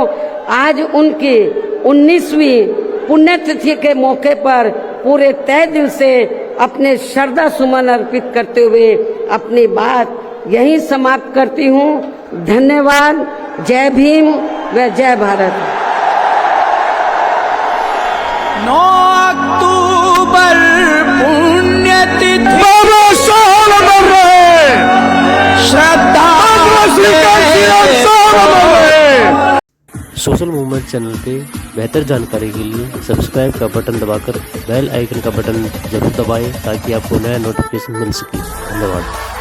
आज उनकी 19वीं पुण्यतिथि के मौके पर पूरे तहे दिल से अपने श्रद्धा सुमन अर्पित करते हुए अपनी बात यहीं समाप्त करती हूँ। धन्यवाद। जय भीम व जय भारत। 9 अक्टूबर पुण्यतिथि बाबा साहब अमर रहे, श्रद्धा सोशल मूवमेंट चैनल पे बेहतर जानकारी के लिए सब्सक्राइब का बटन दबाकर बेल आइकन का बटन जरूर दबाएं ताकि आपको नया नोटिफिकेशन मिल सके। धन्यवाद।